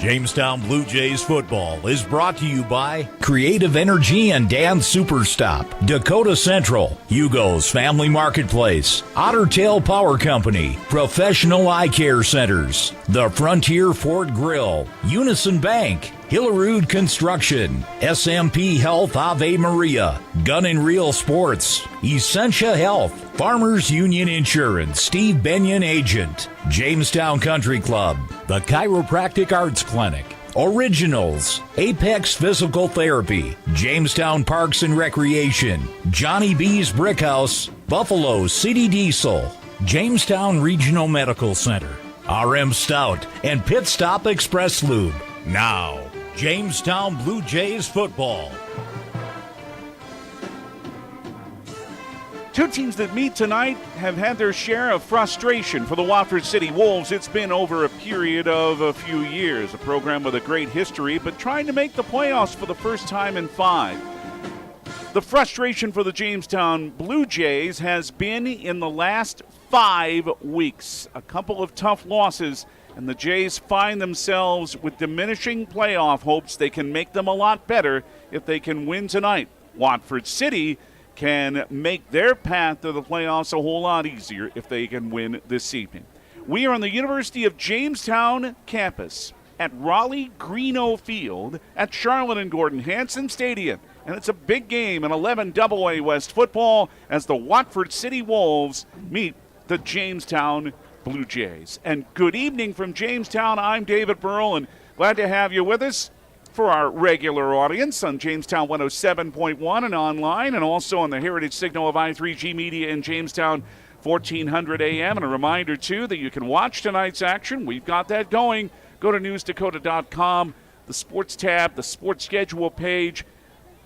Jamestown Blue Jays football is brought to you by Creative Energy and Dan Superstop, Dakota Central, Hugo's Family Marketplace, Otter Tail Power Company, Professional Eye Care Centers, The Frontier Ford Grill, Unison Bank, Hillerud Construction, SMP Health Ave Maria, Gun and Reel Sports, Essentia Health, Farmers Union Insurance, Steve Benyon Agent, Jamestown Country Club, the Chiropractic Arts Clinic, Originals, Apex Physical Therapy, Jamestown Parks and Recreation, Johnny B's Brickhouse, Buffalo City Diesel, Jamestown Regional Medical Center, RM Stout, and Pit Stop Express Lube. Now, Jamestown Blue Jays football. Two teams that meet tonight have had their share of frustration for the Watford City Wolves. It's been over a period of a few years, a program with a great history, but trying to make the playoffs for the first time in 5. The frustration for the Jamestown Blue Jays has been in the last 5 weeks. A couple of tough losses, and the Jays find themselves with diminishing playoff hopes. They can make them a lot better if they can win tonight. Watford City can make their path to the playoffs a whole lot easier if they can win this evening. We are on the University of Jamestown campus at Raleigh-Greenough Field at Charlotte and Gordon Hansen Stadium. And it's a big game in 11 AA West football as the Watford City Wolves meet the Jamestown Blue Jays. And good evening from Jamestown. I'm David Burrell, and glad to have you with us for our regular audience on Jamestown 107.1 and online, and also on the Heritage Signal of I3G Media in Jamestown 1400 AM. And a reminder, too, that you can watch tonight's action. We've got that going. Go to newsdakota.com, the sports tab, the sports schedule page.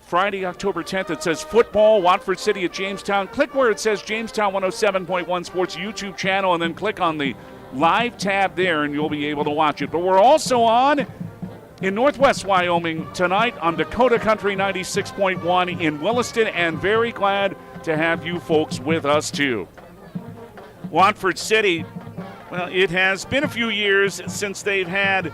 Friday, October 10th, it says football, Watford City at Jamestown. Click where it says Jamestown 107.1 Sports YouTube channel, and then click on the live tab there, and you'll be able to watch it. But we're also on in Northwest Wyoming tonight on Dakota Country 96.1 in Williston, and very glad to have you folks with us too. Watford City, well, it has been a few years since they've had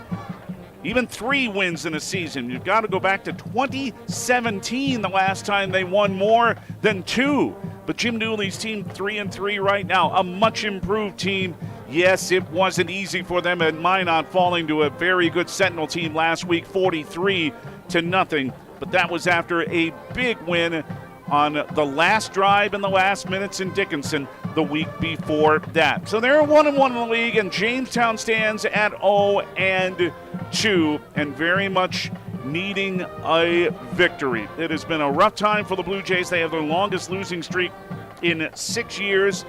even 3 wins in a season. You've got to go back to 2017, the last time they won more than 2. But Jim Douly's team 3-3 right now, a much improved team. Yes, it wasn't easy for them at Minot, falling to a very good Sentinel team last week, 43-0. But that was after a big win on the last drive in the last minutes in Dickinson the week before that. So they're 1-1 in the league, and Jamestown stands at 0-2 and very much needing a victory. It has been a rough time for the Blue Jays. They have their longest losing streak in 6 years.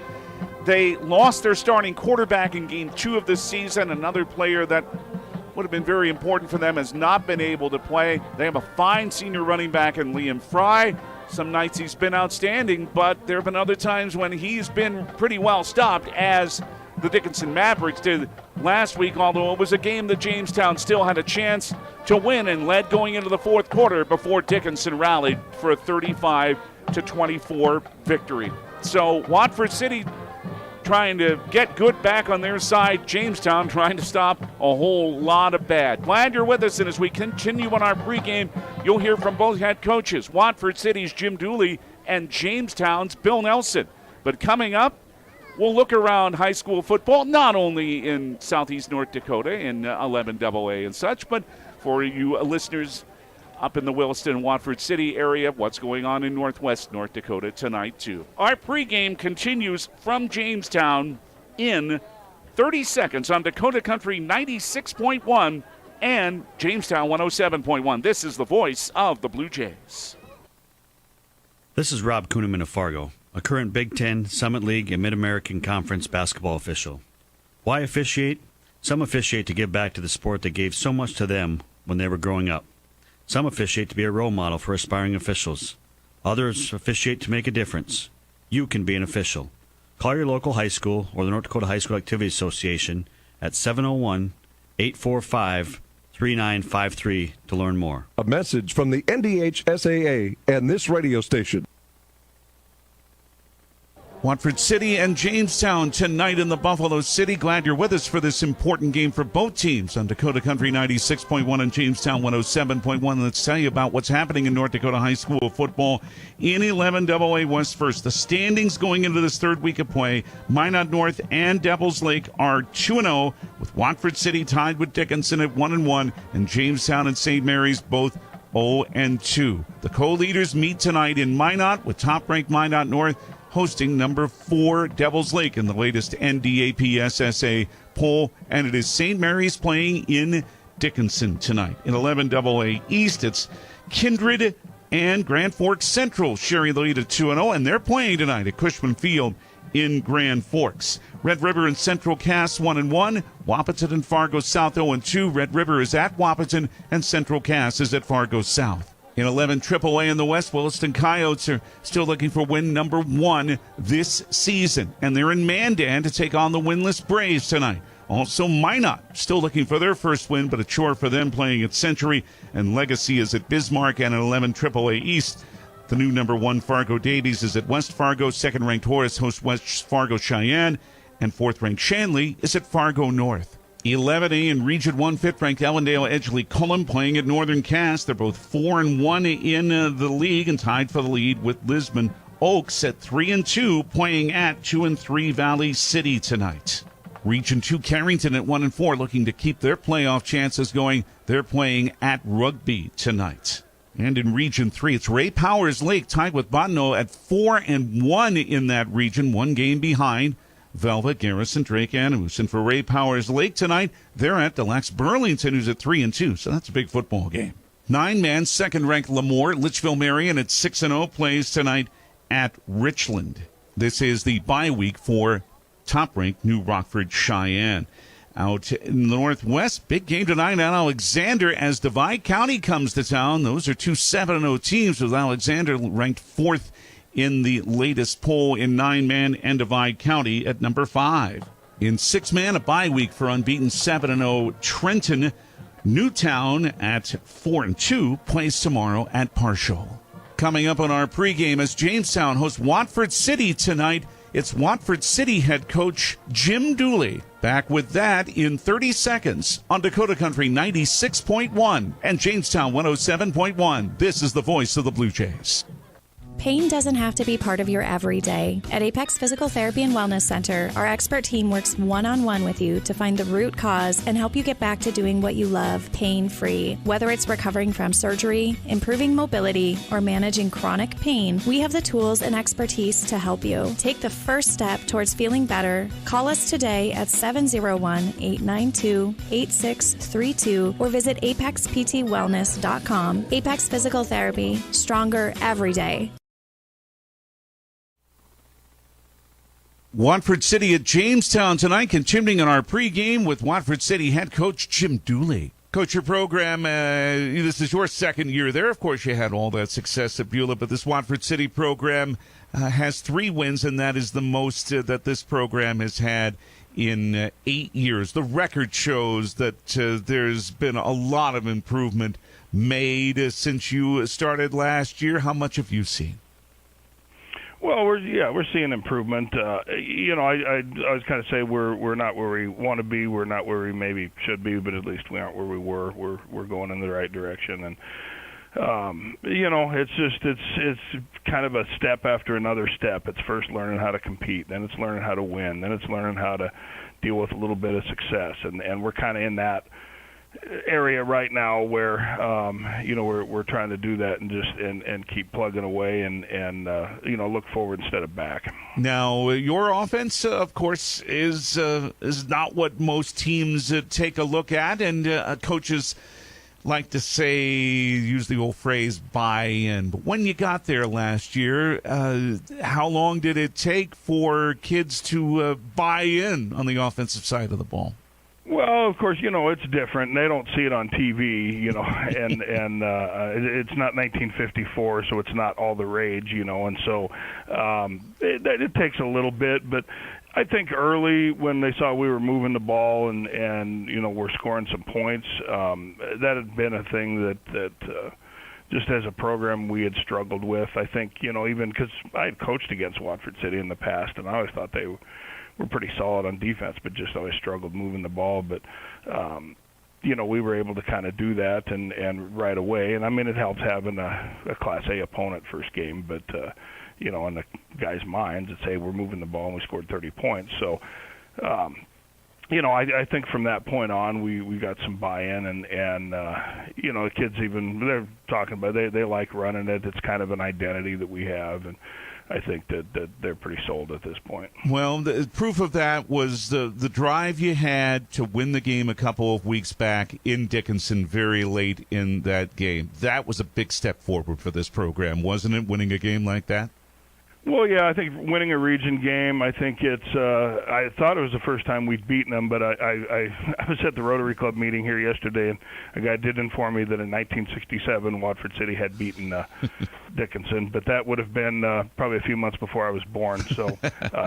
They lost their starting quarterback in Game 2 of this season. Another player that would have been very important for them has not been able to play. They have a fine senior running back in Liam Fry. Some nights he's been outstanding, but there have been other times when he's been pretty well stopped, as the Dickinson Mavericks did last week, although it was a game that Jamestown still had a chance to win and led going into the fourth quarter before Dickinson rallied for a 35-24 victory. So Watford City trying to get good back on their side. Jamestown trying to stop a whole lot of bad. Glad you're with us, and as we continue on our pregame, you'll hear from both head coaches, Watford City's Jim Douly and Jamestown's Bill Nelson. But coming up, we'll look around high school football, not only in southeast North Dakota in 11 AA and such, but for you listeners up in the Williston and Watford City area, what's going on in northwest North Dakota tonight, too. Our pregame continues from Jamestown in 30 seconds on Dakota Country 96.1 and Jamestown 107.1. This is the voice of the Blue Jays. This is Rob Kuhneman of Fargo, a current Big Ten, Summit League, and Mid-American Conference basketball official. Why officiate? Some officiate to give back to the sport that gave so much to them when they were growing up. Some officiate to be a role model for aspiring officials. Others officiate to make a difference. You can be an official. Call your local high school or the North Dakota High School Activity Association at 701-845-3953 to learn more. A message from the NDHSAA and this radio station. Watford City and Jamestown tonight in the Buffalo City. Glad you're with us for this important game for both teams on Dakota Country 96.1 and Jamestown 107.1. Let's tell you about what's happening in North Dakota High School football in 11AA West First. The standings going into this third week of play, Minot North and Devils Lake are 2-0, with Watford City tied with Dickinson at 1-1, and Jamestown and St. Mary's both 0-2. The co-leaders meet tonight in Minot, with top-ranked Minot North hosting number 4 Devils Lake in the latest NDAPSSA poll, and it is St. Mary's playing in Dickinson tonight. In 11AA East, it's Kindred and Grand Forks Central sharing the lead at 2-0, and they're playing tonight at Cushman Field in Grand Forks. Red River and Central Cass 1-1, Wahpeton and Fargo South 0-2. Red River is at Wahpeton, and Central Cass is at Fargo South. In 11 AAA in the West, Williston Coyotes are still looking for win number 1 this season, and they're in Mandan to take on the winless Braves tonight. Also, Minot still looking for their first win, but a chore for them playing at Century, and Legacy is at Bismarck. And in 11 AAA East, the new number 1 Fargo Davies is at West Fargo. Second-ranked Horace hosts West Fargo Cheyenne, and fourth-ranked Shanley is at Fargo North. 11A in Region 1, fifth-ranked Ellendale Edgeley Cullum playing at Northern Cass. They're both 4-1 in the league and tied for the lead with Lisbon Oaks at 3-2, playing at 2-3 Valley City tonight. Region 2 Carrington at 1-4, looking to keep their playoff chances going. They're playing at Rugby tonight. And in Region 3, it's Ray Powers Lake tied with Bottineau at 4-1 in that region, one game behind Velva, Garrison, Drake, and Moose. And for Ray Powers Lake tonight, they're at Deluxe Burlington, who's at 3-2. So that's a big football game. 9-man, second-ranked Lemoore, Litchfield Marion at 6-0, plays tonight at Richland. This is the bye week for top-ranked New Rockford Cheyenne. Out in the Northwest, big game tonight at Alexander as Divide County comes to town. Those are two 7-0 teams, with Alexander ranked 4th in the latest poll in 9-man, and Divide County at number 5. In 6-man, a bye week for unbeaten 7-0 Trenton. Newtown at 4-2 plays tomorrow at Partial. Coming up on our pregame as Jamestown hosts Watford City tonight, it's Watford City head coach Jim Douly. Back with that in 30 seconds on Dakota Country 96.1 and Jamestown 107.1. This is the voice of the Blue Jays. Pain doesn't have to be part of your everyday. At Apex Physical Therapy and Wellness Center, our expert team works one-on-one with you to find the root cause and help you get back to doing what you love pain-free. Whether it's recovering from surgery, improving mobility, or managing chronic pain, we have the tools and expertise to help you. Take the first step towards feeling better. Call us today at 701-892-8632 or visit apexptwellness.com. Apex Physical Therapy, stronger every day. Watford City at Jamestown tonight, continuing on our pregame with Watford City head coach Jim Douly. Coach, your program, this is your second year there. Of course, you had all that success at Beulah, but this Watford City program has 3 wins, and that is the most that this program has had in 8 years. The record shows that there's been a lot of improvement made since you started last year. How much have you seen? Well, we're seeing improvement. I always kind of say we're not where we want to be. We're not where we maybe should be, but at least we aren't where we were. We're going in the right direction, and it's kind of a step after another step. It's first learning how to compete, then it's learning how to win, then it's learning how to deal with a little bit of success, and we're kind of in that area right now where we're trying to do that and just and keep plugging away and look forward instead of back. Now your offense, of course, is not what most teams take a look at, and coaches like to use the old phrase buy in. But when you got there last year, how long did it take for kids to buy in on the offensive side of the ball? Well, of course, it's different. They don't see it on TV, and it's not 1954, so it's not all the rage, and so it takes a little bit. But I think early when they saw we were moving the ball and we're scoring some points, that had been a thing that just as a program we had struggled with. I think, even because I had coached against Watford City in the past, and I always thought they were pretty solid on defense, but just always struggled moving the ball. But, we were able to kind of do that and right away. And, I mean, it helps having a Class A opponent first game, but, in the guys' minds, it's, hey, we're moving the ball and we scored 30 points. So, I think from that point on, we got some buy-in, and the kids they're talking about they like running it. It's kind of an identity that we have, and I think that they're pretty sold at this point. Well, the proof of that was the drive you had to win the game a couple of weeks back in Dickinson very late in that game. That was a big step forward for this program, wasn't it, winning a game like that? Well, yeah, I think winning a region game, I think it's I thought it was the first time we'd beaten them, but I was at the Rotary Club meeting here yesterday, and a guy did inform me that in 1967 Watford City had beaten Dickinson, but that would have been probably a few months before I was born. So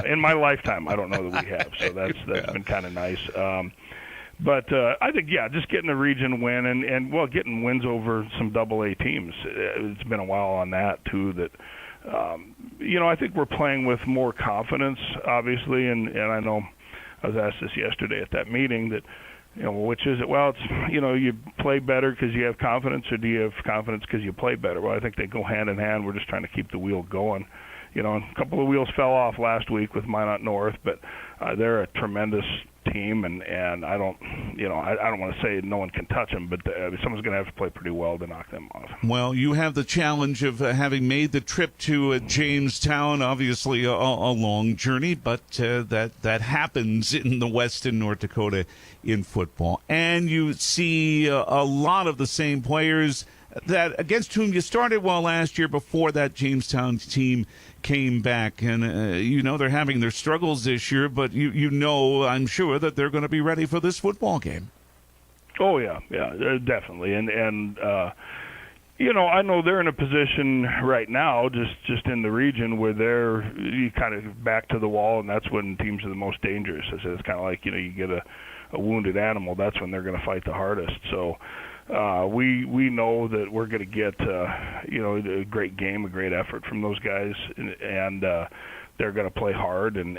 in my lifetime, I don't know that we have, so that's been kind of nice. But I think, just getting a region win and getting wins over some AA teams. It's been a while on that, too, that I think we're playing with more confidence, obviously, and I know I was asked this yesterday at that meeting that, which is it? Well, it's, you play better because you have confidence, or do you have confidence because you play better? Well, I think they go hand in hand. We're just trying to keep the wheel going. A couple of wheels fell off last week with Minot North, but they're a tremendous team, and I don't want to say no one can touch them, but someone's going to have to play pretty well to knock them off. Well, you have the challenge of having made the trip to Jamestown, obviously a long journey, but that happens in the Western North Dakota in football. And you see a lot of the same players that against whom you started well last year before that Jamestown team came back. And, they're having their struggles this year, but I'm sure that they're going to be ready for this football game. Oh, yeah, definitely. And I know they're in a position right now, just in the region, where they're kind of back to the wall, and that's when teams are the most dangerous. It's kind of like, you get a wounded animal, that's when they're going to fight the hardest. So we know that we're going to get a great game, a great effort from those guys, and they're going to play hard, and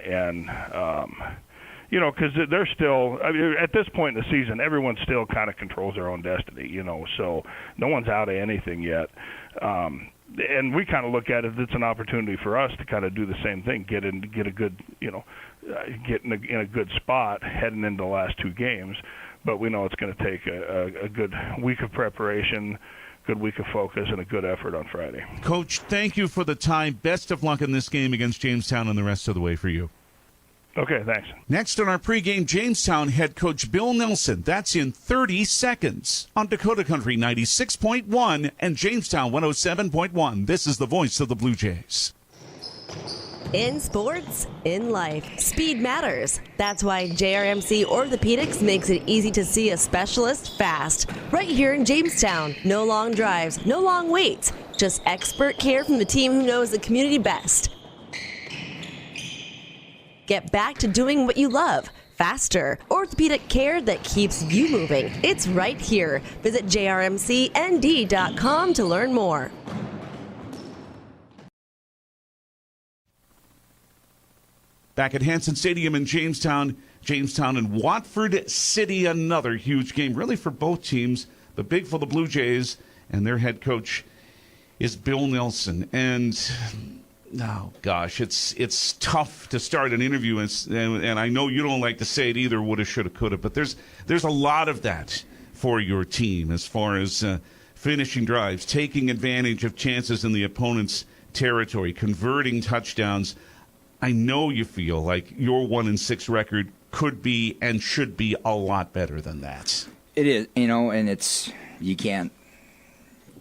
because they're still, at this point in the season, everyone still kind of controls their own destiny, so no one's out of anything yet. And we kind of look at it, it's an opportunity for us to kind of do the same thing, get in a good spot heading into the last two games. But we know it's going to take a good week of preparation, good week of focus, and a good effort on Friday. Coach, thank you for the time. Best of luck in this game against Jamestown and the rest of the way for you. Okay, thanks. Next on our pregame, Jamestown head coach Bill Nelson. That's in 30 seconds on Dakota Country 96.1 and Jamestown 107.1. This is the voice of the Blue Jays. In sports, in life, speed matters. That's why JRMC Orthopedics makes it easy to see a specialist fast. Right here in Jamestown. No long drives, no long waits. Just expert care from the team who knows the community best. Get back to doing what you love. Faster. Orthopedic care that keeps you moving. It's right here. Visit jrmcnd.com to learn more. Back at Hansen Stadium in Jamestown and Watford City, another huge game, really for both teams, but big for the Blue Jays, and their head coach is Bill Nelson. And, oh, gosh, it's tough to start an interview, and I know you don't like to say it either, woulda, shoulda, coulda, but there's a lot of that for your team as far as finishing drives, taking advantage of chances in the opponent's territory, converting touchdowns. I know you feel like your 1-6 record could be and should be a lot better than that. It is, and it's you got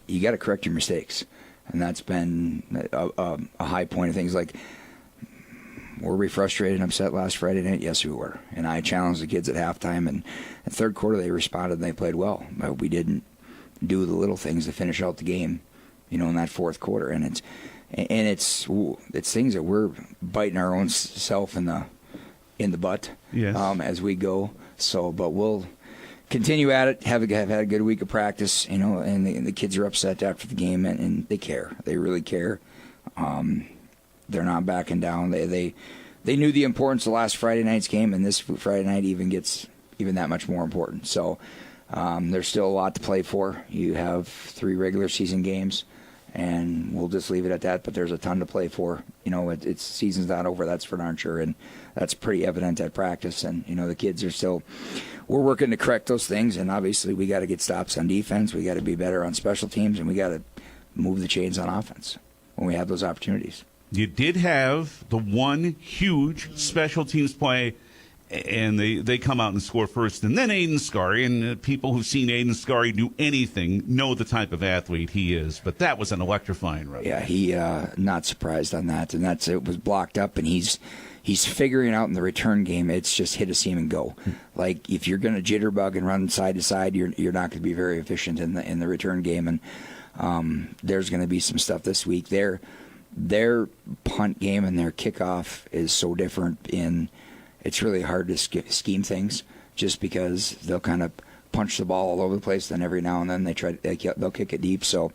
to correct your mistakes, and that's been a high point of things. Like, were we frustrated and upset last Friday night? Yes, we were. And I challenged the kids at halftime, and the third quarter they responded and they played well, but we didn't do the little things to finish out the game, in that fourth quarter, and it's things that we're biting our own self in the butt, yes, as we go. So, but we'll, continue at it. Have had a good week of practice, and the kids are upset after the game, and they care. They really care. They're not backing down. They knew the importance of last Friday night's game, and this Friday night gets that much more important. So there's still a lot to play for. You have 3 regular season games, and we'll just leave it at that. But there's a ton to play for. It's season's not over. That's for darn sure, and that's pretty evident at practice. And the kids are still. We're working to correct those things, and obviously we got to get stops on defense. We got to be better on special teams, and we got to move the chains on offense when we have those opportunities. You did have the one huge special teams play, and they come out and score first, and then Aiden Scarry, and people who've seen Aiden Scarry do anything know the type of athlete he is. But that was an electrifying run. Yeah, he not surprised on that, and it was blocked up, and he's figuring out in the return game. It's just hit a seam and go. Like if you're going to jitterbug and run side to side, you're not going to be very efficient in the return game, and there's going to be some stuff this week. Their punt game and their kickoff is so different it's really hard to scheme things just because they'll kind of punch the ball all over the place. Then every now and then they'll kick it deep. So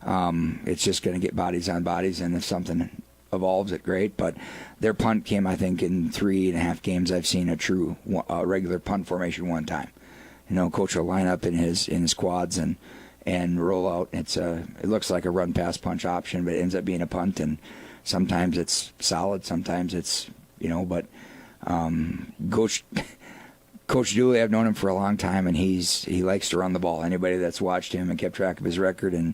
it's just going to get bodies on bodies, and if something evolves, it great. But their punt came, I think, in 3.5 games I've seen a true regular punt formation one time. Coach will line up in his quads and roll out. It looks like a run pass punch option, but it ends up being a punt, and sometimes it's solid, sometimes it's but Coach Douly, I've known him for a long time, and he likes to run the ball. Anybody that's watched him and kept track of his record, and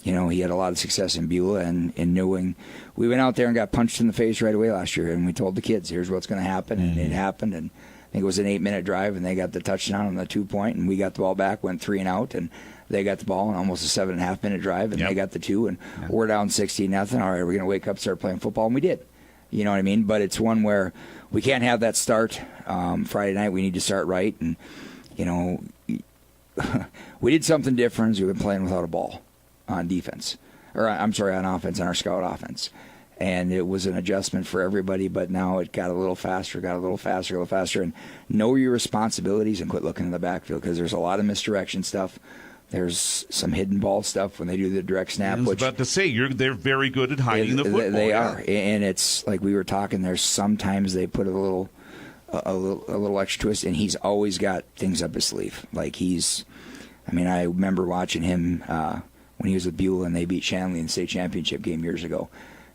he had a lot of success in Beulah, and in knowing we went out there and got punched in the face right away last year, and we told the kids, here's what's going to happen, and it happened, and I think it was an 8-minute drive, and they got the touchdown on the 2-point, and we got the ball back, went 3 and out, and they got the ball in almost a 7.5-minute drive, and they got the 2, and we're down 16-0. All right, we're going to wake up, start playing football, and we did. You know what I mean? But it's one where we can't have that start Friday night. We need to start right, and we did something different. We've been playing without a ball on defense, on offense, on our scout offense. And it was an adjustment for everybody, but now it got a little faster, and know your responsibilities and quit looking in the backfield, because there's a lot of misdirection stuff. There's some hidden ball stuff when they do the direct snap. I was about to say, they're very good at hiding the football. They are, and it's like we were talking. There's sometimes they put a little extra twist, and he's always got things up his sleeve. Like I remember watching him when he was with Beulah, and they beat Shanley in the state championship game years ago.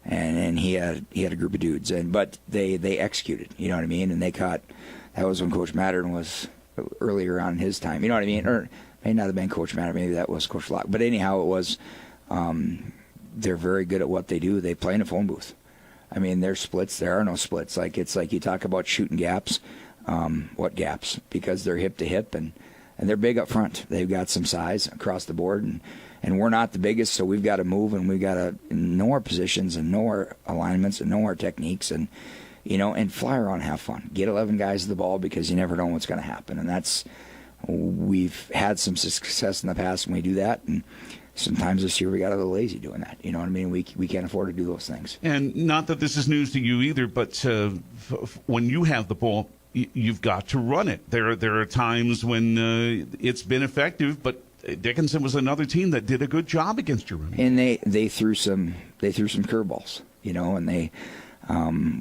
And he had a group of dudes, but they executed, you know what I mean? And they caught. That was when Coach Mattern was earlier on in his time, you know what I mean? Or may not have been Coach Mattern, maybe that was Coach Locke. But anyhow, it was. They're very good at what they do. They play in a phone booth. I mean, there's splits. There are no splits. It's like you talk about shooting gaps. What gaps? Because they're hip to hip, and they're big up front. They've got some size across the board, and we're not the biggest, so we've got to move, and we've got to know our positions and know our alignments and know our techniques, and and fly around and have fun. Get 11 guys to the ball, because you never know what's going to happen, and we've had some success in the past when we do that, and sometimes this year we got a little lazy doing that. You know what I mean? We can't afford to do those things. And not that this is news to you either, but when you have the ball, you've got to run it. There are times when it's been effective, but Dickinson was another team that did a good job against your running. And they threw some curveballs, and they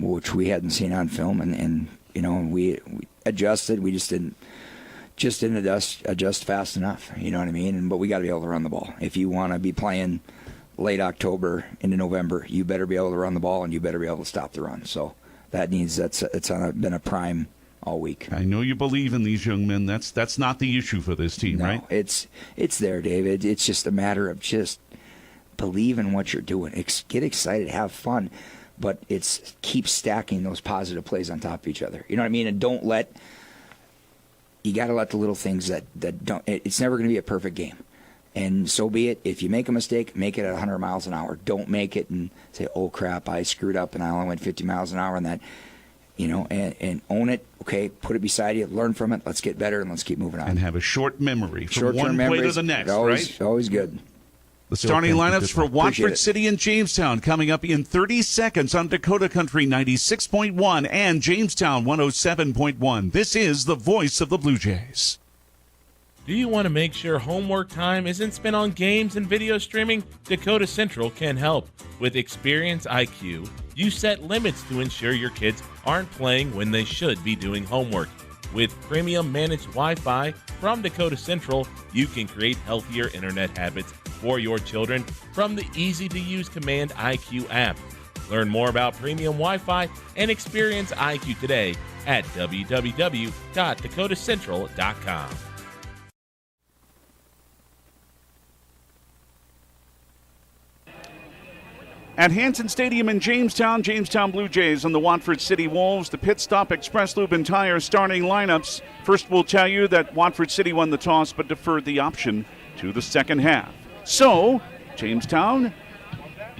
which we hadn't seen on film, and we adjusted. We just didn't adjust fast enough. You know what I mean? But we got to be able to run the ball. If you want to be playing late October into November, you better be able to run the ball, and you better be able to stop the run. So it's been a prime all week. I know you believe in these young men. That's not the issue for this team, no, right? It's there, David. It's just a matter of just believe in what you're doing. Get excited, have fun, but it's keep stacking those positive plays on top of each other. You know what I mean? And you got to let the little things that don't. It's never going to be a perfect game, and so be it. If you make a mistake, make it at 100 miles an hour. Don't make it and say, "Oh crap, I screwed up and I only went 50 miles an hour on that." And own it. Okay, put it beside you. Learn from it. Let's get better, and let's keep moving on. And have a short memory from Short-term one play to memories, the next, right? Always good. The starting lineups for Watford City and Jamestown coming up in 30 seconds on Dakota Country 96.1 and Jamestown 107.1. This is the voice of the Blue Jays. Do you want to make sure homework time isn't spent on games and video streaming? Dakota Central can help. With Experience IQ, you set limits to ensure your kids aren't playing when they should be doing homework. With premium managed Wi-Fi from Dakota Central, you can create healthier internet habits for your children from the easy-to-use Command IQ app. Learn more about premium Wi-Fi and Experience IQ today at www.dakotacentral.com. At Hansen Stadium in Jamestown, Jamestown Blue Jays and the Watford City Wolves, the Pit Stop Express Lube and Tire starting lineups. First, we'll tell you that Watford City won the toss but deferred the option to the second half. So, Jamestown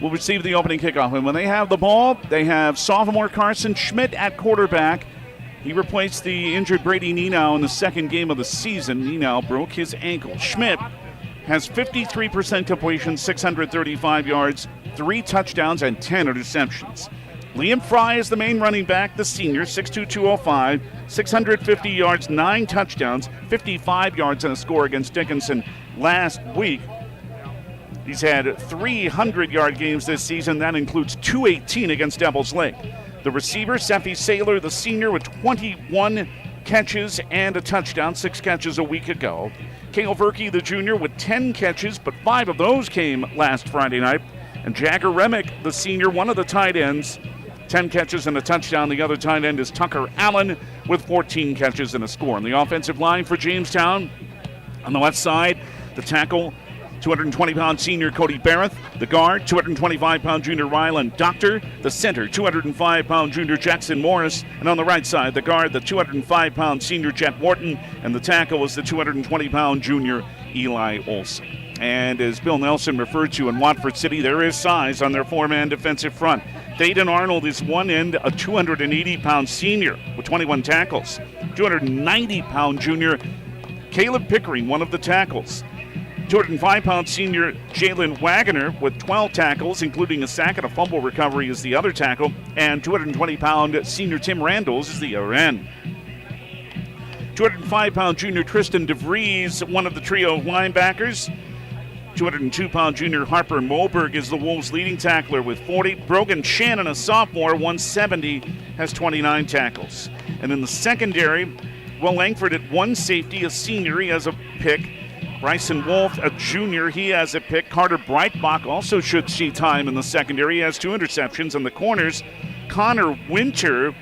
will receive the opening kickoff. And when they have the ball, they have sophomore Carson Schmidt at quarterback. He replaced the injured Brady Nenow in the second game of the season. Nenow broke his ankle. Schmidt has 53% completion, 635 yards, 3 touchdowns, and 10 interceptions. Liam Fry is the main running back, the senior, 6'2", 205, 650 yards, 9 touchdowns, 55 yards, and a score against Dickinson last week. He's had 300-yard games this season. That includes 218 against Devils Lake. The receiver, Seffi Saylor, the senior, with 21 catches and a touchdown, 6 catches a week ago. Cale Verkey, the junior, with 10 catches, but 5 of those came last Friday night. And Jagger Remick, the senior, one of the tight ends, 10 catches and a touchdown. The other tight end is Tucker Allen with 14 catches and a score. On the offensive line for Jamestown, on the left side, the tackle, 220-pound senior Cody Barrett. The guard, 225-pound junior Rylan Doctor. The center, 205-pound junior Jackson Morris. And on the right side, the guard, the 205-pound senior Jet Wharton. And the tackle is the 220-pound junior Eli Olson. And as Bill Nelson referred to in Watford City, there is size on their 4-man defensive front. Thaden Arnold is one end, a 280-pound senior with 21 tackles. 290-pound junior Caleb Pickering, one of the tackles. 205-pound senior Jalen Wagoner with 12 tackles, including a sack and a fumble recovery is the other tackle. And 220-pound senior Tim Randalls is the other end. 205-pound junior Tristan DeVries, one of the trio of linebackers. 202-pound junior Harper Moberg is the Wolves' leading tackler with 40. Brogan Shannon, a sophomore, 170, has 29 tackles. And in the secondary, Will Langford at one safety, a senior, he has a pick. Bryson Wolf, a junior, he has a pick. Carter Breitbach also should see time in the secondary. He has 2 interceptions. In the corners, Connor Winter,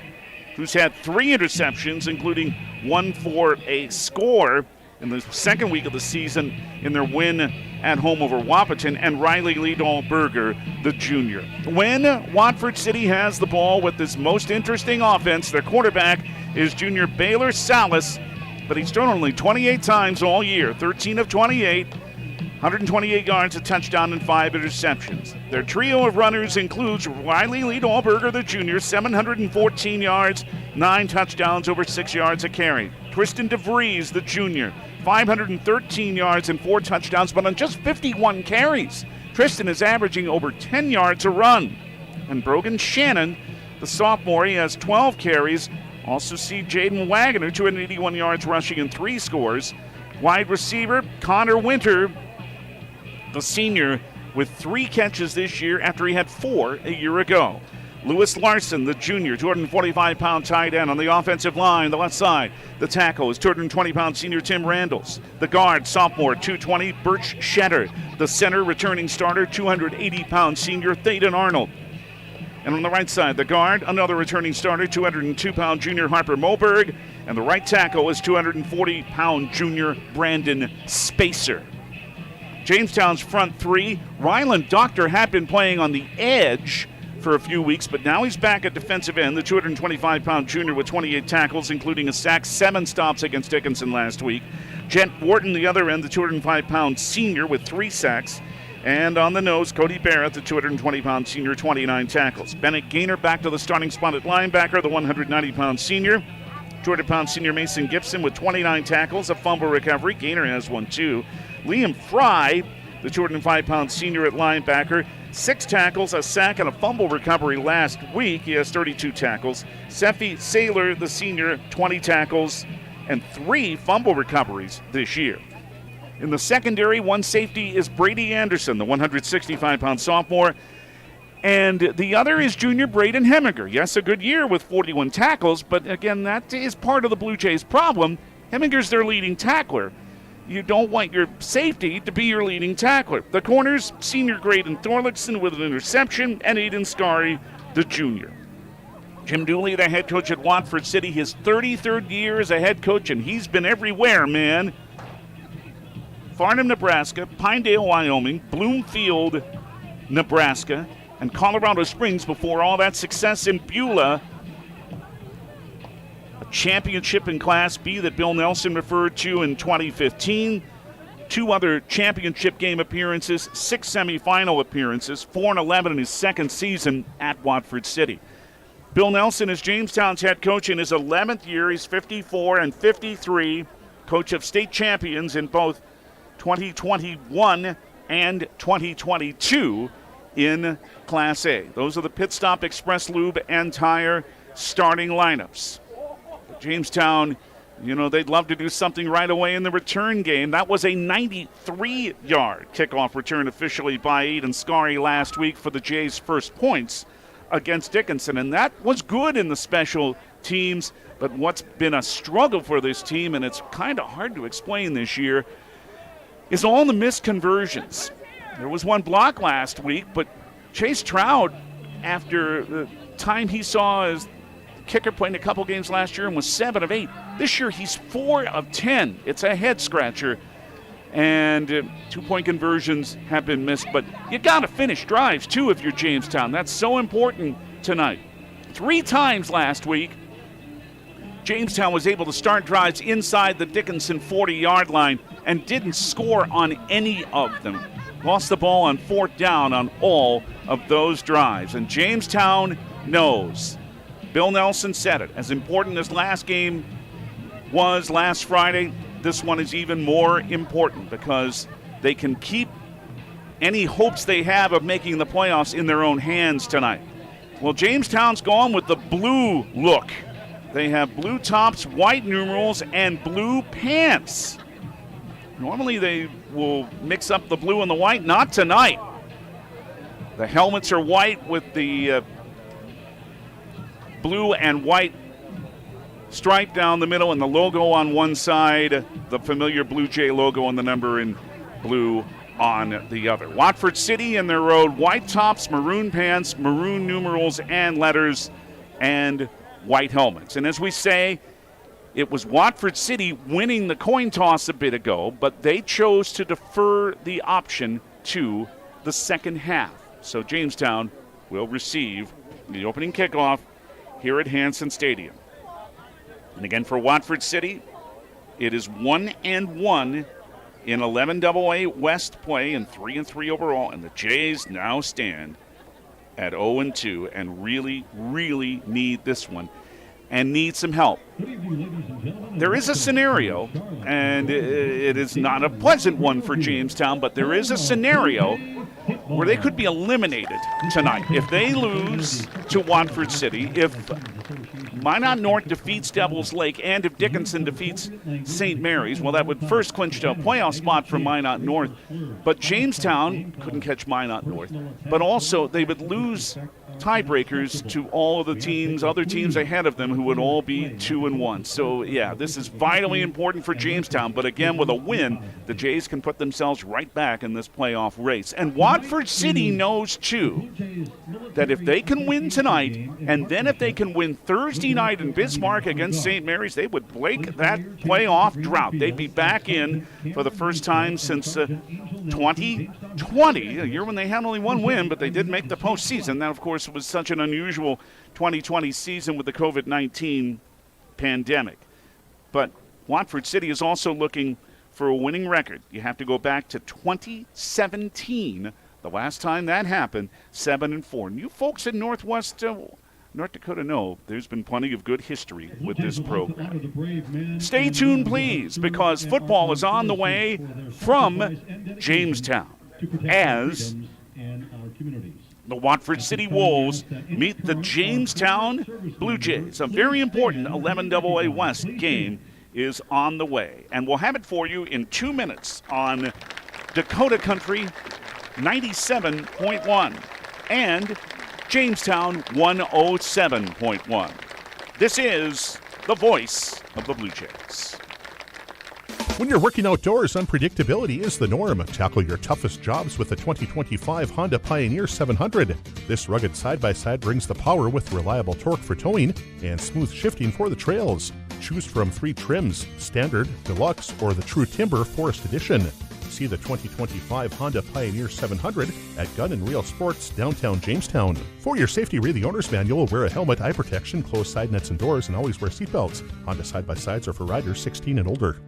who's had 3 interceptions, including 1 for a score in the second week of the season in their win at home over Wahpeton, and Riley Liedall-Berger, the junior. When Watford City has the ball with this most interesting offense, their quarterback is junior Baylor Salas, but he's thrown only 28 times all year, 13 of 28, 128 yards, a touchdown, and 5 interceptions. Their trio of runners includes Riley Liedall-Berger, the junior, 714 yards, 9 touchdowns, over 6 yards a carry. Tristan DeVries, the junior, 513 yards and 4 touchdowns, but on just 51 carries. Tristan is averaging over 10 yards a run. And Brogan Shannon, the sophomore, he has 12 carries. Also see Jaden Wagoner, 281 yards rushing and 3 scores. Wide receiver, Connor Winter, the senior, with 3 catches this year after he had 4 a year ago. Lewis Larson, the junior, 245-pound tight end on the offensive line, the left side. The tackle is 220-pound senior Tim Randalls. The guard, sophomore, 220, Birch Shetter. The center, returning starter, 280-pound senior Thaden Arnold. And on the right side, the guard, another returning starter, 202-pound junior Harper Moberg. And the right tackle is 240-pound junior Brandon Spacer. Jamestown's front 3, Rylan Doctor had been playing on the edge for a few weeks, but now he's back at defensive end, the 225-pound junior with 28 tackles, including a sack, 7 stops against Dickinson last week. Jet Wharton, the other end, the 205-pound senior with 3 sacks. And on the nose, Cody Barrett, the 220-pound senior, 29 tackles. Bennett Gaynor back to the starting spot at linebacker, the 190-pound senior. 200-pound senior Mason Gibson with 29 tackles, a fumble recovery. Gaynor has 1 too. Liam Fry, the 205-pound senior at linebacker, 6 tackles, a sack, and a fumble recovery last week. He has 32 tackles. Seffi Saylor, the senior, 20 tackles and 3 fumble recoveries this year. In the secondary, one safety is Brady Anderson, the 165-pound sophomore. And the other is junior Braden Heminger. Yes, a good year with 41 tackles, but again, that is part of the Blue Jays' problem. Heminger's their leading tackler. You don't want your safety to be your leading tackler. The corners, senior Graydon Thorlickson with an interception, and Aiden Scary, the junior. Jim Douly, the head coach at Watford City, his 33rd year as a head coach, and he's been everywhere, man. Farnham, Nebraska, Pinedale, Wyoming, Bloomfield, Nebraska, and Colorado Springs before all that success in Beulah. A championship in Class B that Bill Nelson referred to in 2015. 2 other championship game appearances, 6 semifinal appearances, 4-11 in his second season at Watford City. Bill Nelson is Jamestown's head coach in his 11th year. He's 54 and 53, coach of state champions in both 2021 and 2022 in Class A. Those are the Pit Stop Express Lube and Tire starting lineups. Jamestown, they'd love to do something right away in the return game. That was a 93-yard kickoff return officially by Aiden Scary last week for the Jays' first points against Dickinson, and that was good in the special teams. But what's been a struggle for this team, and it's kind of hard to explain this year, is all the missed conversions. There was one block last week, but Chase Trout, after the time he saw as kicker playing a couple games last year and was 7 of 8. This year he's 4 of 10. It's a head scratcher. And 2-point conversions have been missed. But you got to finish drives, too, if you're Jamestown. That's so important tonight. 3 times last week, Jamestown was able to start drives inside the Dickinson 40-yard line and didn't score on any of them. Lost the ball on 4th down on all of those drives. And Jamestown knows. Bill Nelson said it. As important as last game was last Friday, this one is even more important because they can keep any hopes they have of making the playoffs in their own hands tonight. Well, Jamestown's gone with the blue look. They have blue tops, white numerals, and blue pants. Normally they will mix up the blue and the white. Not tonight. The helmets are white with the blue and white stripe down the middle and the logo on one side, the familiar Blue Jay logo and the number in blue on the other. Watford City in their road, white tops, maroon pants, maroon numerals and letters, and white helmets. And as we say, it was Watford City winning the coin toss a bit ago, but they chose to defer the option to the second half. So Jamestown will receive the opening kickoff here at Hansen Stadium. And again for Watford City, it is 1-1 in 11 AA West play and 3-3 overall, and the Jays now stand at 0-2 and really, really need this one and need some help. There is a scenario, and it is not a pleasant one for Jamestown, but there is a scenario where they could be eliminated tonight. If they lose to Watford City, if Minot North defeats Devils Lake, and if Dickinson defeats St. Mary's, well, that would first clinch a playoff spot for Minot North. But Jamestown couldn't catch Minot North. But also, they would lose tiebreakers to all of the teams, other teams ahead of them who would all be 2-1. So, yeah, this is vitally important for Jamestown. But again, with a win, the Jays can put themselves right back in this playoff race. And Watford City knows, too, that if they can win tonight, and then if they can win Thursday night in Bismarck against St. Mary's, they would break that playoff drought. They'd be back in for the first time since 2020, a year when they had only one win, but they did make the postseason. That, of course, was such an unusual 2020 season with the COVID-19 pandemic. But Watford City is also looking for a winning record. You have to go back to 2017, the last time that happened, 7-4. And you folks in North Dakota know there's been plenty of good history with this program. Stay tuned, please, because football is on the way from Jamestown as the Watford City Wolves meet the Jamestown Blue Jays. A very important 11 AA West game is on the way. And we'll have it for you in 2 minutes on Dakota Country 97.1 and Jamestown 107.1. This is the voice of the Blue Jays. When you're working outdoors, unpredictability is the norm. Tackle your toughest jobs with the 2025 Honda Pioneer 700. This rugged side-by-side brings the power with reliable torque for towing and smooth shifting for the trails. Choose from 3 trims, Standard, Deluxe, or the True Timber Forest Edition. See the 2025 Honda Pioneer 700 at Gun and Reel Sports, downtown Jamestown. For your safety, read the owner's manual, wear a helmet, eye protection, close side nets and doors, and always wear seatbelts. Honda side-by-sides are for riders 16 and older.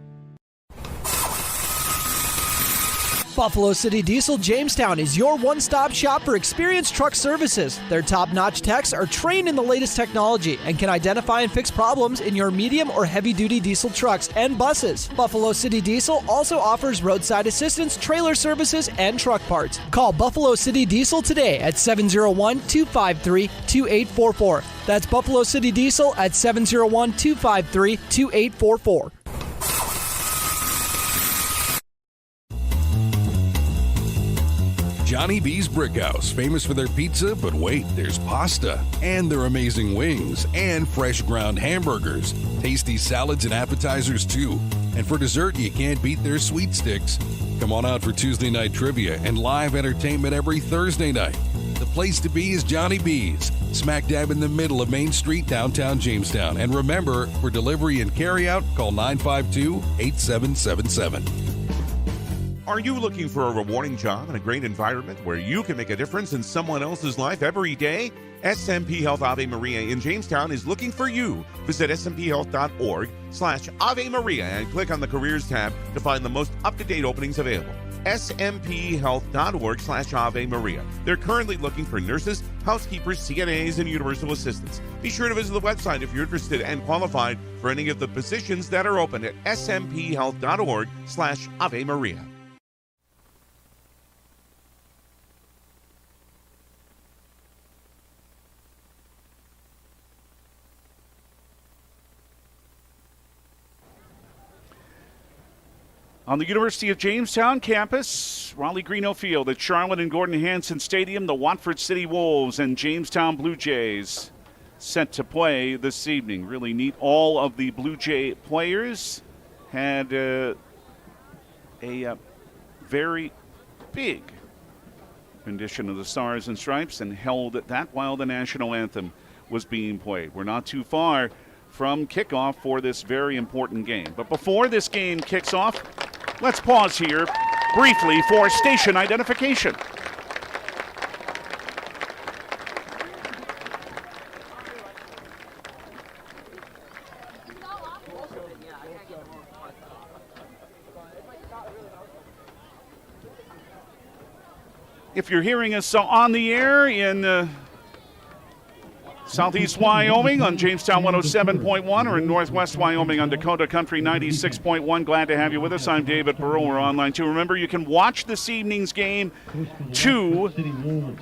Buffalo City Diesel Jamestown is your one-stop shop for experienced truck services. Their top-notch techs are trained in the latest technology and can identify and fix problems in your medium or heavy-duty diesel trucks and buses. Buffalo City Diesel also offers roadside assistance, trailer services, and truck parts. Call Buffalo City Diesel today at 701-253-2844. That's Buffalo City Diesel at 701-253-2844. Johnny B's Brickhouse, famous for their pizza, but wait, there's pasta, and their amazing wings, and fresh ground hamburgers, tasty salads and appetizers too. And for dessert, you can't beat their sweet sticks. Come on out for Tuesday night trivia and live entertainment every Thursday night. The place to be is Johnny B's, smack dab in the middle of Main Street, downtown Jamestown. And remember, for delivery and carryout, call 952-8777. Are you looking for a rewarding job and a great environment where you can make a difference in someone else's life every day? SMP Health Ave Maria in Jamestown is looking for you. Visit smthealth.org/Ave Maria and click on the Careers tab to find the most up-to-date openings available. smthealth.org/Ave Maria. They're currently looking for nurses, housekeepers, CNAs, and universal assistants. Be sure to visit the website if you're interested and qualified for any of the positions that are open at smthealth.org/Ave Maria. On the University of Jamestown campus, Raleigh-Greeno Field at Charlotte and Gordon Hansen Stadium, the Watford City Wolves and Jamestown Blue Jays set to play this evening. Really neat. All of the Blue Jay players had a very big rendition of the Stars and Stripes and held that while the national anthem was being played. We're not too far from kickoff for this very important game. But before this game kicks off, let's pause here briefly for station identification. If you're hearing us on the air in Southeast Wyoming on Jamestown 107.1 or in Northwest Wyoming on Dakota Country 96.1. Glad to have you with us. I'm David Burrow. We're online too. Remember, you can watch this evening's game too.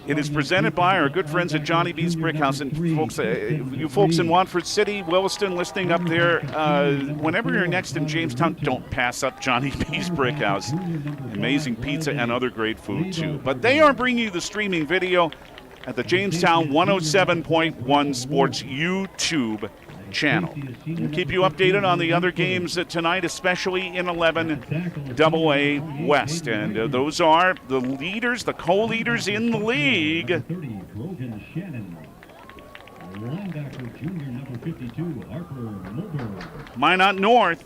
It is presented by our good friends at Johnny B's Brickhouse. And folks, you folks in Watford City, Williston, listening up there, whenever you're next in Jamestown, don't pass up Johnny B's Brickhouse. Amazing pizza and other great food too. But they are bringing you the streaming video at the Jamestown 107.1 Sports YouTube channel. We'll keep you updated on the other games tonight, especially in 11 AA West. And those are the leaders, the co-leaders in the league. Minot North.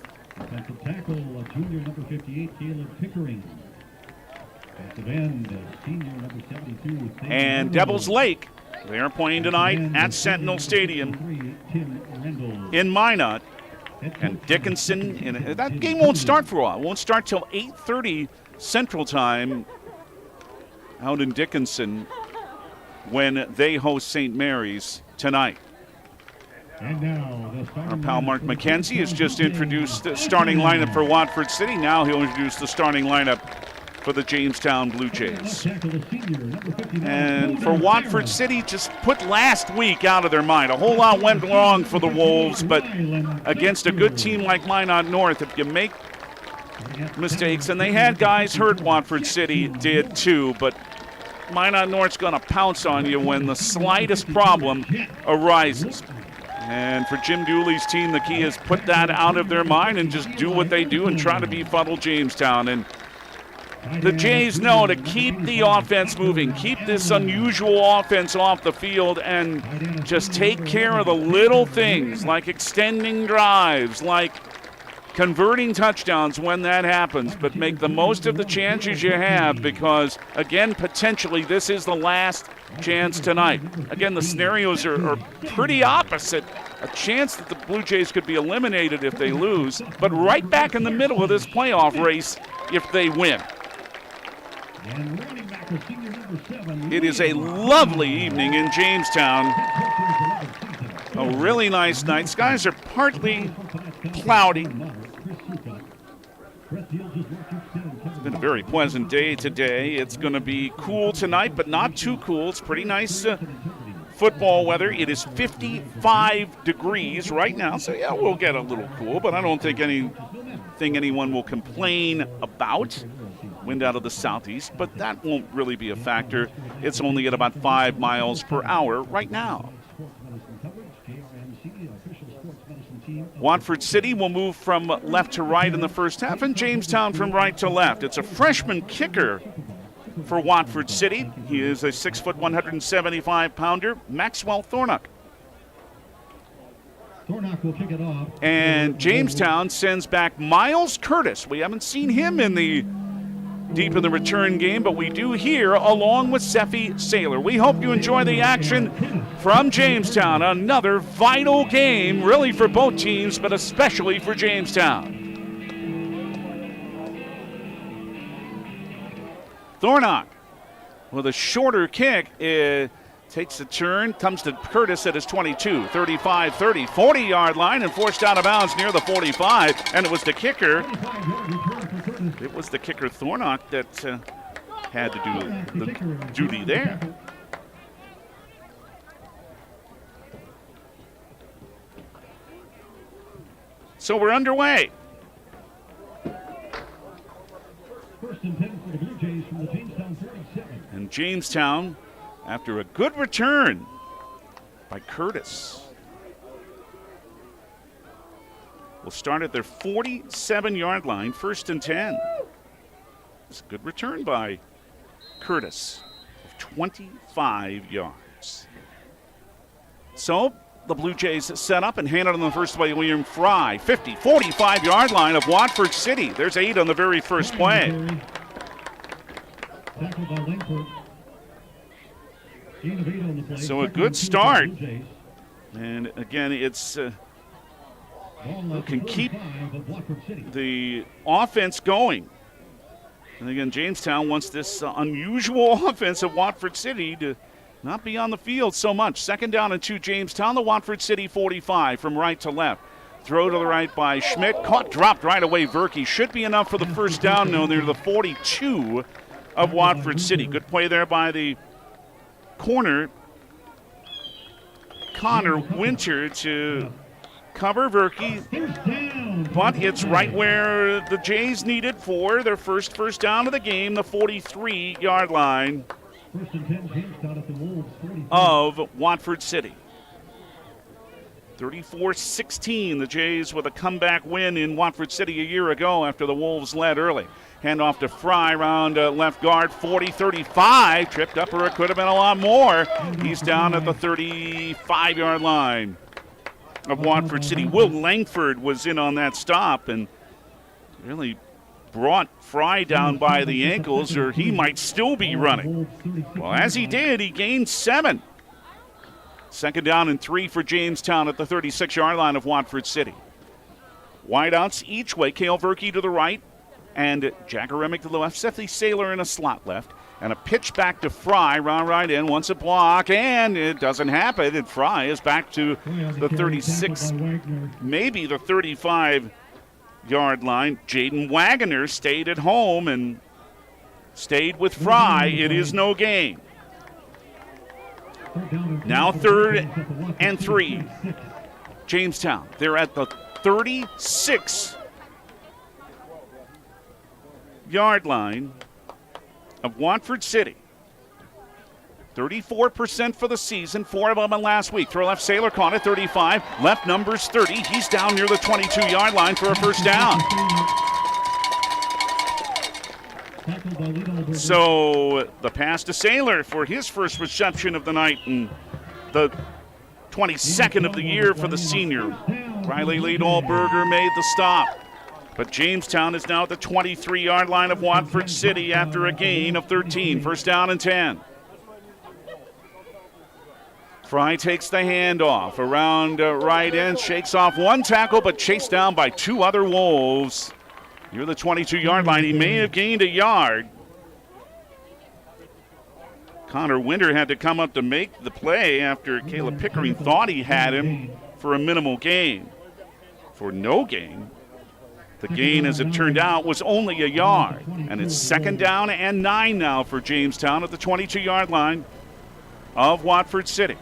And Devils Lake, they are playing tonight at Sentinel Stadium in Minot. And Dickinson, and that game won't start for a while. It won't start till 8:30 Central Time out in Dickinson when they host St. Mary's tonight. Our pal Mark McKenzie has just introduced the starting lineup for Watford City. Now he'll introduce the starting lineup for the Jamestown Blue Jays. And for Watford City, just put last week out of their mind. A whole lot went wrong for the Wolves, but against a good team like Minot North, if you make mistakes, and they had guys hurt, Watford City did too, but Minot North's going to pounce on you when the slightest problem arises. And for Jim Douly's team, the key is put that out of their mind and just do what they do and try to befuddle Jamestown. And the Jays know to keep the offense moving, keep this unusual offense off the field, and just take care of the little things like extending drives, like converting touchdowns when that happens, but make the most of the chances you have because, again, potentially this is the last chance tonight. Again, the scenarios are pretty opposite. A chance that the Blue Jays could be eliminated if they lose, but right back in the middle of this playoff race if they win. It is a lovely evening in Jamestown. A really nice night. Skies are partly cloudy. It's been a very pleasant day today. It's going to be cool tonight, but not too cool. It's pretty nice football weather. It is 55 degrees right now, so yeah, we'll get a little cool, but I don't think anyone will complain about. Wind out of the southeast, but that won't really be a factor. It's only at about 5 miles per hour right now. Watford City will move from left to right in the first half, and Jamestown from right to left. It's a freshman kicker for Watford City. He is a 6-foot, 175-pounder, Maxwell Thornock. Thornock will kick it off. And Jamestown sends back Miles Curtis. We haven't seen him in the deep in the return game, but we do here along with Seffi Saylor. We hope you enjoy the action from Jamestown. Another vital game, really for both teams, but especially for Jamestown. Thornock with a shorter kick. Takes a turn, comes to Curtis at his 22, 35, 30, 40-yard line and forced out of bounds near the 45. And it was the kicker. It was the kicker, Thornock, that had to do the duty there. So we're underway. First and 10 for the Blue Jays from the Jamestown 37. And Jamestown, after a good return by Curtis, will start at their 47-yard line, first and 10. It's a good return by Curtis of 25 yards. So the Blue Jays set up and handed on the first play. William Fry, 50, 45-yard line of Watford City. There's 8 on the very first play. So a good start. And again, it's can keep the offense going. And again, Jamestown wants this unusual offense of Watford City to not be on the field so much. Second down and 2, Jamestown, the Watford City 45 from right to left. Throw to the right by Schmidt. Caught, dropped right away. Verke should be enough for the first down. No, they're the 42 of Watford City. Good play there by the corner, Connor Winter, to cover Verke, but it's right where the Jays needed for their first down of the game, the 43-yard line of Watford City. 34-16, the Jays with a comeback win in Watford City a year ago after the Wolves led early. Hand off to Fry around left guard, 40-35. Tripped up, or it could have been a lot more. He's down at the 35-yard line of Watford City. Will Langford was in on that stop and really brought Fry down by the ankles, or he might still be running. Well, as he did, he gained 7. Second down and 3 for Jamestown at the 36-yard line of Watford City. Wideouts each way. Cale Verke to the right and Jack Aremic to the left. Seffi Saylor in a slot left. And a pitch back to Fry, round right in, wants a block, and it doesn't happen. And Fry is back to the 36, maybe the 35-yard line. Jaden Wagoner stayed at home, and Stayed with Fry. It is no gain. Now 3rd and 3. Jamestown. They're at the 36-yard line of Watford City. 34% for the season, 4 of them in last week. Throw left, Saylor caught it, 35. Left numbers 30. He's down near the 22-yard line for a first down. So the pass to Saylor for his first reception of the night and the 22nd of the year for the senior. Riley Liedolberger made the stop. But Jamestown is now at the 23-yard line of Watford City after a gain of 13. First down and 10. Fry takes the handoff around right end, shakes off one tackle, but chased down by 2 other Wolves. Near the 22-yard line, he may have gained a yard. Connor Winter had to come up to make the play after Caleb Pickering thought he had him for a minimal gain. For no gain. The gain, as it turned out, was only a yard. And it's 2nd down and 9 now for Jamestown at the 22-yard line of Watford City.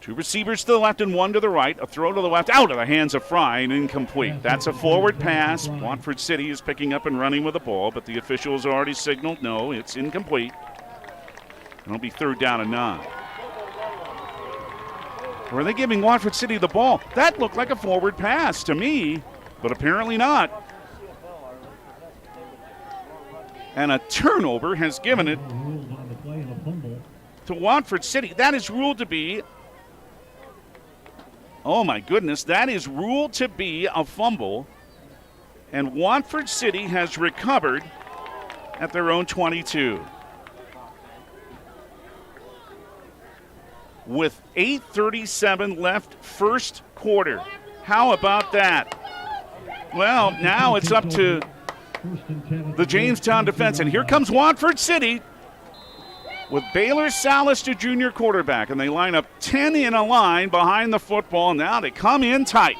Two receivers to the left and one to the right. A throw to the left, out of the hands of Fry and incomplete. That's a forward pass. Watford City is picking up and running with the ball, but the officials already signaled no, it's incomplete. It'll be 3rd down and 9. Or are they giving Watford City the ball? That looked like a forward pass to me, but apparently not. And a turnover has given it to Watford City. That is ruled to be, oh my goodness, that is ruled to be a fumble. And Watford City has recovered at their own 22. With 8:37 left, first quarter. How about that? Well, now it's up to the Jamestown defense. And here comes Watford City with Baylor Salas, the junior quarterback. And they line up 10 in a line behind the football. Now they come in tight.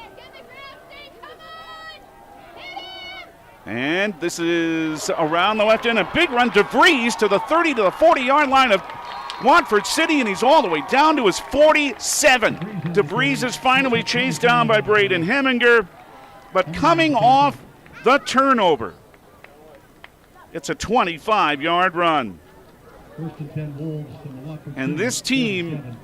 And this is around the left end. A big run. DeVries to the 30 to the 40-yard line of Watford City, and he's all the way down to his 47. DeVries is finally chased down by Braden Heminger, but coming off the turnover, it's a 25-yard run. And this team,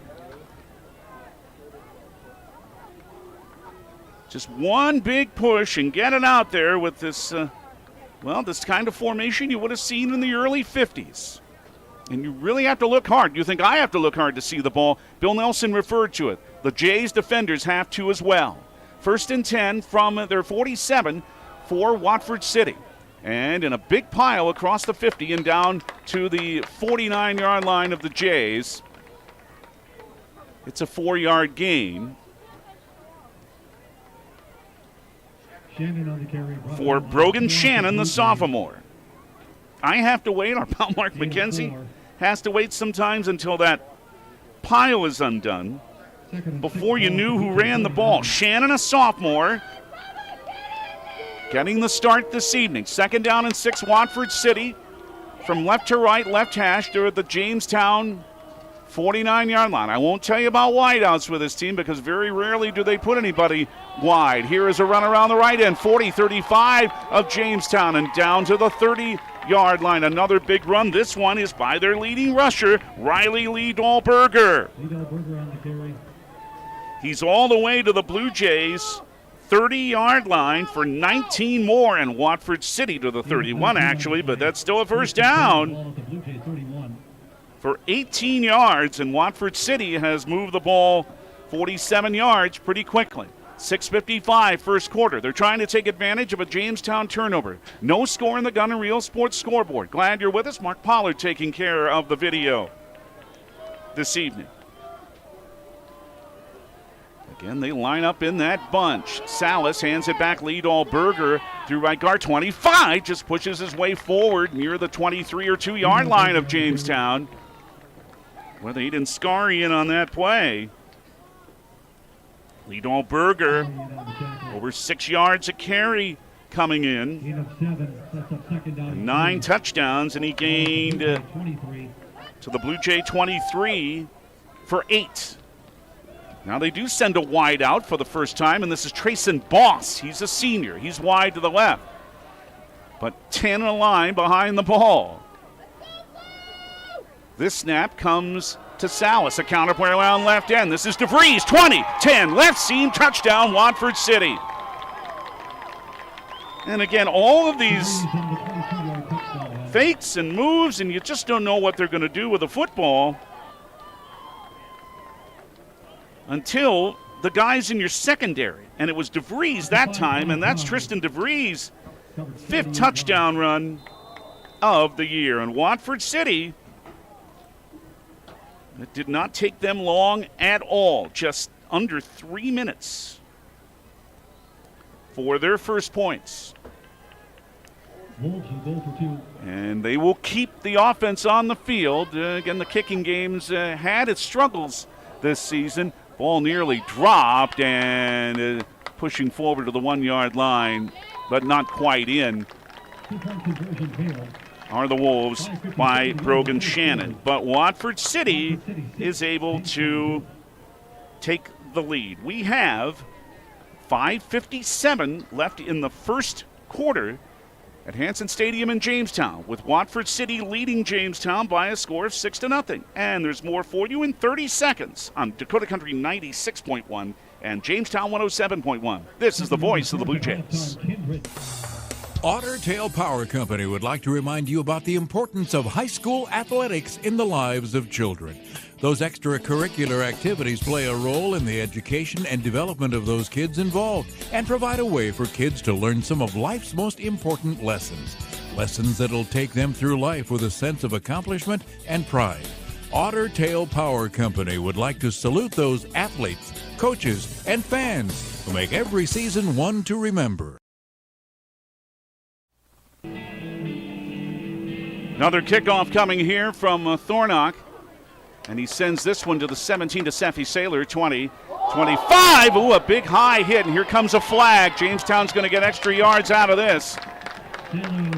just one big push and get it out there with this, this kind of formation you would have seen in the early 50s. And you really have to look hard. You think I have to look hard to see the ball. Bill Nelson referred to it. The Jays defenders have to as well. 1st and 10 from their 47 for Watford City. And in a big pile across the 50 and down to the 49-yard line of the Jays. It's a 4-yard gain for Brogan Shannon, the sophomore. I have to wait, our pal Mark McKenzie has to wait sometimes until that pile is undone before you knew who ran the ball. Shannon, a sophomore, getting the start this evening. 2nd down and 6, Watford City. From left to right, left hash, they're at the Jamestown 49-yard line. I won't tell you about wideouts with this team because very rarely do they put anybody wide. Here is a run around the right end, 40-35 of Jamestown, and down to the 30-yard line. Another big run. This one is by their leading rusher, Riley Liedolberger. He's all the way to the Blue Jays' 30-yard line for 19 more, and Watford City to the 31 actually, but that's still a first down for 18 yards, and Watford City has moved the ball 47 yards pretty quickly. 6:55 first quarter. They're trying to take advantage of a Jamestown turnover. No score in the Gun and Reel Sports scoreboard. Glad you're with us. Mark Pollard taking care of the video this evening. Again, they line up in that bunch. Salas hands it back. Liedolberger through right guard. 25 just pushes his way forward near the 23 or 2-yard line of Jamestown. Well, they didn't scar in on that play. Liedolberger Over 6 yards a carry coming in. Gain of 7. Sets up second down. 9 touchdowns, and he gained to the Blue Jay 23 for 8. Now they do send a wide out for the first time, and this is Trayson Boss. He's a senior. He's wide to the left. But 10 in a line behind the ball. This snap comes to Salas, a counterplay around left end. This is DeVries, 20, 10, left seam, touchdown, Watford City. And again, all of these fakes and moves, and you just don't know what they're going to do with the football until the guy's in your secondary. And it was DeVries that time, and that's Tristan DeVries' 5th touchdown run of the year. And Watford City, it did not take them long at all, just under 3 minutes for their first points. And they will keep the offense on the field. Again, the kicking games had its struggles this season. Ball nearly dropped and pushing forward to the 1-yard line, but not quite in, are the Wolves by Brogan Shannon. But Watford City is able to take the lead. We have 5:57 left in the first quarter at Hansen Stadium in Jamestown, with Watford City leading Jamestown by a score of 6-0. And there's more for you in 30 seconds on Dakota Country 96.1 and Jamestown 107.1. This is the voice of the Blue Jays. Otter Tail Power Company would like to remind you about the importance of high school athletics in the lives of children. Those extracurricular activities play a role in the education and development of those kids involved and provide a way for kids to learn some of life's most important lessons. Lessons that'll take them through life with a sense of accomplishment and pride. Otter Tail Power Company would like to salute those athletes, coaches, and fans who make every season one to remember. Another kickoff coming here from Thornock. And he sends this one to the 17 to Seffi Saylor, 20, 25. Ooh, a big high hit, and here comes a flag. Jamestown's going to get extra yards out of this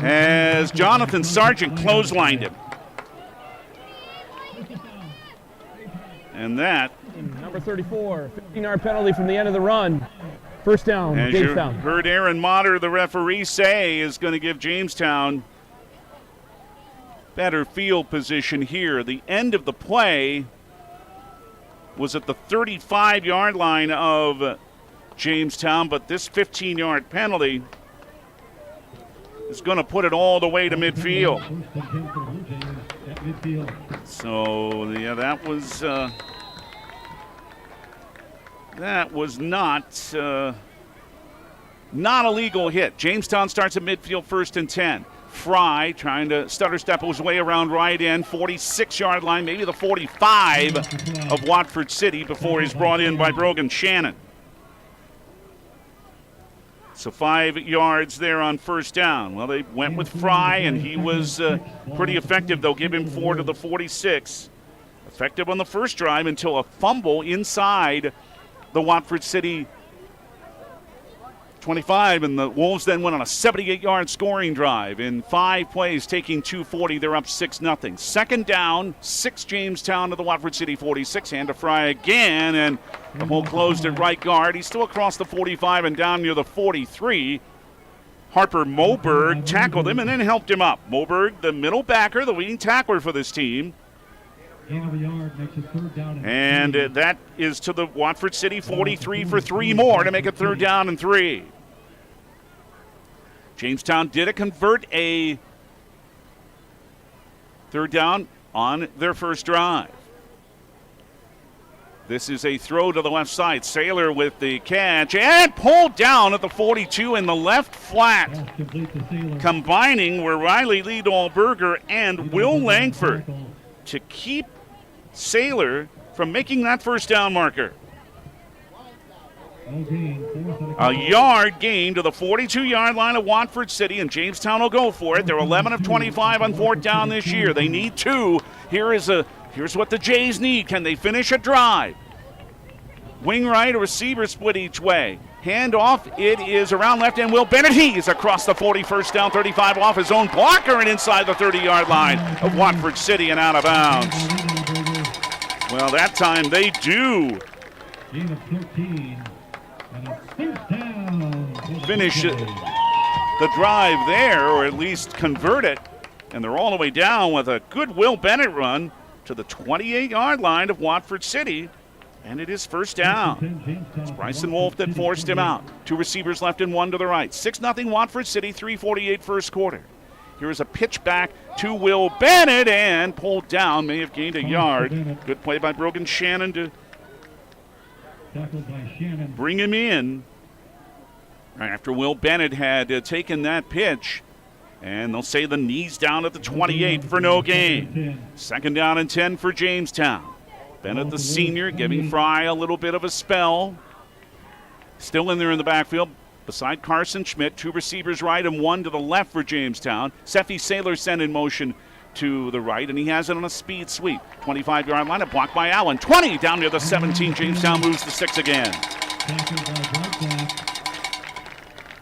as Jonathan Sargent clotheslined him. And that. Number 34, 15-yard penalty from the end of the run. First down, as Jamestown. You heard Aaron Motter, the referee, say is going to give Jamestown better field position here. The end of the play was at the 35-yard line of Jamestown, but this 15-yard penalty is going to put it all the way to midfield. So, yeah, that was not a legal hit. Jamestown starts at midfield, 1st and 10. Fry trying to stutter step his way around right end, 46-yard line, maybe the 45 of Watford City before he's brought in by Brogan Shannon. So 5 yards there on first down. Well, they went with Fry, and he was pretty effective. They'll give him 4 to the 46. Effective on the first drive until a fumble inside the Watford City 25, and the Wolves then went on a 78-yard scoring drive in 5 plays, taking 240. They're up 6-0. Second down, 6 Jamestown to the Watford City 46. Hand to Fry again, and the hole closed at right guard. He's still across the 45 and down near the 43. Harper Moberg tackled him and then helped him up. Moberg, the middle backer, the leading tackler for this team. And that is to the Watford City 43 for 3 more to make it 3rd down and 3. Jamestown did convert a 3rd down on their first drive. This is a throw to the left side. Saylor with the catch and pulled down at the 42 in the left flat. Combining were Riley Lee-Dahlberger and Will Langford to keep Saylor from making that first down marker. A yard gain to the 42-yard line of Watford City, and Jamestown will go for it. They're 11 of 25 on 4th down this year. They need 2. Here's what the Jays need. Can they finish a drive? Wing right, a receiver split each way. Handoff, it is around left end. Will Bennett, he's across the 40, first down, 35 off his own blocker and inside the 30-yard line of Watford City and out of bounds. Well, that time they do finish the drive there, or at least convert it, and they're all the way down with a good Will Bennett run to the 28-yard line of Watford City. And it is first down. It's Bryson Wolf that forced him out. 2 receivers left and 1 to the right. 6-0 Watford City, 3:48 first quarter. Here is a pitch back to Will Bennett and pulled down. May have gained a yard. Good play by Brogan Shannon to bring him in right after Will Bennett had taken that pitch. And they'll say the knees down at the 28 for no gain. 2nd down and 10 for Jamestown. Bennett, the senior, giving Fry a little bit of a spell. Still in there in the backfield beside Carson Schmidt. 2 receivers right and 1 to the left for Jamestown. Seffi Saylor sent in motion to the right, and he has it on a speed sweep. 25-yard line, blocked by Allen. 20 down near the 17. Jamestown moves to 6 again.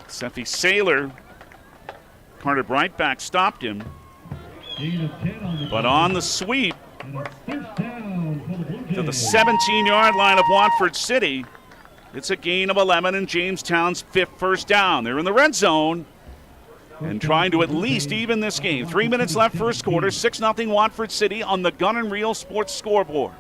Seffi Saylor, Carter Brightback stopped him. But on the sweep to the 17-yard line of Watford City, it's a gain of 11 and Jamestown's 5th first down. They're in the red zone and trying to at least even this game. 3 minutes left first quarter, 6-0 Watford City on the Gun and Reel Sports scoreboard.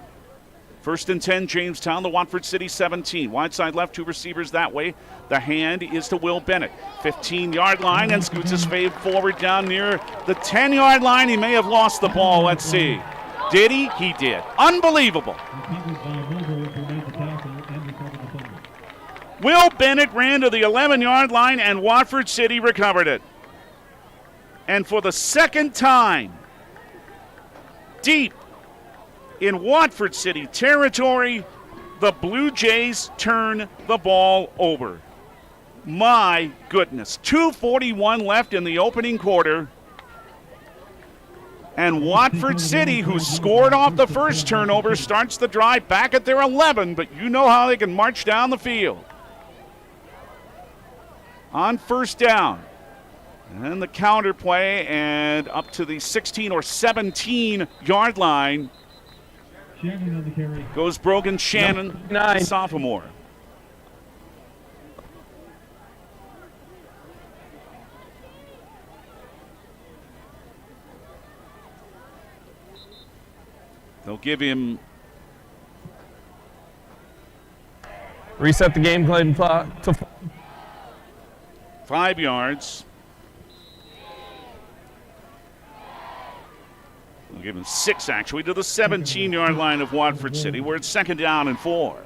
1st and 10 Jamestown, the Watford City 17. Wide side left, 2 receivers that way. The hand is to Will Bennett. 15-yard line and scoots his fade forward down near the 10-yard line. He may have lost the ball. Let's see. Did he? He did. Unbelievable. Will Bennett ran to the 11-yard line and Watford City recovered it. And for the second time, deep in Watford City territory, the Blue Jays turn the ball over. My goodness. 2:41 left in the opening quarter. And Watford City, who scored off the first turnover, starts the drive back at their 11, but you know how they can march down the field. On first down. And the counter play, and up to the 16 or 17-yard line goes Brogan Shannon, sophomore. They'll give him reset the game clock to 5 yards. They'll give him 6 actually to the 17-yard line of Watford City, where it's 2nd down and 4.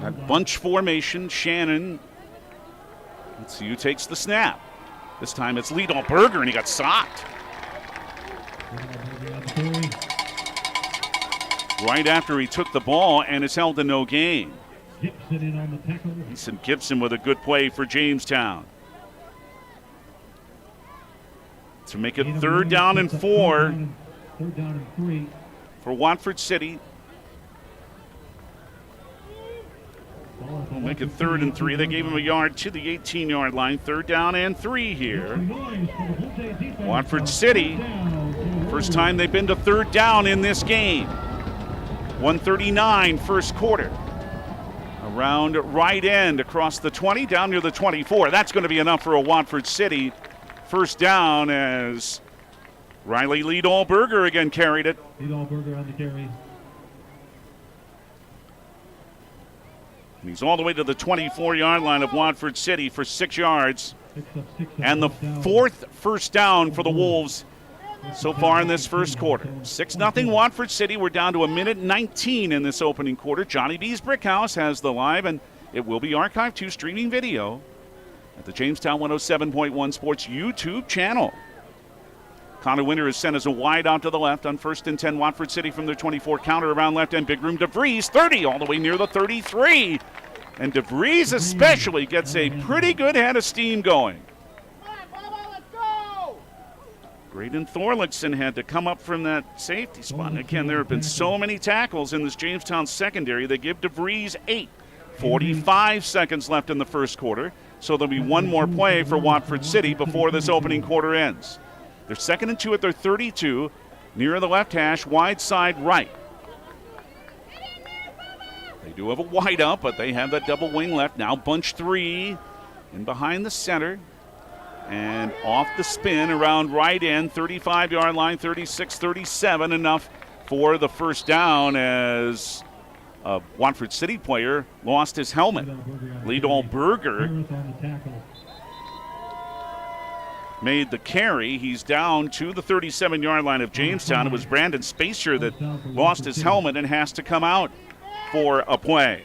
At bunch formation, Shannon. Let's see who takes the snap. This time it's Liedel Berger, and he got socked. Right after he took the ball, and it's held to no gain. Mason Gibson with a good play for Jamestown. To make it 3rd down and 4 for Watford City. We'll make it 3rd and 3. They gave him a yard to the 18-yard line. 3rd down and 3 here. Watford City, first time they've been to 3rd down in this game. 1:39 first quarter. Around right end across the 20, down near the 24. That's going to be enough for a Watford City first down as Riley Liedel-Berger again carried it. Liedel-Berger on the carry. And he's all the way to the 24-yard line of Watford City for 6 yards. And the 4th first down for the Wolves so far in this first quarter. 6-0 Watford City. We're down to 1:19 in this opening quarter. Johnny B's Brick House has the live, and it will be archived to streaming video at the Jamestown 107.1 Sports YouTube channel. Connor Winter is sent as a wide out to the left on 1st and 10 Watford City from their 24. Counter around left end. Big room. DeVries 30 all the way near the 33. And DeVries especially gets a pretty good head of steam going. Graydon Thorlickson had to come up from that safety spot. And again, there have been so many tackles in this Jamestown secondary. They give DeVries 8. 45 seconds left in the first quarter. So there'll be one more play for Watford City before this opening quarter ends. They're 2nd and 2 at their 32. Near the left hash, wide side right. They do have a wide out, but they have that double wing left. Now bunch 3 in behind the center. And off the spin around right end, 35-yard line, 36-37, enough for the first down as a Watford City player lost his helmet. Lidol Berger made the carry. He's down to the 37-yard line of Jamestown. It was Brandon Spacer that lost his helmet and has to come out for a play.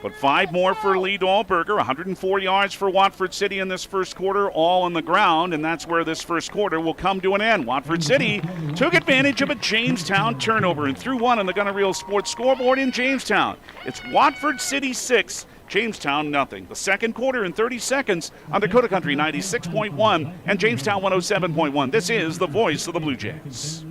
But 5 more for Lee Dahlberger, 104 yards for Watford City in this first quarter, all on the ground, and that's where this first quarter will come to an end. Watford City took advantage of a Jamestown turnover and threw one on the Gunner Real Sports scoreboard in Jamestown. It's Watford City 6, Jamestown nothing. The second quarter in 30 seconds on Dakota Country 96.1 and Jamestown 107.1. This is the voice of the Blue Jays.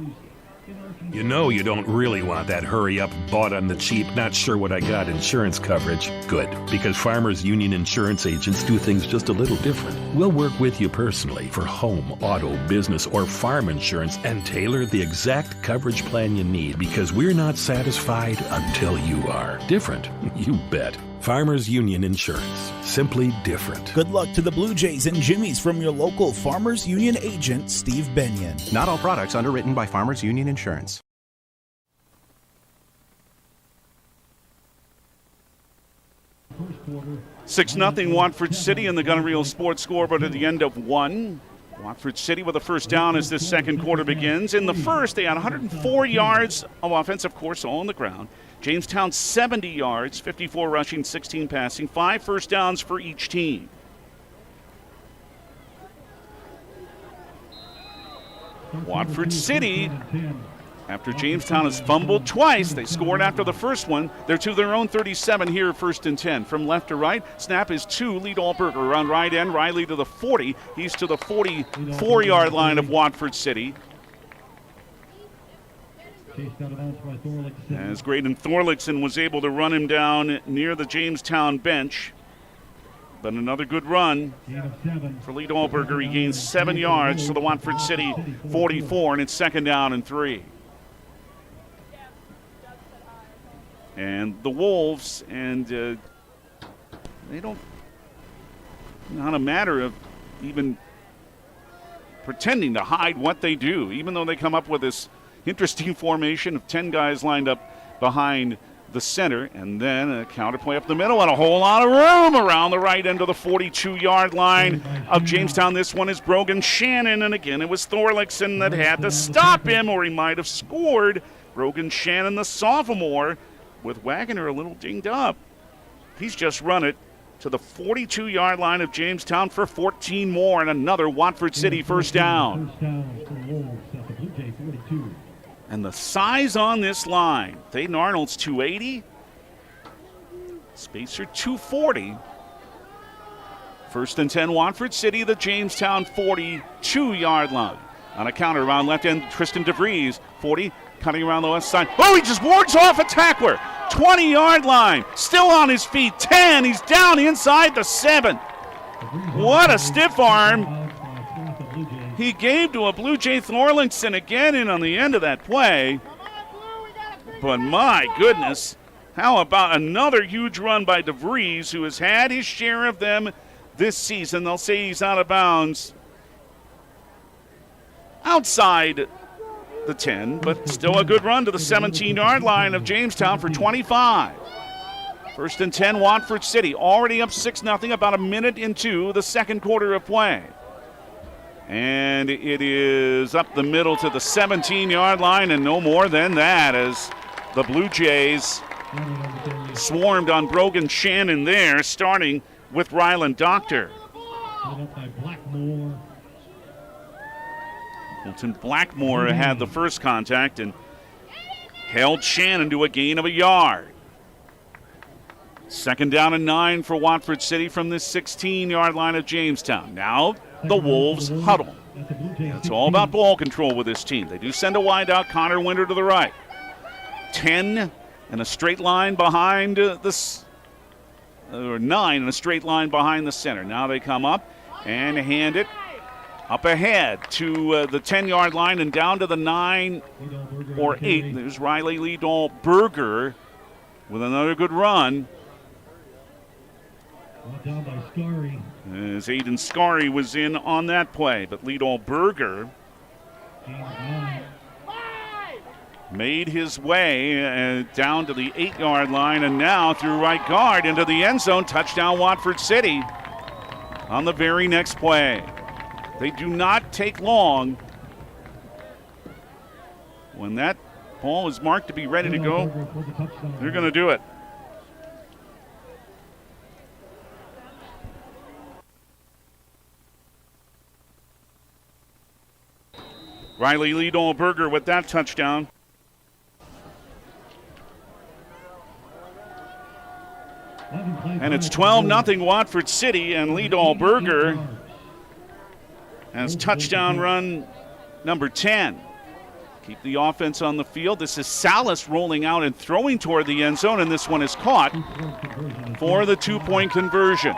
You know you don't really want that hurry-up, bought on the cheap, not sure what I got insurance coverage. Good, because Farmers Union insurance agents do things just a little different. We'll work with you personally for home, auto, business, or farm insurance and tailor the exact coverage plan you need because we're not satisfied until you are. Different? You bet. Farmers Union Insurance. Simply different. Good luck to the Blue Jays and Jimmys from your local Farmers Union agent, Steve Benyon. Not all products underwritten by Farmers Union Insurance. Quarter. 6-0 Watford City in the Gunner Real Sports scoreboard at the end of 1. Watford City with a first down as this second quarter begins. In the first, they had 104 yards of offense, of course, all on the ground. Jamestown 70 yards, 54 rushing, 16 passing, 5 first downs for each team. Watford City, after Jamestown has fumbled twice, they scored after the first one. They're to their own 37 here, 1st and 10. From left to right, snap is to Lee Dahlberger around right end. Riley to the 40. He's to the 44-yard line of Watford City. As Graydon Thorlickson was able to run him down near the Jamestown bench. But another good run for Lee Dahlberger. He gains 7 yards to the Watford City 44, and it's 2nd down and 3. And the Wolves, and they don't, not a matter of even pretending to hide what they do, even though they come up with this interesting formation of 10 guys lined up behind the center, and then a counterplay up the middle and a whole lot of room around the right end of the 42-yard line of Jamestown. This one is Brogan Shannon, and again it was Thorlickson that had to stop him, or he might have scored. Brogan Shannon, the sophomore, with Wagner a little dinged up. He's just run it to the 42-yard line of Jamestown for 14 more, and another Watford City first down. And the size on this line, Thaden Arnold's 280, Spacer 240. 1st and 10 Watford City, the Jamestown 42-yard line. On a counter around left end, Tristan DeVries, 40, cutting around the left side. Oh, he just wards off a tackler. 20-yard line, still on his feet, 10, he's down inside the 7. What a stiff arm he gave to a Blue Jay. Thorlickson again in on the end of that play. But my goodness, how about another huge run by DeVries, who has had his share of them this season. They'll say he's out of bounds outside the 10, but still a good run to the 17-yard line of Jamestown for 25. 1st and 10 Watford City, already up 6-0, about a minute into the second quarter of play. And it is up the middle to the 17-yard line, and no more than that, as the Blue Jays swarmed on Brogan Shannon there, starting with Ryland Doctor. Milton Blackmore had the first contact and held Shannon to a gain of a yard. 2nd down and 9 for Watford City from the 16-yard line of Jamestown. Now the Wolves huddle. It's all about ball control with this team. They do send a wide out, Connor Winter to the right. 10 and a straight line behind or 9 and a straight line behind the center. Now they come up and hand it up ahead to the 10-yard line and down to the 9 or 8. There's Riley Lee-Dahl Berger with another good run. Down by Scarry. As Aiden Scarry was in on that play, but Lee-Dahl Berger made his way down to the 8-yard line and now through right guard into the end zone. Touchdown Watford City on the very next play. They do not take long. When that ball is marked to be ready to go, they're going to do it. Riley Lee-Dahl Berger with that touchdown. And it's 12-0 Watford City, and Lee-Dahl Berger has touchdown run number 10. Keep the offense on the field. This is Salas rolling out and throwing toward the end zone, and this one is caught for the 2-point conversion.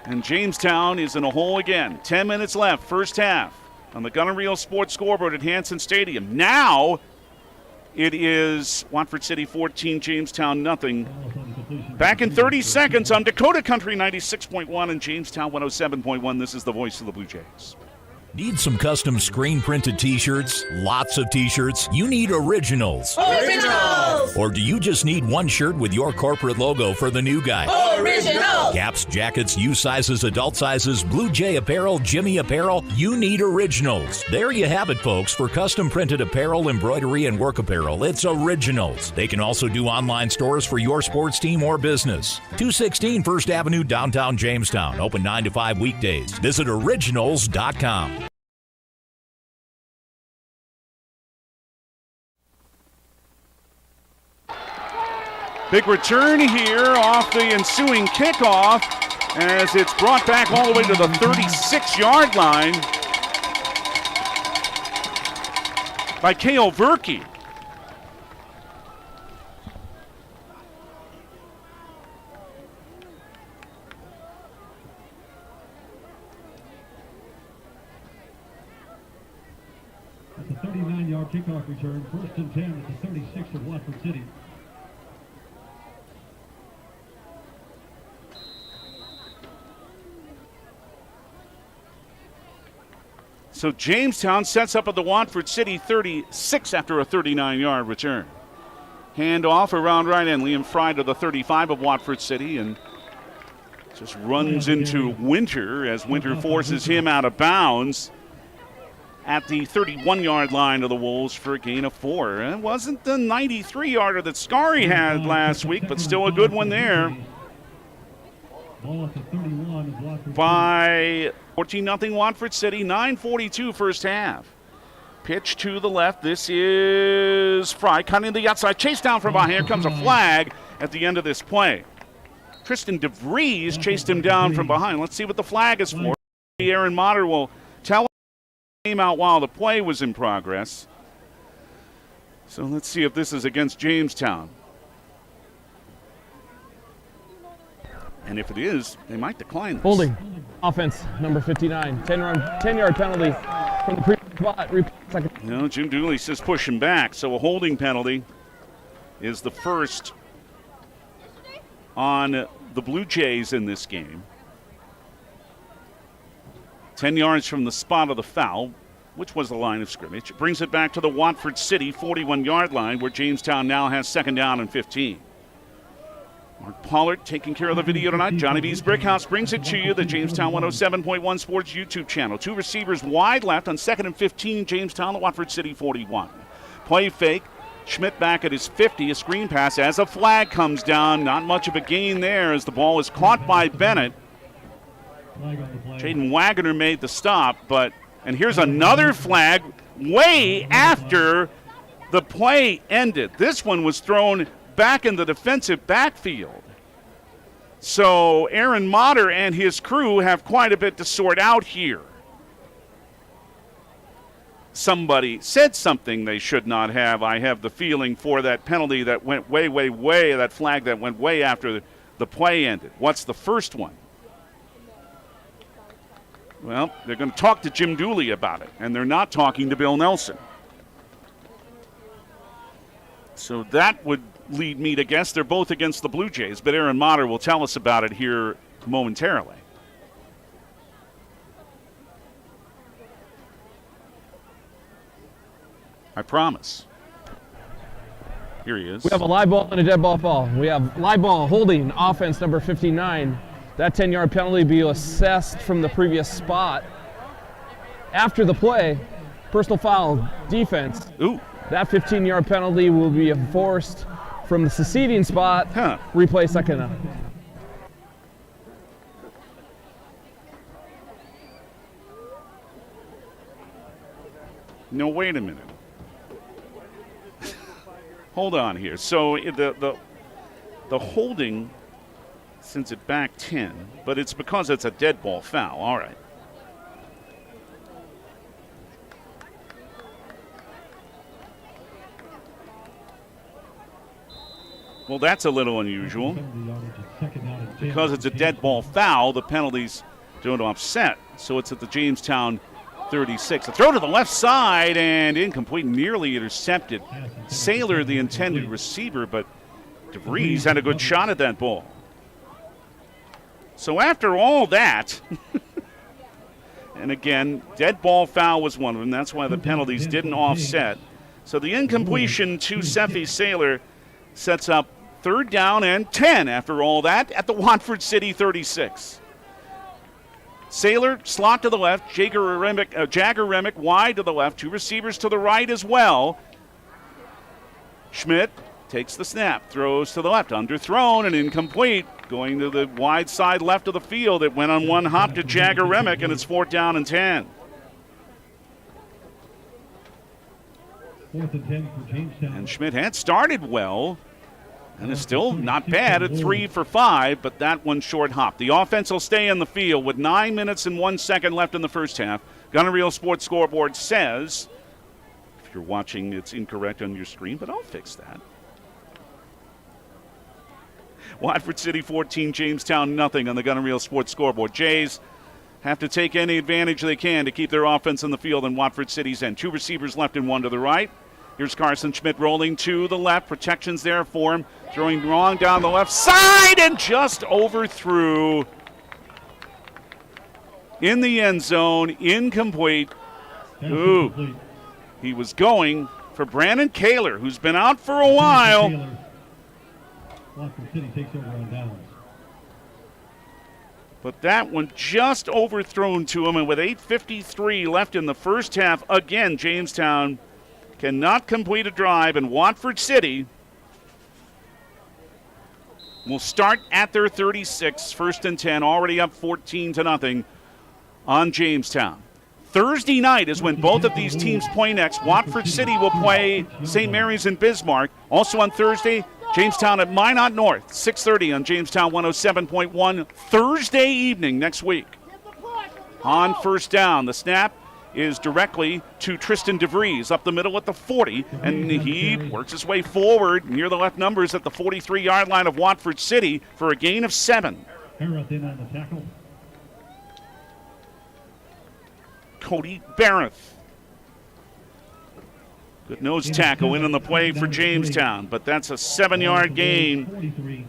And Jamestown is in a hole again. 10 minutes left, first half, on the Gunner Reel Sports scoreboard at Hansen Stadium. Now it is Watford City 14, Jamestown nothing. Back in 30 seconds on Dakota Country 96.1 and Jamestown 107.1. This is the voice of the Blue Jays. Need some custom screen printed t-shirts? Lots of t-shirts? You need originals. Originals! Or do you just need one shirt with your corporate logo for the new guy? Originals! Caps, jackets, U sizes, adult sizes, Blue Jay apparel, Jimmy apparel. You need originals. There you have it, folks. For custom printed apparel, embroidery, and work apparel, it's Originals. They can also do online stores for your sports team or business. 216 First Avenue, downtown Jamestown. Open 9 to 5 weekdays. Visit originals.com. Big return here off the ensuing kickoff as it's brought back all the way to the 36-yard line by Kale Verke. That's a 39-yard kickoff return. First and 10 at the 36 of Watford City. So Jamestown sets up at the Watford City 36 after a 39-yard return. Handoff around right end. Liam Fry to the 35 of Watford City and just runs into Winter as Winter forces him out of bounds at the 31-yard line of the Wolves for a gain of 4. It wasn't the 93-yarder that Scarry had last week, but still a good one there. Ball at the 31 of Watford By 14-0 Watford City, 9:42 first half. Pitch to the left. This is Fry cutting the outside. Chase down from behind. Here comes a flag at the end of this play. Tristan DeVries chased him down from behind. Let's see what the flag is for. Aaron Motter will tell us the game out while the play was in progress. So let's see if this is against Jamestown. And if it is, they might decline this. Holding. Offense, number 59. 10-yard penalty from the previous spot. Jim Douly says push him back. So a holding penalty is the first on the Blue Jays in this game. 10 yards from the spot of the foul, which was the line of scrimmage. It brings it back to the Watford City 41-yard line where Jamestown now has second down and 15. Mark Pollard taking care of the video tonight. Johnny B's Brickhouse brings it to you, the Jamestown 107.1 Sports YouTube channel. Two receivers wide left on second and 15, Jamestown, the Watford City 41. Play fake. Schmidt back at his 50, a screen pass as a flag comes down. Not much of a gain there as the ball is caught by Bennett. Jaden Wagoner made the stop, and here's another flag way after the play ended. This one was thrown back in the defensive backfield. So Aaron Motter and his crew have quite a bit to sort out here. Somebody said something they should not have, I have the feeling, for that penalty that went way, that flag that went way after the play ended. What's the first one? Well, they're going to talk to Jim Douly about it, and they're not talking to Bill Nelson. So that would lead me to guess they're both against the Blue Jays, but Aaron Motter will tell us about it here momentarily. I promise. Here he is. We have a live ball and a dead ball foul. We have live ball holding offense number 59. That 10-yard penalty be assessed from the previous spot. After the play, personal foul defense. Ooh. That 15-yard penalty will be enforced from the succeeding spot. Replay second up. No, wait a minute. Hold on here. So the holding sends it back 10, but it's because it's a dead ball foul. All right. Well, that's a little unusual. Because it's a dead ball foul, the penalties don't offset. So it's at the Jamestown 36. A throw to the left side and incomplete, nearly intercepted. Saylor, the intended receiver, but DeVries had a good shot at that ball. So after all that, and again, dead ball foul was one of them. That's why the penalties didn't offset. So the incompletion to Seffi Saylor sets up 3rd down and 10 after all that at the Watford City 36. Saylor, slot to the left. Jagger Remick wide to the left. 2 receivers to the right as well. Schmidt takes the snap, throws to the left, underthrown and incomplete. Going to the wide side left of the field. It went on one hop to Jagger Remick, and it's 4th down and 10. 4th and 10 for Jamestown. And Schmidt had started well. And it's still not bad at 3 for 5, but that one short hop. The offense will stay in the field with 9 minutes and 1 second left in the first half. Gunner Reel Sports Scoreboard says, if you're watching, it's incorrect on your screen, but I'll fix that. Watford City 14, Jamestown nothing on the Gunner Reel Sports Scoreboard. Jays have to take any advantage they can to keep their offense in the field in Watford City's end. 2 receivers left and 1 to the right. Here's Carson Schmidt rolling to the left. Protection's there for him. Throwing wrong down the left side and just overthrew in the end zone. Incomplete. Ooh. He was going for Brandon Kaler, who's been out for a while. Watford City takes over on downs. But that one just overthrown to him, and with 8:53 left in the first half, again, Jamestown cannot complete a drive, and Watford City will start at their 36, 1st and 10, already up 14-0 on Jamestown. Thursday night is when both of these teams play next. Watford City will play St. Mary's in Bismarck. Also on Thursday, Jamestown at Minot North, 6:30 on Jamestown 107.1. Thursday evening next week. On first down, the snap is directly to Tristan DeVries up the middle at the 40, and he works his way forward near the left numbers at the 43-yard line of Watford City for a gain of 7. Harrith in on the tackle. Cody Barrett. Good nose tackle in on the play for Jamestown, but that's a 7-yard gain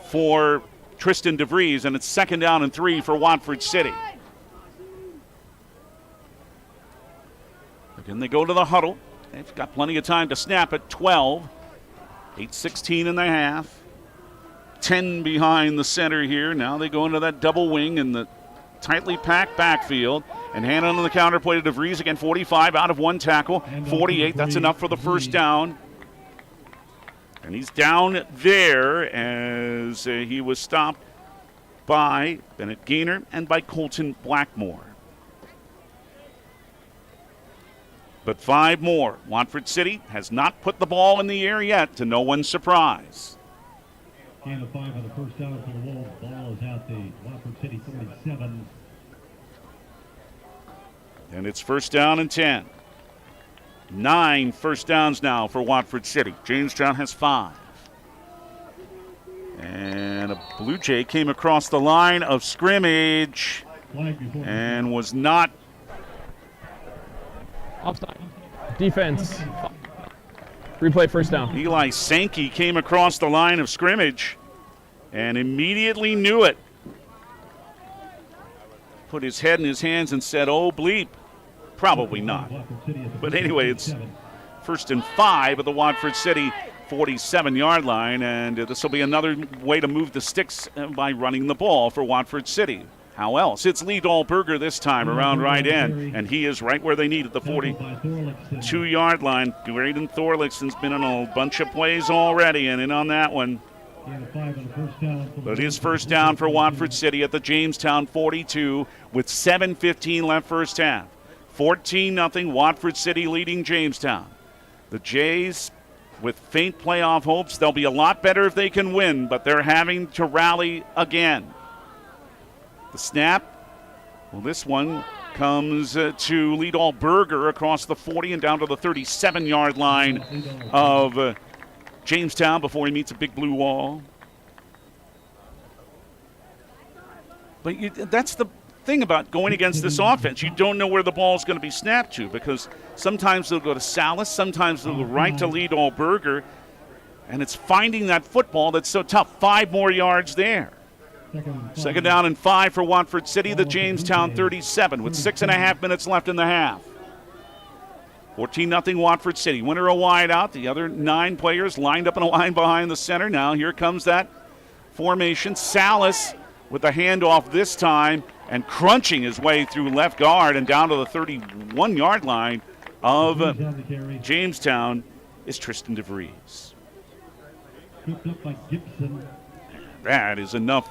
for Tristan DeVries, and it's 2nd down and 3 for Watford City. Again, they go to the huddle. They've got plenty of time to snap at 12. 8:16 in the half. 10 behind the center here. Now they go into that double wing in the tightly packed backfield. And hand on the counter play to DeVries again. 45 out of 1 tackle. 48, that's enough for the first down. And he's down there as he was stopped by Bennett Gaynor and by Colton Blackmore. But 5 more. Watford City has not put the ball in the air yet, to no one's surprise. Gain of 5 on the first down for the Wolves. Ball is at the Watford City 47. And it's first down and 10. 9 first downs now for Watford City. Jamestown has 5. And a Blue Jay came across the line of scrimmage and was not. Offside. Defense. Replay first down. Eli Sankey came across the line of scrimmage and immediately knew it. Put his head in his hands and said, "Oh, bleep." Probably not. But anyway, it's first and 5 at the Watford City 47-yard line, and this will be another way to move the sticks by running the ball for Watford City. How else? It's Lee Dahlberger this time around right end, and he is right where they need at the 42-yard line. Graydon Thorlickson's been on a bunch of plays already, and in on that one. But it is first down for Watford City at the Jamestown 42 with 7:15 left first half. 14-0, Watford City leading Jamestown. The Jays, with faint playoff hopes, they'll be a lot better if they can win, but they're having to rally again. The snap, well, this one comes to Lee Dahlberger across the 40 and down to the 37-yard line of Jamestown before he meets a big blue wall. But that's the thing about going against this offense. You don't know where the ball is going to be snapped to, because sometimes they'll go to Salas, sometimes they'll go right to Lee Dahlberger, and it's finding that football that's so tough. 5 more yards there. Second down and 5 for Watford City, the Jamestown 37, with 6.5 minutes left in the half. 14-0 Watford City. Winner a wide out. The other 9 players lined up in a line behind the center. Now here comes that formation. Salas with the handoff this time, and crunching his way through left guard and down to the 31-yard line of Jamestown is Tristan DeVries. That is enough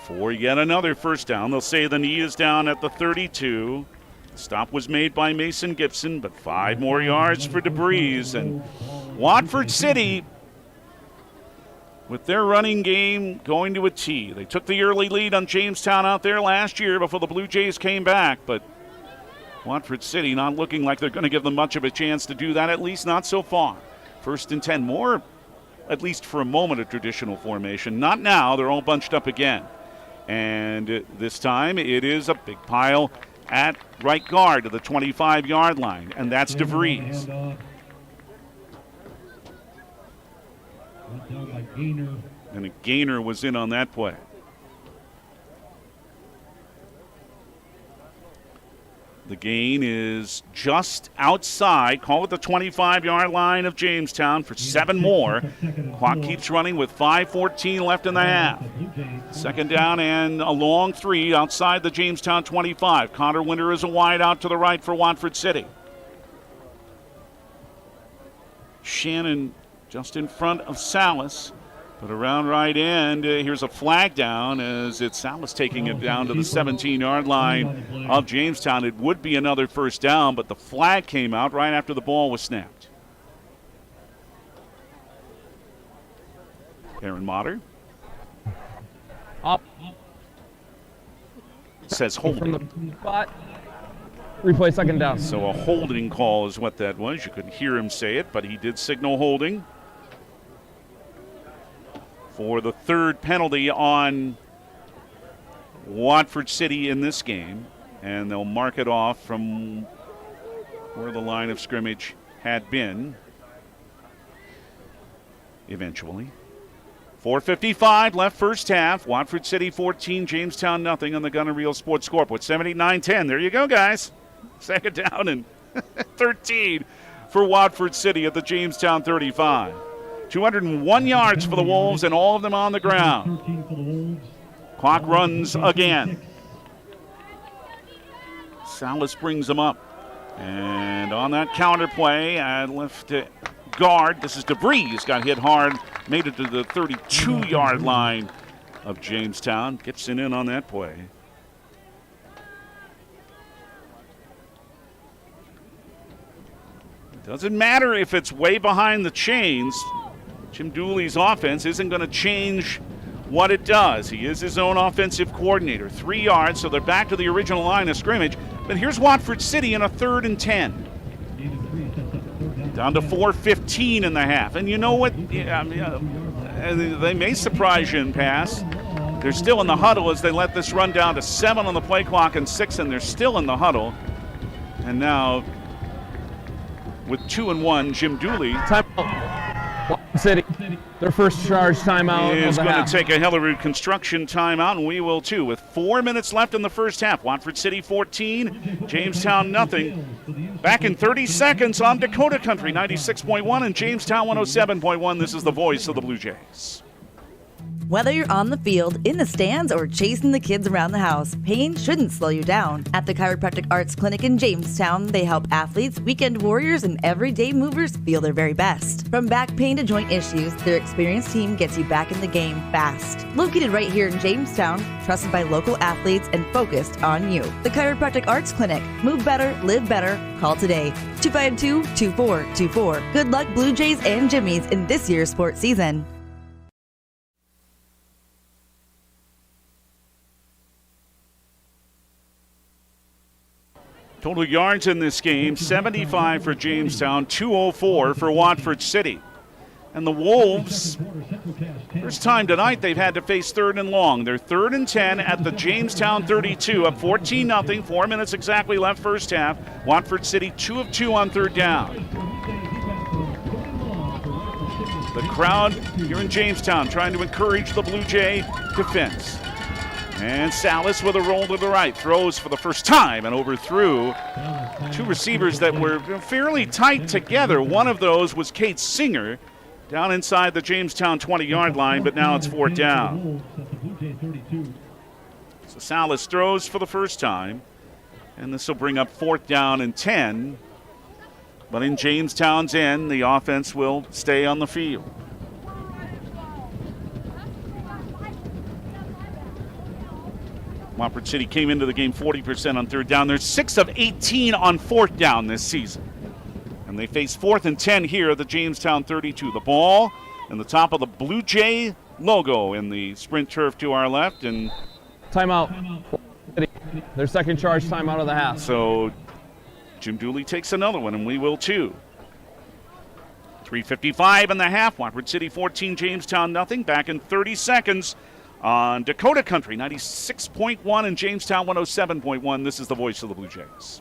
for yet another first down. They'll say the knee is down at the 32. Stop was made by Mason Gibson, but 5 more yards for DeVries. And Watford City, with their running game going to a T. They took the early lead on Jamestown out there last year before the Blue Jays came back, but Watford City not looking like they're going to give them much of a chance to do that, at least not so far. First and 10, more, at least for a moment, a traditional formation. Not now, they're all bunched up again. And this time it is a big pile at right guard to the 25-yard line, and that's DeVries. And a Gainer was in on that play. The gain is just outside, call it the 25-yard line of Jamestown for 7 more. Clock keeps running with 5:14 left in the half. Second down and a long 3 outside the Jamestown 25. Connor Winter is a wide out to the right for Watford City. Shannon just in front of Salas. But around right end, here's a flag down as it's Salas taking it down to the 17-yard line of Jamestown. It would be another first down, but the flag came out right after the ball was snapped. Aaron Motter. Up. Says holding. From the spot. Replay second down. So a holding call is what that was. You couldn't hear him say it, but he did signal holding for the 3rd penalty on Watford City in this game. And they'll mark it off from where the line of scrimmage had been eventually. 4:55 left first half. Watford City 14, Jamestown nothing on the Gunner Reel Sports Scoreboard. 7-8-9-10. There you go, guys. Second down and 13 for Watford City at the Jamestown 35. 201 yards for the Wolves, and all of them on the ground. Clock runs again. Salas brings them up. And on that counter play, at left guard, this is DeVries, got hit hard, made it to the 32-yard line of Jamestown. Gibson in on that play. Doesn't matter if it's way behind the chains. Jim Douly's offense isn't going to change what it does. He is his own offensive coordinator. 3 yards, so they're back to the original line of scrimmage. But here's Watford City in a 3rd and 10. Down to 4:15 in the half. And you know what? They may surprise you and pass. They're still in the huddle as they let this run down to 7 on the play clock and 6, and they're still in the huddle. And now, with 2 and 1, Jim Douly. Watford City, their first charge timeout. Is going to take a Hellerud construction timeout, and we will too. With 4 minutes left in the first half. Watford City 14, Jamestown nothing. Back in 30 seconds on Dakota Country 96.1 and Jamestown 107.1. This is the voice of the Blue Jays. Whether you're on the field, in the stands, or chasing the kids around the house, pain shouldn't slow you down. At the Chiropractic Arts Clinic in Jamestown, they help athletes, weekend warriors, and everyday movers feel their very best. From back pain to joint issues, their experienced team gets you back in the game fast. Located right here in Jamestown, trusted by local athletes and focused on you. The Chiropractic Arts Clinic. Move better, live better. Call today. 252-2424. Good luck, Blue Jays and Jimmies, in this year's sports season. Total yards in this game, 75 for Jamestown, 204 for Watford City. And the Wolves, first time tonight they've had to face 3rd and long. They're 3rd and 10 at the Jamestown 32, up 14-0, 4 minutes exactly left first half. Watford City 2 of 2 on 3rd down. The crowd here in Jamestown trying to encourage the Blue Jay defense. And Salas with a roll to the right, throws for the first time and overthrew 2 receivers that were fairly tight together. One of those was Kate Singer down inside the Jamestown 20-yard line, but now it's 4th down. So Salas throws for the first time, and this will bring up 4th down and 10. But in Jamestown's end, the offense will stay on the field. Watford City came into the game 40% on 3rd down. They're 6 of 18 on 4th down this season. And they face 4th and 10 here at the Jamestown 32. The ball and the top of the Blue Jay logo in the sprint turf to our left. And timeout. Their second charge timeout of the half. So Jim Douly takes another one, and we will too. 3:55 in the half. Watford City 14, Jamestown nothing. Back in 30 seconds. On Dakota Country, 96.1 and Jamestown 107.1. This is the voice of the Blue Jays.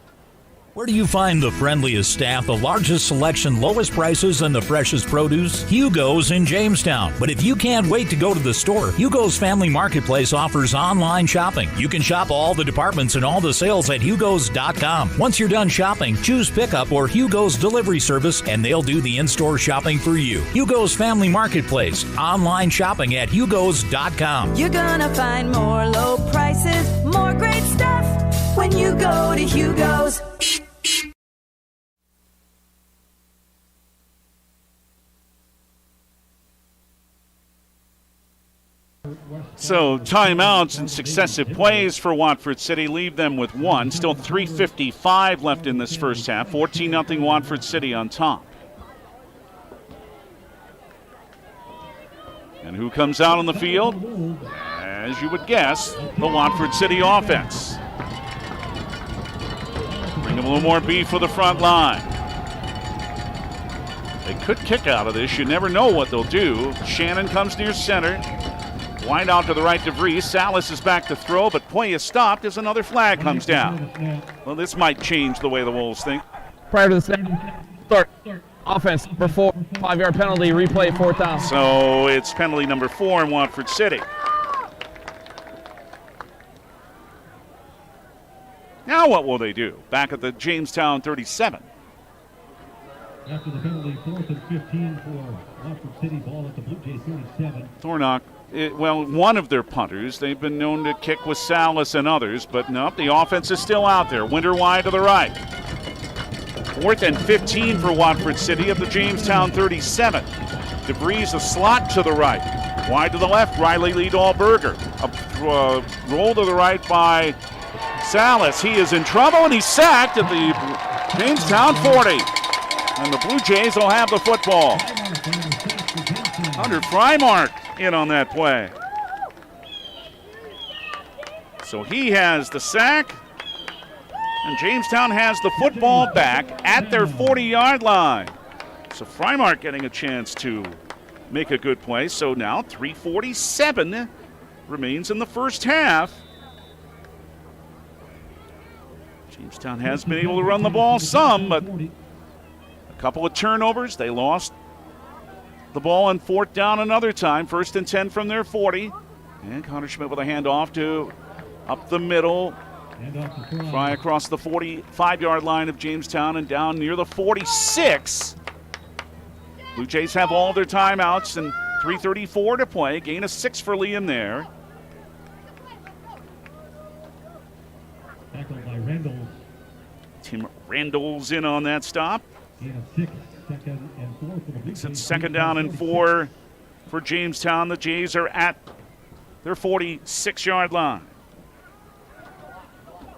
Where do you find the friendliest staff, the largest selection, lowest prices, and the freshest produce? Hugo's in Jamestown. But if you can't wait to go to the store, Hugo's Family Marketplace offers online shopping. You can shop all the departments and all the sales at hugos.com. Once you're done shopping, choose pickup or Hugo's delivery service, and they'll do the in-store shopping for you. Hugo's Family Marketplace, online shopping at hugos.com. You're gonna find more low prices, more great stuff when you go to Hugo's. So timeouts and successive plays for Watford City leave them with 1. Still 3:55 left in this first half. 14-0 Watford City on top. And who comes out on the field? As you would guess, the Watford City offense. Bring them a little more beef for the front line. They could kick out of this. You never know what they'll do. Shannon comes near center. Wide out to the right to Vries. Salas is back to throw, but play is stopped as another flag comes down. Well, this might change the way the Wolves think. Prior to the start, offense, number 4, 5-yard penalty, replay, 4th down. So it's penalty number 4 in Watford City. Now what will they do? Back at the Jamestown 37. After the penalty, 4th and 15 for Watford City, ball at the Blue Jays 37. Thornock, one of their punters, they've been known to kick with Salas and others, but no, the offense is still out there. Winter wide to the right. 4th and 15 for Watford City at the Jamestown 37. DeVries a slot to the right. Wide to the left, Riley Lee-Dahlberger. A roll to the right by Salas. He is in trouble, and he's sacked at the Jamestown 40. And the Blue Jays will have the football. Hunter Frymark in on that play. So he has the sack, and Jamestown has the football back at their 40-yard line. So Frymark getting a chance to make a good play. So now 3:47 remains in the first half. Jamestown has been able to run the ball some, but a couple of turnovers. They lost the ball on fourth down another time. 1st and 10 from their 40. And Connor Schmidt with a handoff to up the middle. Fry across the 45-yard line of Jamestown and down near the 46. Blue Jays have all their timeouts and 3:34 to play. Gain of 6 for Liam there. Tackled by Randall. Tim Randall's in on that stop. Gain of 6, 2nd and 4 for the Blue It's Jays. 2nd down and 4 for Jamestown. The Jays are at their 46-yard line.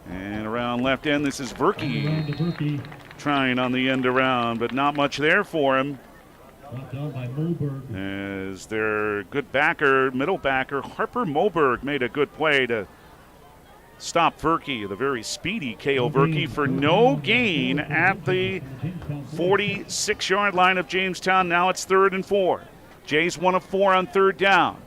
And around left end, this is Verke trying on the end around, but not much there for him. Brought down by Moberg. As their good backer, middle backer, Harper Moberg made a good play to stop Verke, the very speedy K.O. Verke, for no gain at the 46-yard line of Jamestown. Now it's 3rd and 4. Jays 1 of 4 on 3rd down.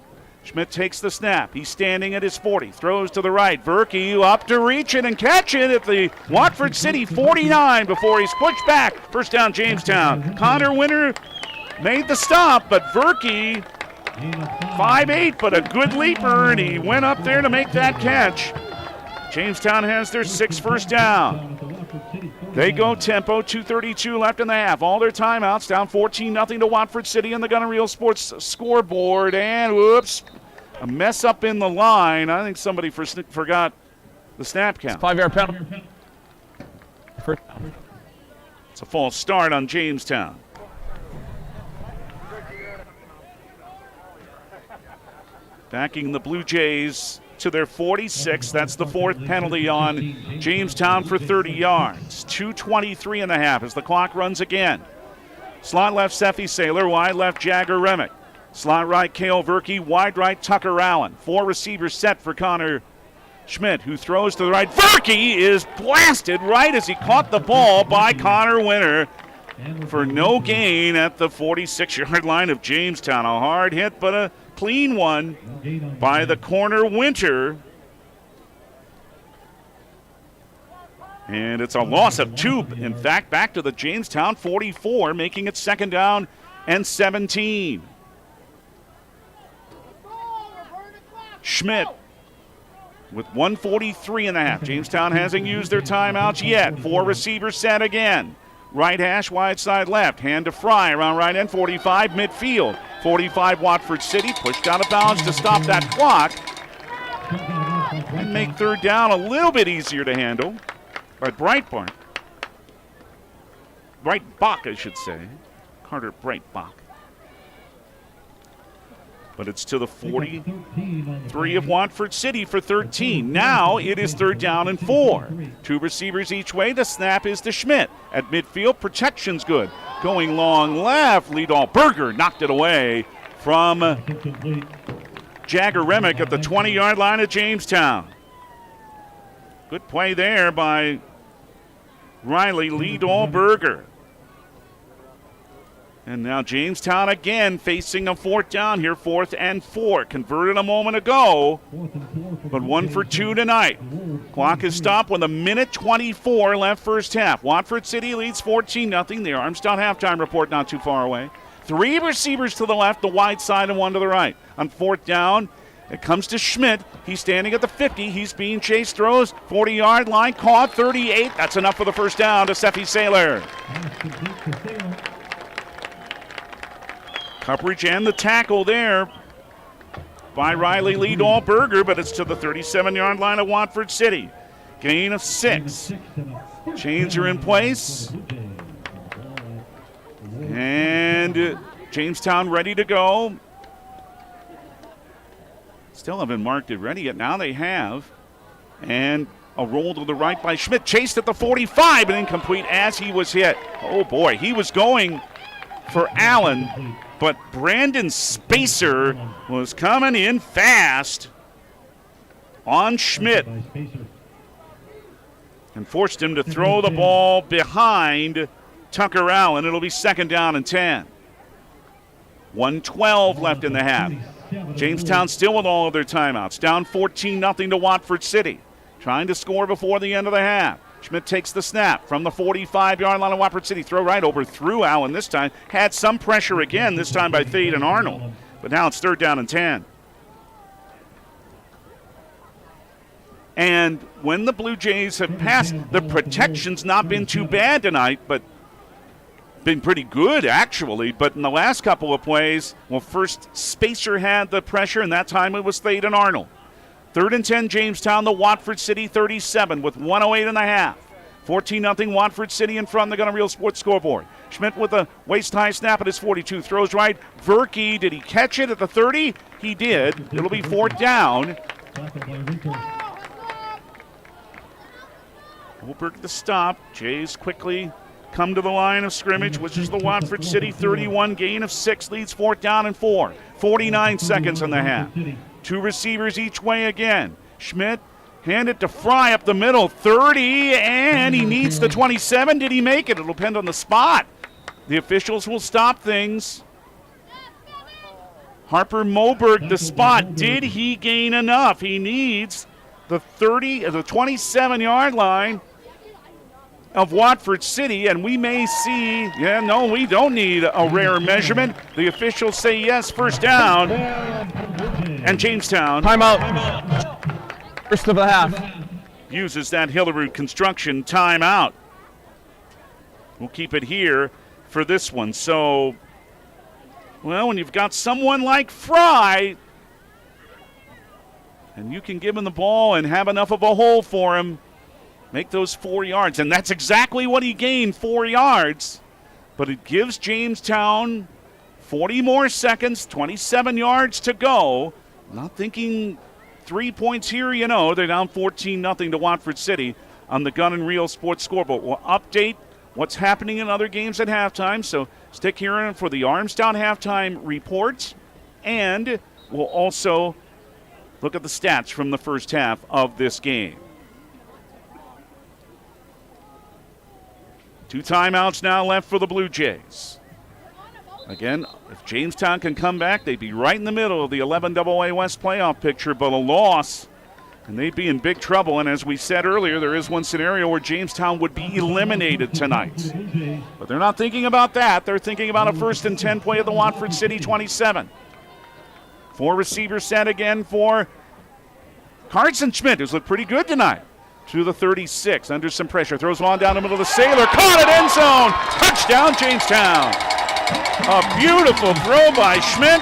Schmidt takes the snap. He's standing at his 40. Throws to the right. Verke up to reach it and catch it at the Watford City 49 before he's pushed back. First down, Jamestown. Connor Winter made the stop, but Verke, 5'8", but a good leaper, and he went up there to make that catch. Jamestown has their 6th first down. They go tempo, 2:32 left in the half. All their timeouts, down 14-0 to Watford City on the Gunner Real Sports scoreboard. And whoops, a mess up in the line. I think somebody forgot the snap count. 5-yard penalty. It's a false start on Jamestown. Backing the Blue Jays to their 46. That's the 4th penalty on Jamestown for 30 yards. 2:23 in the half as the clock runs again. Slot left, Seffi Saylor. Wide left, Jagger Remick. Slot right, Cale Verke. Wide right, Tucker Allen. 4 receivers set for Connor Schmidt, who throws to the right. Verke is blasted right as he caught the ball by Connor Winter for no gain at the 46-yard line of Jamestown. A hard hit, but a clean one by the corner Winter. And it's a loss of 2. In fact, back to the Jamestown 44, making it 2nd down and 17. Schmidt with 1:43 in the half. Jamestown hasn't used their timeouts yet. 4 receivers set again. Right hash, wide side left. Hand to Fry around right end, 45 midfield. 45 Watford City, pushed out of bounds to stop that clock. And make 3rd down a little bit easier to handle by Breitbach, I should say. Carter Breitbach. But it's to the 43 of Watford City for 13. Now it is 3rd down and 4. 2 receivers each way. The snap is to Schmidt. At midfield, protection's good. Going long left, Liedal Berger knocked it away from Jagger Remick at the 20-yard line of Jamestown. Good play there by Riley Liedal Berger. And now Jamestown again facing a 4th down here, 4th and 4. Converted a moment ago, but 1 for 2 tonight. Clock is stopped with 1:24 left first half. Watford City leads 14-0. The Armstown halftime report not too far away. 3 receivers to the left, the wide side, and 1 to the right. On 4th down, it comes to Schmidt. He's standing at the 50. He's being chased, throws, 40-yard line, caught, 38. That's enough for the first down to Seffi Saylor. Coverage and the tackle there by Riley Liedal Berger, but it's to the 37-yard line of Watford City. Gain of 6. Chains are in place. And Jamestown ready to go. Still haven't marked it ready yet. Now they have. And a roll to the right by Schmidt. Chased at the 45 and incomplete as he was hit. Oh boy, he was going for Allen. but Brandon Spacer was coming in fast on Schmidt and forced him to throw the ball behind Tucker Allen. It'll be 2nd down and 10. 1:12 left in the half. Jamestown still with all of their timeouts. Down 14-0 to Watford City. Trying to score before the end of the half. Schmidt takes the snap from the 45-yard line of Watford City. Throw right over through Allen this time. Had some pressure again, this time by Thade and Arnold. But now it's 3rd down and 10. And when the Blue Jays have passed, the protection's not been too bad tonight, but been pretty good, actually. But in the last couple of plays, well, first Spacer had the pressure, and that time it was Thade and Arnold. 3rd and 10, Jamestown, the Watford City 37 with 1:08 in the half. 14-0 Watford City in front of the Gun and Reel Sports scoreboard. Schmidt with a waist-high snap at his 42. Throws right. Verke, did he catch it at the 30? He did. It'll be 4th down. Holberg the stop. Jays quickly come to the line of scrimmage, which is the Watford City 31, gain of 6, leads 4th down and 4. 49 seconds in the half. 2 receivers each way again. Schmidt handed to Fry up the middle, 30, and he needs the 27. Did he make it? It'll depend on the spot. The officials will stop things. Harper Moberg, the spot. Did he gain enough? He needs the 27-yard line of Watford City, and we may see, we don't need a rare measurement. The officials say yes, 1st down. And Jamestown. Timeout. First of the half. Uses that Hillerud Construction timeout. We'll keep it here for this one. So, well, when you've got someone like Fry, and you can give him the ball and have enough of a hole for him, make those 4 yards. And that's exactly what he gained, 4 yards. But it gives Jamestown 40 more seconds, 27 yards to go. Not thinking 3 points here, They're down 14-0 to Watford City on the Gun and Reel Sports scoreboard. We'll update what's happening in other games at halftime, so stick here for the Armstown halftime report. And we'll also look at the stats from the first half of this game. 2 timeouts now left for the Blue Jays. Again, if Jamestown can come back, they'd be right in the middle of the 11AA West playoff picture, but a loss, and they'd be in big trouble. And as we said earlier, there is one scenario where Jamestown would be eliminated tonight. But they're not thinking about that. They're thinking about a 1st and 10 play at the Watford City 27. 4 receivers set again for Hansen Schmidt, who's looked pretty good tonight. To the 36, under some pressure. Throws one down the middle of the Sailor. Caught it, end zone. Touchdown, Jamestown. A beautiful throw by Schmidt.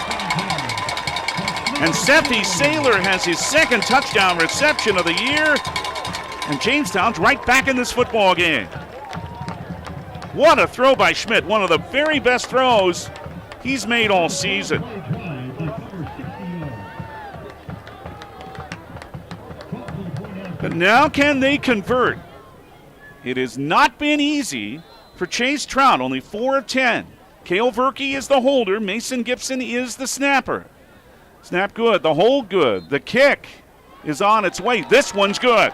And Sefi Sailor has his 2nd touchdown reception of the year. And Jamestown's right back in this football game. What a throw by Schmidt. One of the very best throws he's made all season. But now can they convert? It has not been easy for Chase Trout, only 4 of 10. Cale Verke is the holder. Mason Gibson is the snapper. Snap good, the hold good. The kick is on its way. This one's good.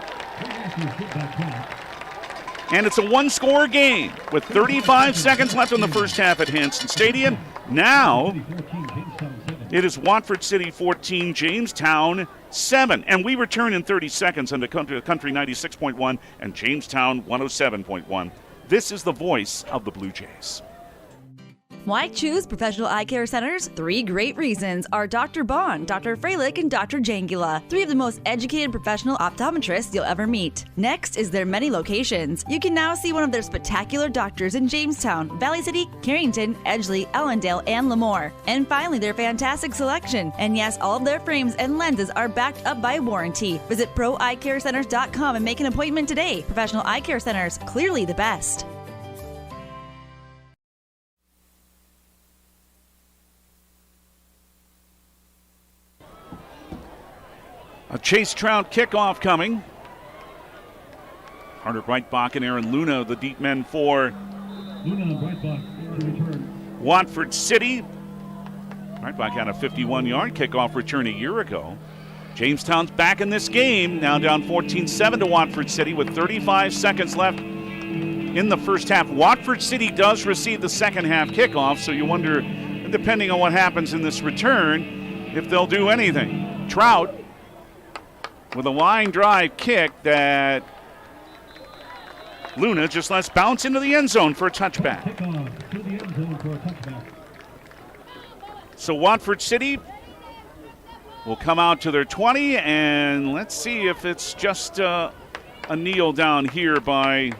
And it's a 1-score game with 35 seconds left in the first half at Hansen Stadium. Now it is Watford City 14, Jamestown 7. And we return in 30 seconds on the Country 96.1 and Jamestown 107.1. This is the voice of the Blue Jays. Why choose Professional Eye Care Centers? 3 great reasons are Dr. Bond, Dr. Freilich, and Dr. Jangula, 3 of the most educated professional optometrists you'll ever meet. Next is their many locations. You can now see one of their spectacular doctors in Jamestown, Valley City, Carrington, Edgeley, Ellendale, and Lemoore. And finally, their fantastic selection. And yes, all of their frames and lenses are backed up by warranty. Visit ProEyeCareCenters.com and make an appointment today. Professional Eye Care Centers, clearly the best. A Chase Trout kickoff coming. Carter Breitbach and Aaron Luna, the deep men for Watford City. Hardback had a 51-yard kickoff return a year ago. Jamestown's back in this game, now down 14-7 to Watford City with 35 seconds left in the first half. Watford City does receive the second half kickoff, so you wonder, depending on what happens in this return, if they'll do anything. Trout with a line drive kick that Luna just lets bounce into the end zone for a touchback. So Watford City will come out to their 20, and let's see if it's just a kneel down here by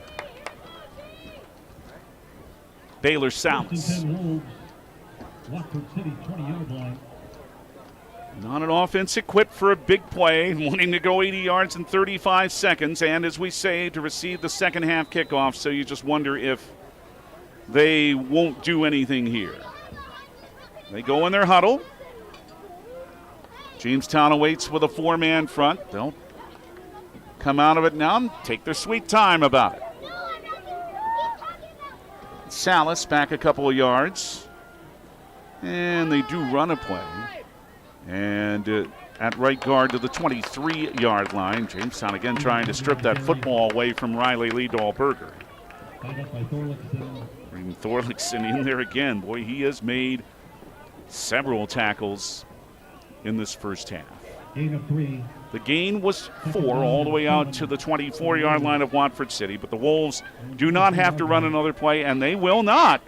Baylor Salas. Watford City 20-yard line. Not an offense equipped for a big play, wanting to go 80 yards in 35 seconds, and as we say, to receive the second half kickoff, so you just wonder if they won't do anything here. They go in their huddle. Jamestown awaits with a four-man front. They'll come out of it now and take their sweet time about it. Salas back a couple of yards. And they do run a play. And at right guard to the 23-yard line. Jamestown again trying to strip that football away from Riley Lee Dahlberger. Bringing Thorlickson in there again. Boy, he has made several tackles in this first half. Gain of 3. The gain was 4 all the way out to the 24-yard line of Watford City, but the Wolves do not have to run another play, and they will not.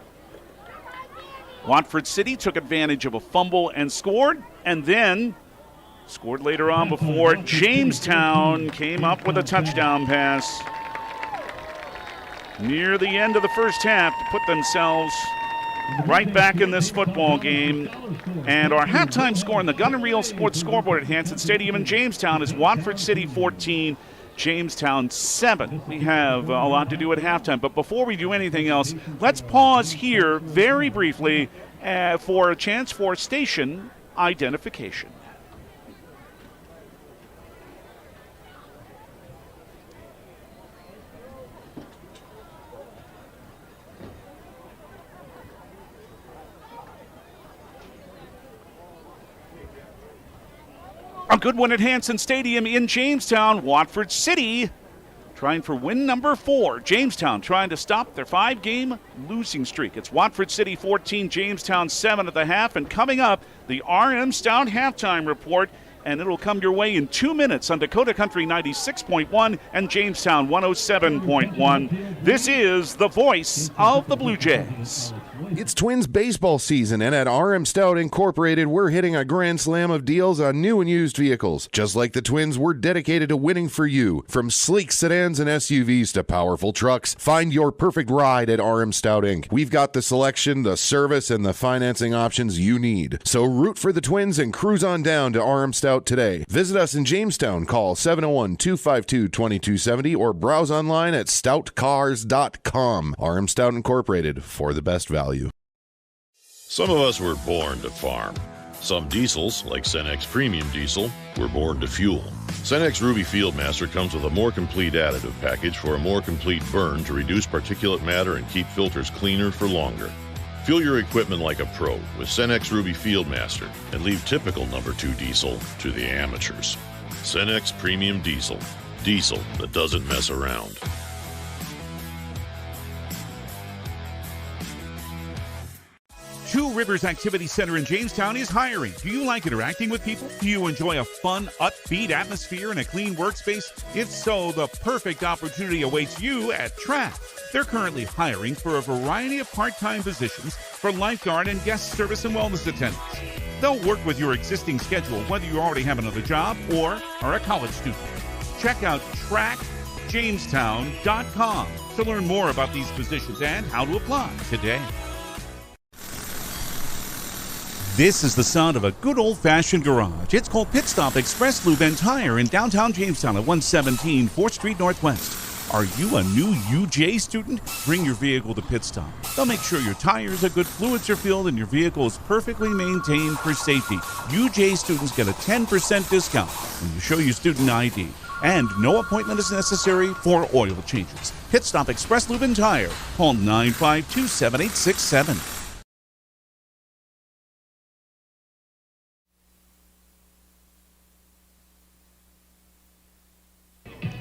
Watford City took advantage of a fumble and scored, and then scored later on before Jamestown came up with a touchdown pass near the end of the first half to put themselves right back in this football game. And our halftime score on the Gun and Reel Sports scoreboard at Hansen Stadium in Jamestown is Watford City 14, Jamestown 7. We have a lot to do at halftime, but before we do anything else, let's pause here very briefly for a chance for station identification. A good one at Hansen Stadium in Jamestown. Watford City trying for win number 4. Jamestown trying to stop their 5-game losing streak. It's Watford City 14, Jamestown 7 at the half. And coming up, the RM Stout halftime report. And it'll come your way in 2 minutes on Dakota Country 96.1 and Jamestown 107.1. This is the voice of the Blue Jays. It's Twins baseball season, and at RM Stout Incorporated, we're hitting a grand slam of deals on new and used vehicles. Just like the Twins, we're dedicated to winning for you. From sleek sedans and SUVs to powerful trucks, find your perfect ride at RM Stout Inc. We've got the selection, the service, and the financing options you need. So root for the Twins and cruise on down to RM Stout today. Visit us in Jamestown. Call 701-252-2270 or browse online at stoutcars.com. RM Stout Incorporated, for the best value. Some of us were born to farm. Some diesels, like Cenex Premium Diesel, were born to fuel. Cenex Ruby Fieldmaster comes with a more complete additive package for a more complete burn to reduce particulate matter and keep filters cleaner for longer. Fuel your equipment like a pro with Cenex Ruby Fieldmaster and leave typical number 2 diesel to the amateurs. Cenex Premium Diesel. Diesel that doesn't mess around. Two Rivers Activity Center in Jamestown is hiring. Do you like interacting with people? Do you enjoy a fun, upbeat atmosphere and a clean workspace? If so, the perfect opportunity awaits you at Track. They're currently hiring for a variety of part-time positions for lifeguard and guest service and wellness attendants. They'll work with your existing schedule, whether you already have another job or are a college student. Check out trackjamestown.com to learn more about these positions and how to apply today. This is the sound of a good old-fashioned garage. It's called Pit Stop Express Lube and Tire in downtown Jamestown at 117 4th Street Northwest. Are you a new UJ student? Bring your vehicle to Pit Stop. They'll make sure your tires are good, fluids are filled, and your vehicle is perfectly maintained for safety. UJ students get a 10% discount when you show your student ID. And no appointment is necessary for oil changes. Pit Stop Express Lube and Tire. Call 952-7867.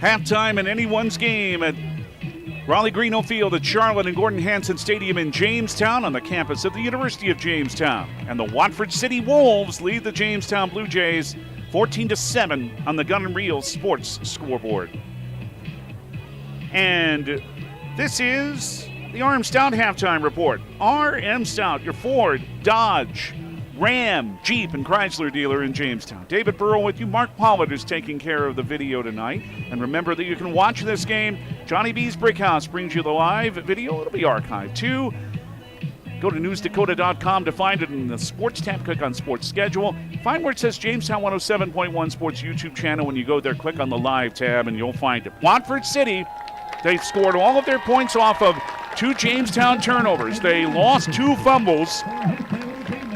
Halftime in anyone's game at Raleigh Greeno Field at Charlotte and Gordon Hansen Stadium in Jamestown on the campus of the University of Jamestown. And the Watford City Wolves lead the Jamestown Blue Jays 14-7 on the Gun and Reel Sports scoreboard. And this is the RM Stout halftime report. RM Stout, your Ford, Dodge, Ram, Jeep, and Chrysler dealer in Jamestown. David Burrow with you. Mark Pollard is taking care of the video tonight. And remember that you can watch this game. Johnny B's Brick House brings you the live video. It'll be archived too. Go to newsdakota.com to find it in the sports tab. Click on sports schedule. Find where it says Jamestown 107.1 Sports YouTube channel. When you go there, click on the live tab and you'll find it. Watford City, they've scored all of their points off of 2 Jamestown turnovers. They lost 2 fumbles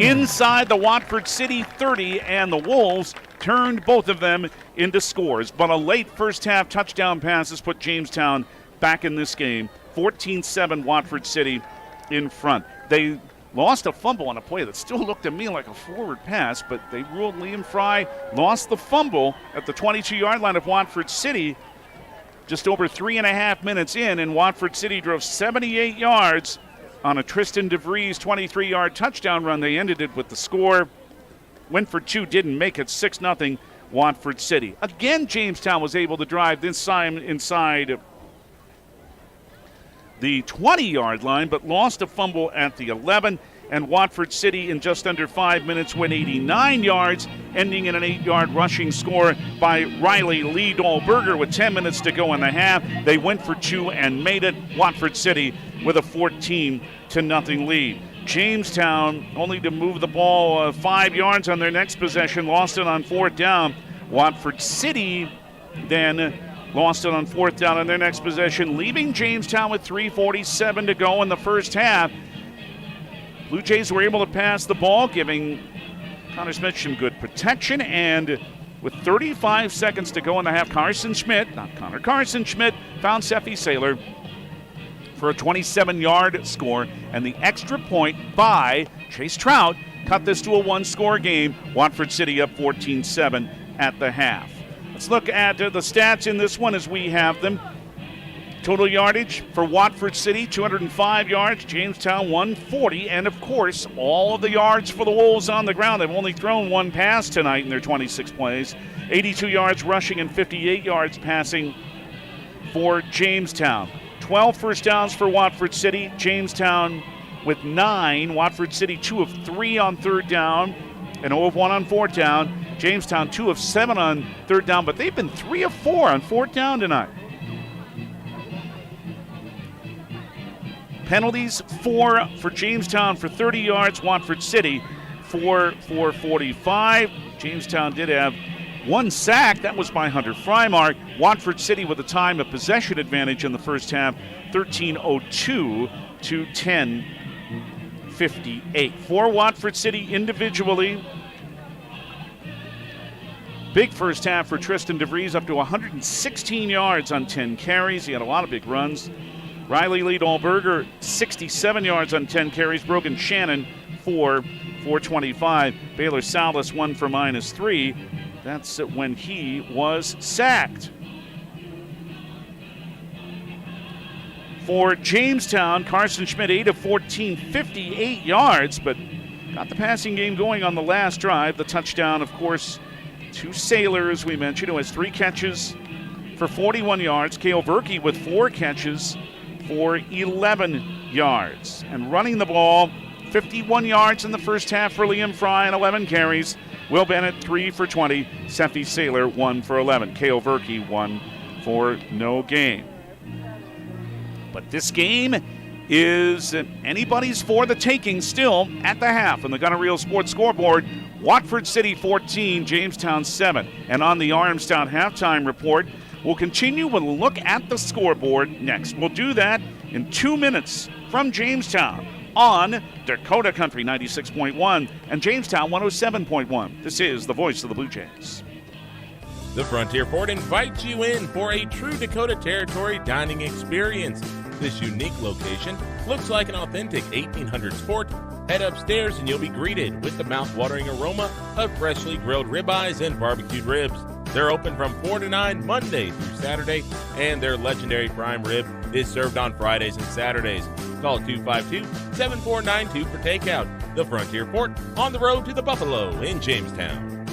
inside the Watford City 30, and the Wolves turned both of them into scores. But a late first half touchdown pass has put Jamestown back in this game. 14-7 Watford City in front. They lost a fumble on a play that still looked to me like a forward pass, but they ruled Liam Fry lost the fumble at the 22-yard line of Watford City just over 3.5 minutes in, and Watford City drove 78 yards on a Tristan DeVries 23-yard touchdown run. They ended it with the score. Went for 2, didn't make it. 6-0 Watford City. Again, Jamestown was able to drive this time inside the 20-yard line, but lost a fumble at the 11. And Watford City in just under 5 minutes went 89 yards, ending in an 8-yard rushing score by Riley Lee Dahlberger with 10 minutes to go in the half. They went for 2 and made it. Watford City with a 14-0 lead. Jamestown only to move the ball 5 yards on their next possession, lost it on 4th down. Watford City then lost it on 4th down on their next possession, leaving Jamestown with 3:47 to go in the first half. Blue Jays were able to pass the ball, giving Connor Smith some good protection, and with 35 seconds to go in the half, Carson Schmidt found Seffi Saylor for a 27-yard score, and the extra point by Chase Trout cut this to a 1-score game. Watford City up 14-7 at the half. Let's look at the stats in this one as we have them. Total yardage for Watford City, 205 yards. Jamestown, 140. And, of course, all of the yards for the Wolves on the ground. They've only thrown 1 pass tonight in their 26 plays. 82 yards rushing and 58 yards passing for Jamestown. 12 first downs for Watford City. Jamestown with 9. Watford City 2 of 3 on 3rd down and 0 of 1 on 4th down. Jamestown 2 of 7 on 3rd down, but they've been 3 of 4 on 4th down tonight. Penalties, 4 for Jamestown for 30 yards. Watford City 4 for 45. Jamestown did have 1 sack. That was by Hunter Frymark. Watford City with a time of possession advantage in the first half, 13:02 to 10:58. For Watford City individually, big first half for Tristan DeVries, up to 116 yards on 10 carries. He had a lot of big runs. Riley Lee Dahlberger, 67 yards on 10 carries. Brogan Shannon, 4 for 25. Baylor Salas, 1 for -3. That's when he was sacked. For Jamestown, Carson Schmidt, 8 of 14, 58 yards, but got the passing game going on the last drive. The touchdown, of course, to Saylor, as we mentioned, who has 3 catches for 41 yards. Cale Verkey with 4 catches for 11 yards. And running the ball, 51 yards in the first half for Liam Fry and 11 carries. Will Bennett, 3 for 20. Seffi Saylor, 1 for 11. Cale Verkey, 1 for no gain. But this game is anybody's for the taking still at the half. On the Gun and Reel Sports scoreboard, Watford City 14, Jamestown 7. And on the Armstown halftime report, we'll continue with a look at the scoreboard next. We'll do that in 2 minutes from Jamestown on Dakota Country 96.1 and Jamestown 107.1. This is the voice of the Blue Jays. The Frontier Ford invites you in for a true Dakota Territory dining experience. This unique location looks like an authentic 1800s fort. Head upstairs and you'll be greeted with the mouth-watering aroma of freshly grilled ribeyes and barbecued ribs. They're open from 4 to 9 Monday through Saturday, and their legendary prime rib is served on Fridays and Saturdays. Call 252-7492 for takeout. The Frontier Port, on the road to the Buffalo in Jamestown.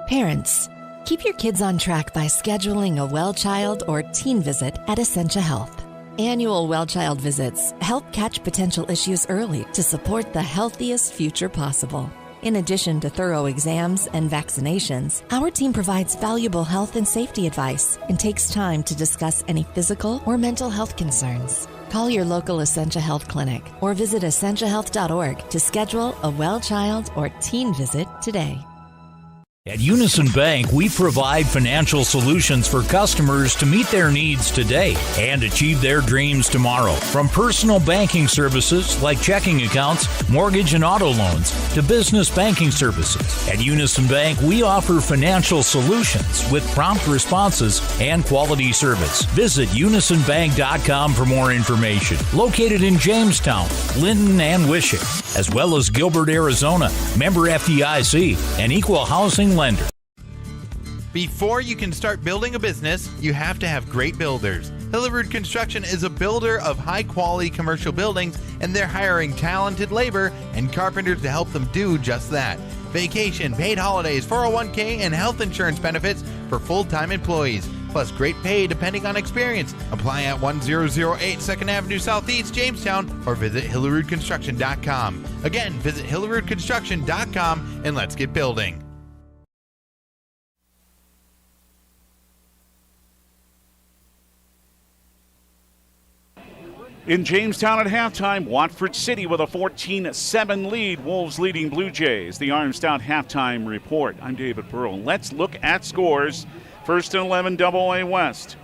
Parents, keep your kids on track by scheduling a well child or teen visit at Essentia Health. Annual well child visits help catch potential issues early to support the healthiest future possible. In addition to thorough exams and vaccinations, our team provides valuable health and safety advice and takes time to discuss any physical or mental health concerns. Call your local Essentia Health clinic or visit essentiahealth.org to schedule a well child or teen visit today. At Unison Bank, we provide financial solutions for customers to meet their needs today and achieve their dreams tomorrow. From personal banking services like checking accounts, mortgage and auto loans, to business banking services. At Unison Bank, we offer financial solutions with prompt responses and quality service. Visit unisonbank.com for more information. Located in Jamestown, Linton, and Wishing, as well as Gilbert, Arizona. Member FDIC, an equal housing lender. Before you can start building a business, you have to have great builders. Hillerud Construction is a builder of high-quality commercial buildings, and they're hiring talented labor and carpenters to help them do just that. Vacation, paid holidays, 401k, and health insurance benefits for full-time employees, plus great pay depending on experience. Apply at 1008 2nd Avenue Southeast, Jamestown, or visit HillerudConstruction.com. Again, visit HillerudConstruction.com, and let's get building. In Jamestown at halftime, Watford City with a 14-7 lead. Wolves leading Blue Jays. The Armstown halftime report. I'm David Burrow. Let's look at scores. First and 11, AA West.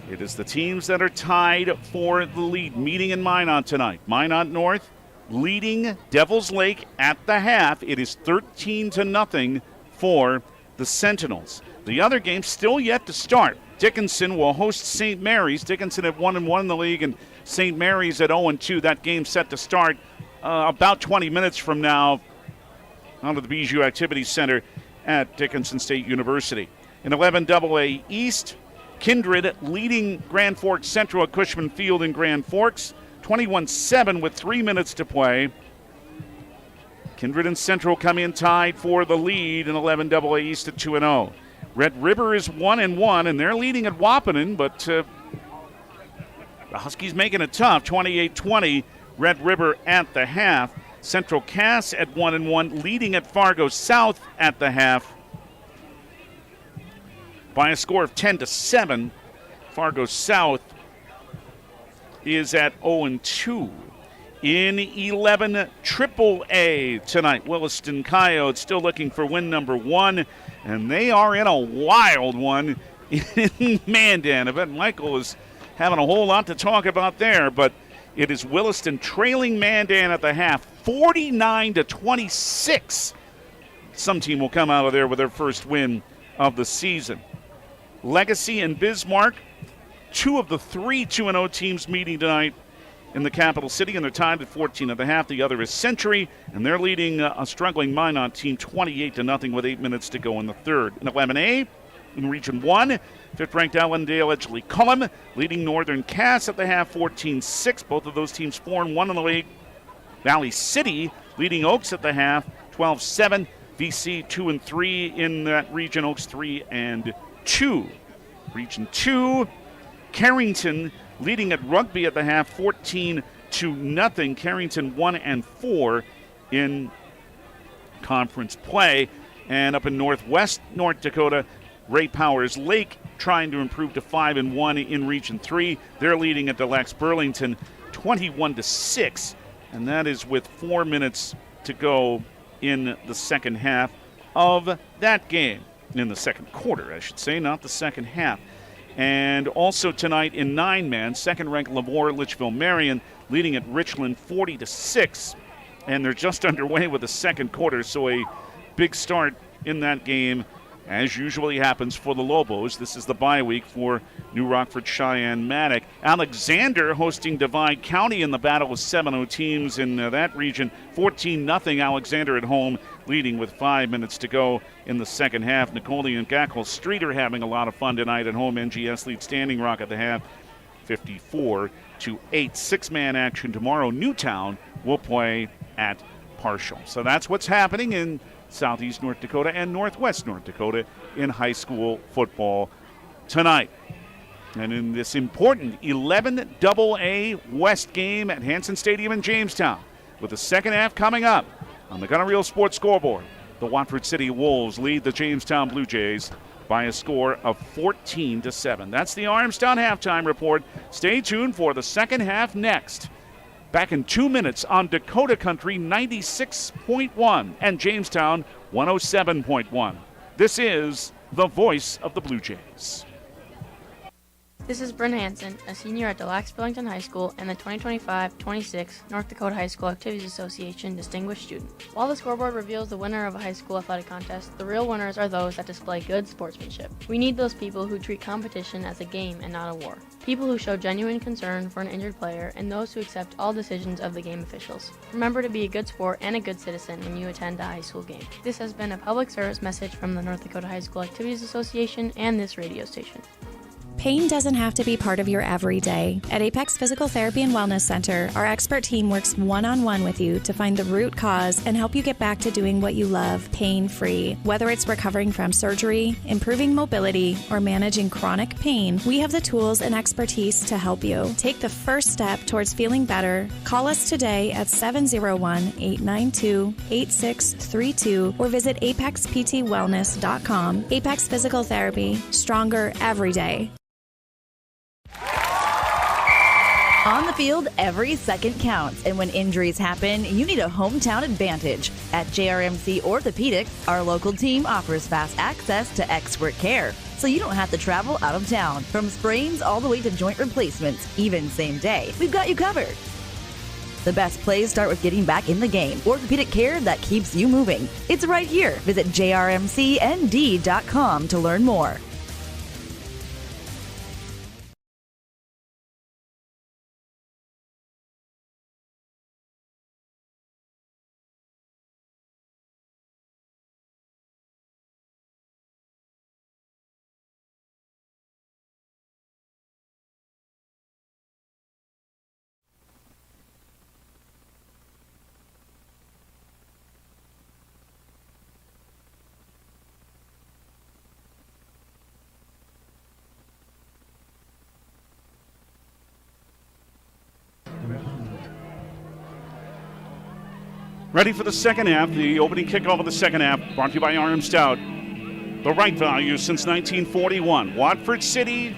It is the teams that are tied for the lead meeting in Minot tonight. Minot North leading Devils Lake at the half. It is 13-0 for the Sentinels. The other game still yet to start. Dickinson will host St. Mary's. Dickinson at 1-1 in the league, and St. Mary's at 0-2. That game set to start about 20 minutes from now out of the Bijou Activity Center at Dickinson State University. In 11 AA East, Kindred leading Grand Forks Central at Cushman Field in Grand Forks, 21-7 with 3 minutes to play. Kindred and Central come in tied for the lead in 11 AA East at 2-0. Red River is 1-1, and they're leading at Wapenen, but the Huskies making it tough, 28-20. Red River at the half. Central Cass at 1-1, leading at Fargo South at the half by a score of 10-7. Fargo South is at 0-2. In 11 AAA tonight, Williston Coyotes still looking for win number 1, and they are in a wild one in Mandan. I bet Michael is having a whole lot to talk about there, but it is Williston trailing Mandan at the half, 49-26. Some team will come out of there with their first win of the season. Legacy and Bismarck, two of the three 2-0 teams meeting tonight in the capital city, and they're tied at 14 at the half. The other is Century, and they're leading a struggling Minot team 28-0 with 8 minutes to go in the third. In 11A, in Region 1, fifth-ranked Allendale Edgeley Cullum leading Northern Cass at the half 14-6. Both of those teams 4-1 in the league. Valley City leading Oaks at the half 12-7. VC 2-3 in that region. Oaks 3-2. Region 2, Carrington leading at Rugby at the half, 14-0. Carrington 1-4 in conference play. And up in northwest North Dakota, Ray Powers Lake trying to improve to 5-1 in Region 3. They're leading at Deluxe Burlington 21-6, and that is with 4 minutes to go in the second half of that game. In the second quarter, I should say, not the second half. And also tonight in 9-man, second-ranked Lemoore Litchfield Marion leading at Richland 40-6. And they're just underway with the second quarter, so a big start in that game, as usually happens for the Lobos. This is the bye week for New Rockford, Cheyenne, Maddox. Alexander hosting Divide County in the battle of 7-0 teams in that region. 14-0 Alexander at home, leading with 5 minutes to go in the second half. Napoleon Gackle Street are having a lot of fun tonight at home. NGS leads Standing Rock at the half, 54-8. Six-man action tomorrow. Newtown will play at Partial. So that's what's happening in Southeast North Dakota and Northwest North Dakota in high school football tonight. And in this important 11 AA West game at Hansen Stadium in Jamestown, with the second half coming up on the Gunner Reel Sports scoreboard, the Watford City Wolves lead the Jamestown Blue Jays by a score of 14-7. That's the Armstown halftime report. Stay tuned for the second half next. Back in 2 minutes on Dakota Country 96.1 and Jamestown 107.1. This is the voice of the Blue Jays. This is Bryn Hansen, a senior at Delax Billington High School and the 2025-26 North Dakota High School Activities Association Distinguished Student. While the scoreboard reveals the winner of a high school athletic contest, the real winners are those that display good sportsmanship. We need those people who treat competition as a game and not a war. People who show genuine concern for an injured player and those who accept all decisions of the game officials. Remember to be a good sport and a good citizen when you attend a high school game. This has been a public service message from the North Dakota High School Activities Association and this radio station. Pain doesn't have to be part of your everyday. At Apex Physical Therapy and Wellness Center, our expert team works one-on-one with you to find the root cause and help you get back to doing what you love, pain-free. Whether it's recovering from surgery, improving mobility, or managing chronic pain, we have the tools and expertise to help you. Take the first step towards feeling better. Call us today at 701-892-8632 or visit apexptwellness.com. Apex Physical Therapy, stronger every day. On the field, every second counts, and when injuries happen, you need a hometown advantage. At JRMC Orthopedics, our local team offers fast access to expert care, so you don't have to travel out of town. From sprains all the way to joint replacements, even same day, we've got you covered. The best plays start with getting back in the game. Orthopedic care that keeps you moving. It's right here. Visit jrmcnd.com to learn more. Ready for the second half. The opening kickoff of the second half brought to you by RM Stout. The right value since 1941. Watford City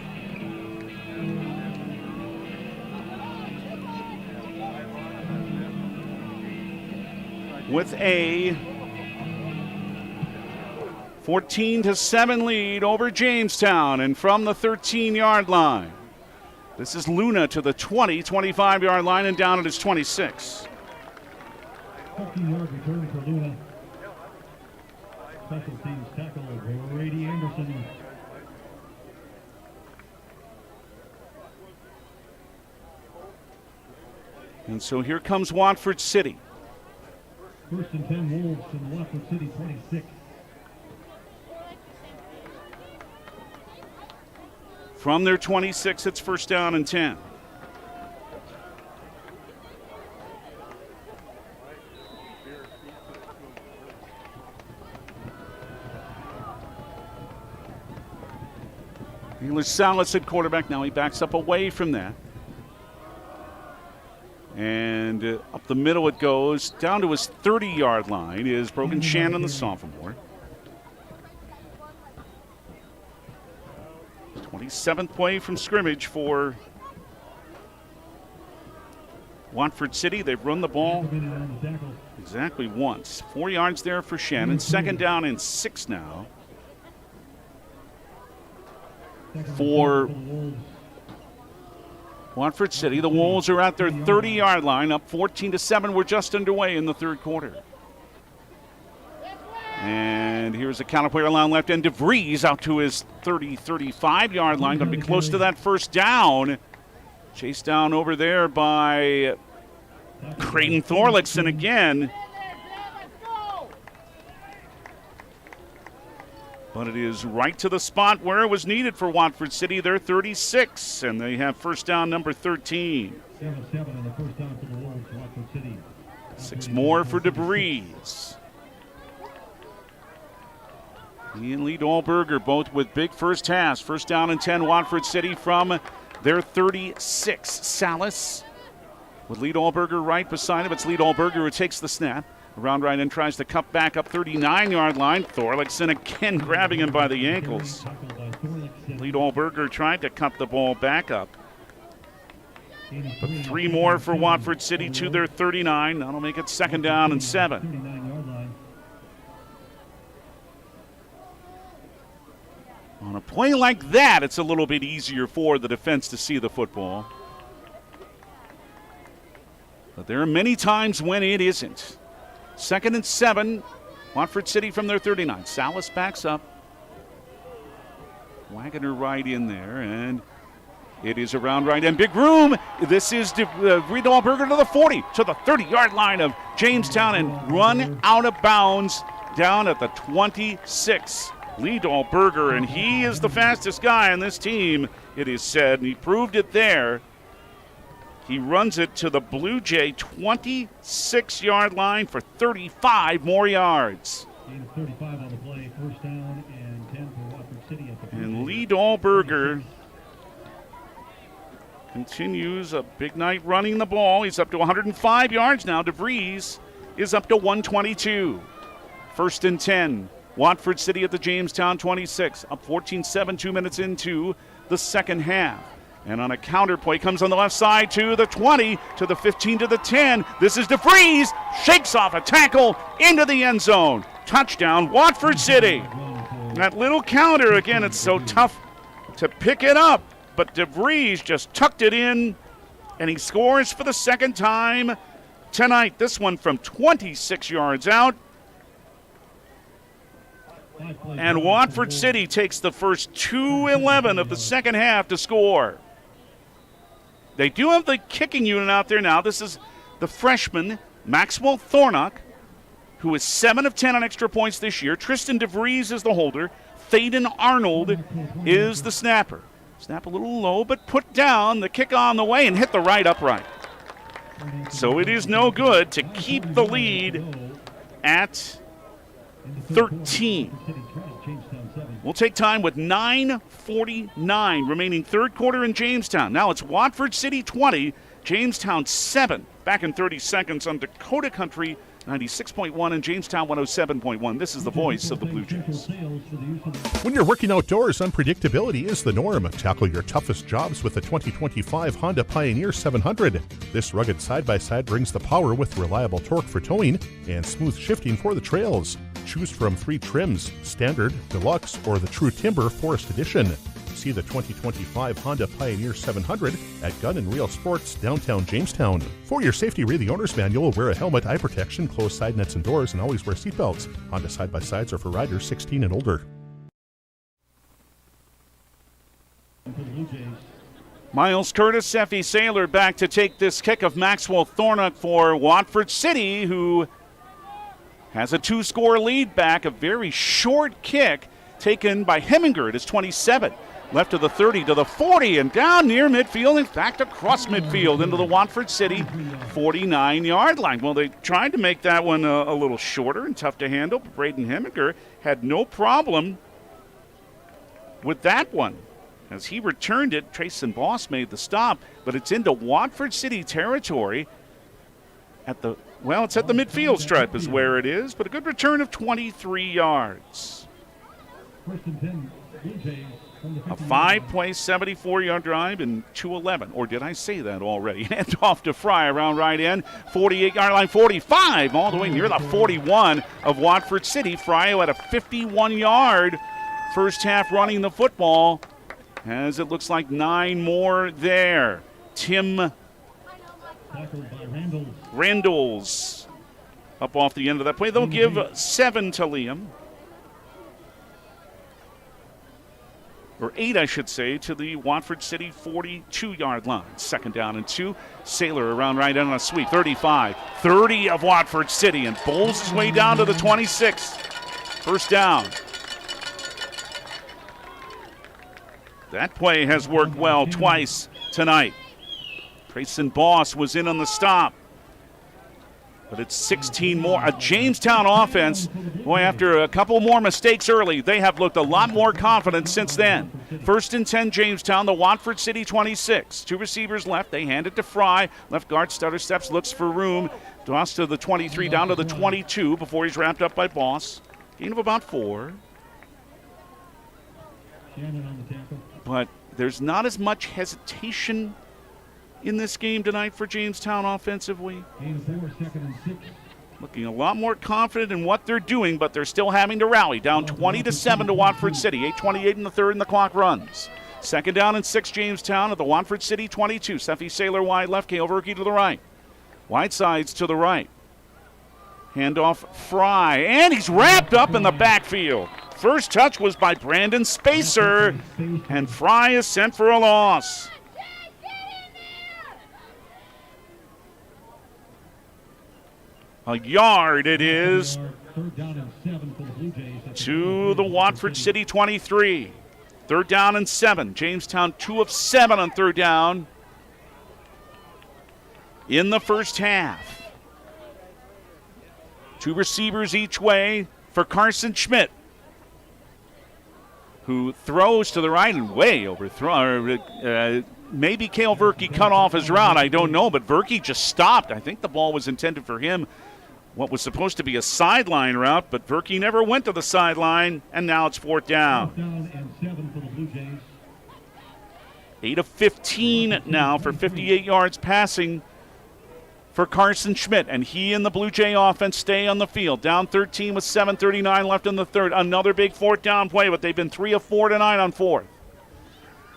with a 14-7 lead over Jamestown, and from the 13-yard line. This is Luna to the 25-yard line and down at his 26. 14-yard return for Luna. Special teams tackle Brady Anderson. And so here comes Watford City. First and 10 Wolves from Watford City 26. From their 26, it's first down and 10. Salas at quarterback. Now he backs up away from that. And up the middle it goes. Down to his 30-yard line is Brogan Shannon, the sophomore. 27th play from scrimmage for Watford City. They've run the ball exactly once. 4 yards there for Shannon. Second down and 6 now for Watford City. The Wolves are at their 30-yard line, up 14-7. We're just underway in the third quarter. And here's a counter-player line left end. DeVries out to his 35-yard line. Going to be close to that first down. Chased down over there by Creighton Thorlickson again. But it is right to the spot where it was needed for Watford City. They're 36, and they have first down number 13. 7-7 on the first down for the Wolves, Watford City. 6 more for DeVries. He and Lee Dahlberger both with big first halves. First down and 10, Watford City from their 36. Salas with Lee Dahlberger right beside him. It's Lee Dahlberger who takes the snap. Around right and tries to cut back up 39-yard line. Thorlickson again grabbing him by the ankles. Lee Dahlberger tried to cut the ball back up. But 3 more for Watford City to their 39. That'll make it second down and 7. On a play like that, it's a little bit easier for the defense to see the football. But there are many times when it isn't. Second and 7, Watford City from their 39. Salas backs up. Wagner right in there, and it is around right and big room. This is Reed Dahlberger to the 40, to the 30-yard line of Jamestown, and run out of bounds down at the 26. Lee Dahlberger, and he is the fastest guy on this team, it is said, and he proved it there. He runs it to the Blue Jay 26-yard line for 35 more yards. 35 on the play, first down and 10 for Watford City at the and Lee Dahlberger continues a big night running the ball. He's up to 105 yards now. DeVries is up to 122. First and 10. Watford City at the Jamestown 26. Up 14-7, 2 minutes into the second half. And on a counter play, comes on the left side to the 20, to the 15, to the 10. This is DeVries, shakes off a tackle into the end zone. Touchdown, Watford City. That little counter, again, it's so tough to pick it up. But DeVries just tucked it in, and he scores for the second time tonight. This one from 26 yards out. And Watford City takes the first 2:11 of the second half to score. They do have the kicking unit out there now. This is the freshman, Maxwell Thornock, who is 7 of 10 on extra points this year. Tristan DeVries is the holder. Thaden Arnold is the snapper. Snap a little low, but put down. The kick on the way and hit the right upright. So it is no good to keep the lead at 13. We'll take time with 9:49 remaining third quarter in Jamestown. Now it's Watford City 20, Jamestown 7. Back in 30 seconds on Dakota Country 96.1 and Jamestown 107.1. This is the voice of the Blue Jays. When you're working outdoors, unpredictability is the norm. Tackle your toughest jobs with the 2025 Honda Pioneer 700. This rugged side-by-side brings the power with reliable torque for towing and smooth shifting for the trails. Choose from 3 trims, Standard, Deluxe, or the True Timber Forest Edition. See the 2025 Honda Pioneer 700 at Gun and Reel Sports, downtown Jamestown. For your safety, read the owner's manual, wear a helmet, eye protection, close side nets and doors, and always wear seatbelts. Honda side-by-sides are for riders 16 and older. Miles Curtis, Effie Saylor back to take this kick of Maxwell Thornock for Watford City, who has a 2-score lead back. A very short kick taken by Heminger at his 27. Left to the 30, to the 40, and down near midfield, in fact, across midfield into the Watford City 49-yard line. Well, they tried to make that one a little shorter and tough to handle, but Braden Heminger had no problem with that one. As he returned it, Trayson Boss made the stop, but it's into Watford City territory at the, well, it's at the midfield stripe is where it is, but a good return of 23 yards. First and 10, Blue Jays. A 5-play, 74-yard drive in 2:11. Or did I say that already? Hand off to Fry around right end. 48-yard line, 45, all the way near the 41 of Watford City. Fry had a 51-yard first half running the football, as it looks like 9 more there. Tim Randalls up off the end of that play. They'll give 7 to Liam. Or 8, I should say, to the Watford City 42-yard line. Second down and 2. Saylor around right end on a sweep. 35, 30 of Watford City, and bowls his way down to the 26. First down. That play has worked well twice tonight. Trayson Boss was in on the stop. But it's 16 more. A Jamestown offense, boy, after a couple more mistakes early, they have looked a lot more confident since then. 1st and 10 Jamestown, the Watford City 26. 2 receivers left. They hand it to Fry. Left guard stutter steps, looks for room. Toss to the 23, down to the 22 before he's wrapped up by Boss. Gain of about 4. But there's not as much hesitation in this game tonight for Jamestown offensively. Looking a lot more confident in what they're doing, but they're still having to rally. Down 20-7 to Watford City. 8:28 in the third, and the clock runs. 2nd down and 6 Jamestown at the Watford City 22. Seffi Saylor wide left, Cale Verkey to the right. Wide sides to the right. Handoff Fry, and he's wrapped up in the backfield. First touch was by Brandon Spacer, and Fry is sent for a loss. A yard it is to the Watford City 23. 3rd down and 7. Jamestown 2 of 7 on 3rd down in the first half. 2 receivers each way for Carson Schmidt, who throws to the right and way overthrown. Maybe Cale Verkey cut off his route. I don't know, but Verkey just stopped. I think the ball was intended for him. What was supposed to be a sideline route, but Verkey never went to the sideline, and now it's 4th down. 8 of 15 now for 58 yards passing for Carson Schmidt, and he and the Blue Jay offense stay on the field. Down 13 with 7:39 left in the third. Another big 4th down play, but they've been 3 of 4 tonight on 4th.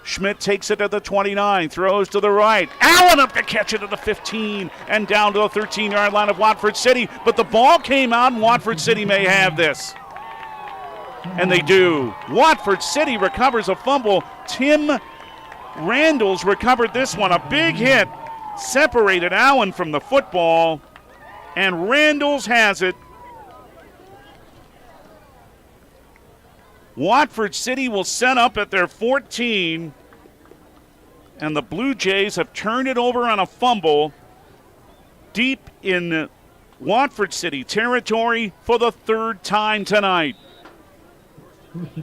Schmidt takes it to the 29, throws to the right. Allen up to catch it at the 15 and down to the 13-yard line of Watford City. But the ball came out, and Watford City may have this. And they do. Watford City recovers a fumble. Tim Randall's recovered this one. A big hit separated Allen from the football, and Randall's has it. Watford City will set up at their 14, and the Blue Jays have turned it over on a fumble deep in Watford City territory for the 3rd time tonight.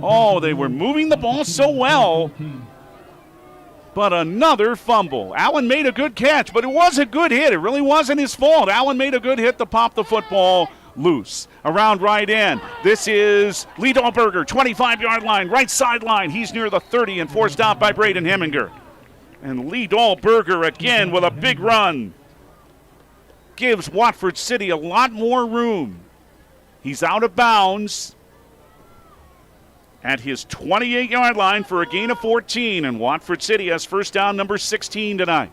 Oh, they were moving the ball so well, but another fumble. Allen made a good catch, but it was a good hit. It really wasn't his fault. Allen made a good hit to pop the football loose. Around right end, this is Lee Dahlberger, 25-yard line, right sideline. He's near the 30 and forced out by Braden Heminger. And Lee Dahlberger again with a big run. Gives Watford City a lot more room. He's out of bounds at his 28-yard line for a gain of 14, and Watford City has first down number 16 tonight.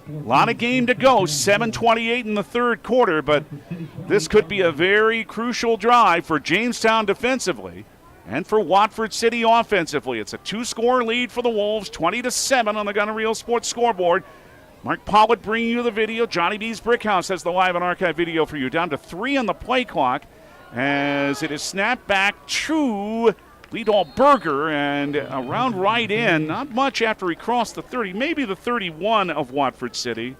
A lot of game to go, 7:28 in the third quarter, but this could be a very crucial drive for Jamestown defensively and for Watford City offensively. It's a 2-score lead for the Wolves, 20-7 on the Gunner Reel Sports scoreboard. Mark Pollitt bringing you the video. Johnny B's Brickhouse has the live and archive video for you. Down to 3 on the play clock as it is snapped back to Lee Dahlberger, and around right in, not much after he crossed the 30, maybe the 31 of Watford City.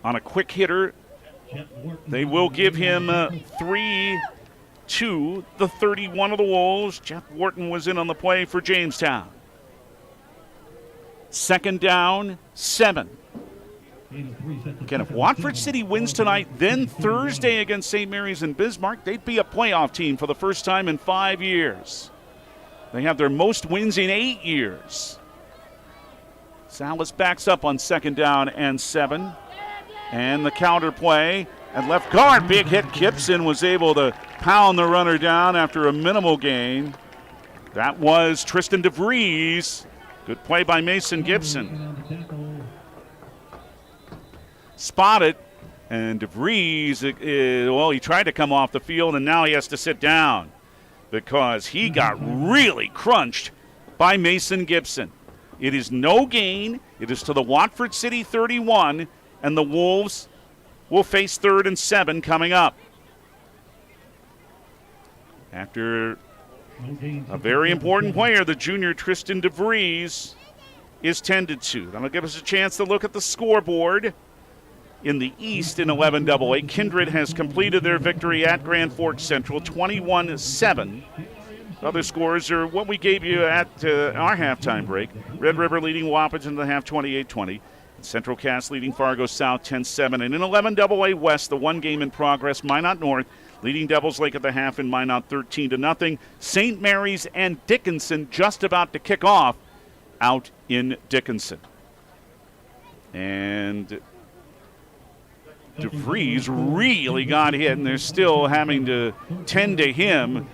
On a quick hitter, they will give him 3-2, the 31 of the Wolves. Jeff Wharton was in on the play for Jamestown. 2nd down, 7. Again, if Watford City wins tonight, then Thursday against St. Mary's in Bismarck, they'd be a playoff team for the first time in 5 years. They have their most wins in 8 years. Salas backs up on 2nd down and 7. And the counter play at left guard, big hit. Gibson was able to pound the runner down after a minimal gain. That was Tristan DeVries. Good play by Mason Gibson. Spotted, and DeVries, he tried to come off the field, and now he has to sit down because he got really crunched by Mason Gibson. It is no gain. It is to the Watford City 31, and the Wolves will face 3rd and 7 coming up. After A very important player, the junior Tristan DeVries, is tended to. That'll give us a chance to look at the scoreboard. In the East in 11AA, Kindred has completed their victory at Grand Forks Central, 21-7. Other scores are what we gave you at our halftime break. Red River leading Wapaton in the half, 28-20. Central Cass leading Fargo South, 10-7. And in 11AA West, the one game in progress, Minot North leading Devils Lake at the half in Minot, 13-0. St. Mary's and Dickinson just about to kick off out in Dickinson. And DeVries really got hit, and they're still having to tend to him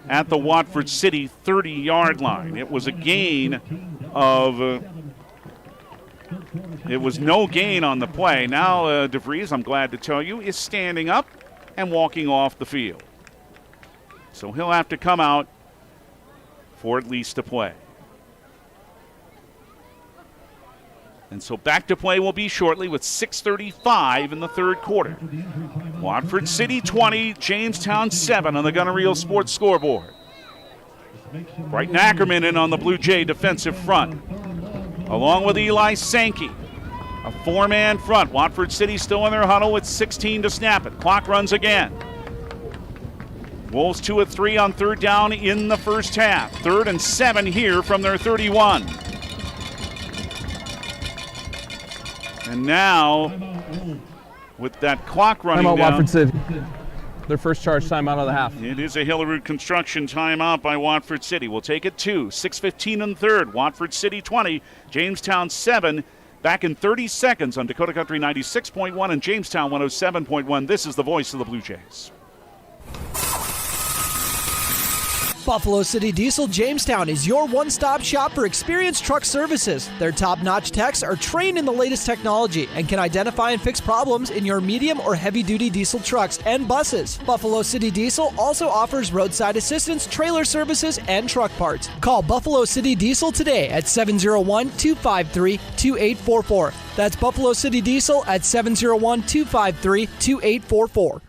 at the Watford City 30-yard line. It was a gain of it was no gain on the play. Now DeVries, I'm glad to tell you, is standing up and walking off the field. So he'll have to come out for at least a play. And so back to play will be shortly with 6:35 in the third quarter. Watford City 20, Jamestown 7 on the Gunner Reel Sports scoreboard. Brighton Ackerman in on the Blue Jay defensive front, along with Eli Sankey. A four-man front. Watford City still in their huddle with 16 to snap it. Clock runs again. Wolves 2 of 3 on third down in the first half. 3rd and 7 here from their 31. And now, with that clock running down. Watford City. Their first charge timeout of the half. It is a Hillerud Construction timeout by Watford City. We'll take it 2. 6:15 in the third. Watford City 20, Jamestown 7. Back in 30 seconds on Dakota Country 96.1 and Jamestown 107.1. This is the voice of the Blue Jays. Buffalo City Diesel Jamestown is your one-stop shop for experienced truck services. Their top-notch techs are trained in the latest technology and can identify and fix problems in your medium or heavy-duty diesel trucks and buses. Buffalo City Diesel also offers roadside assistance, trailer services, and truck parts. Call Buffalo City Diesel today at 701-253-2844. That's Buffalo City Diesel at 701-253-2844.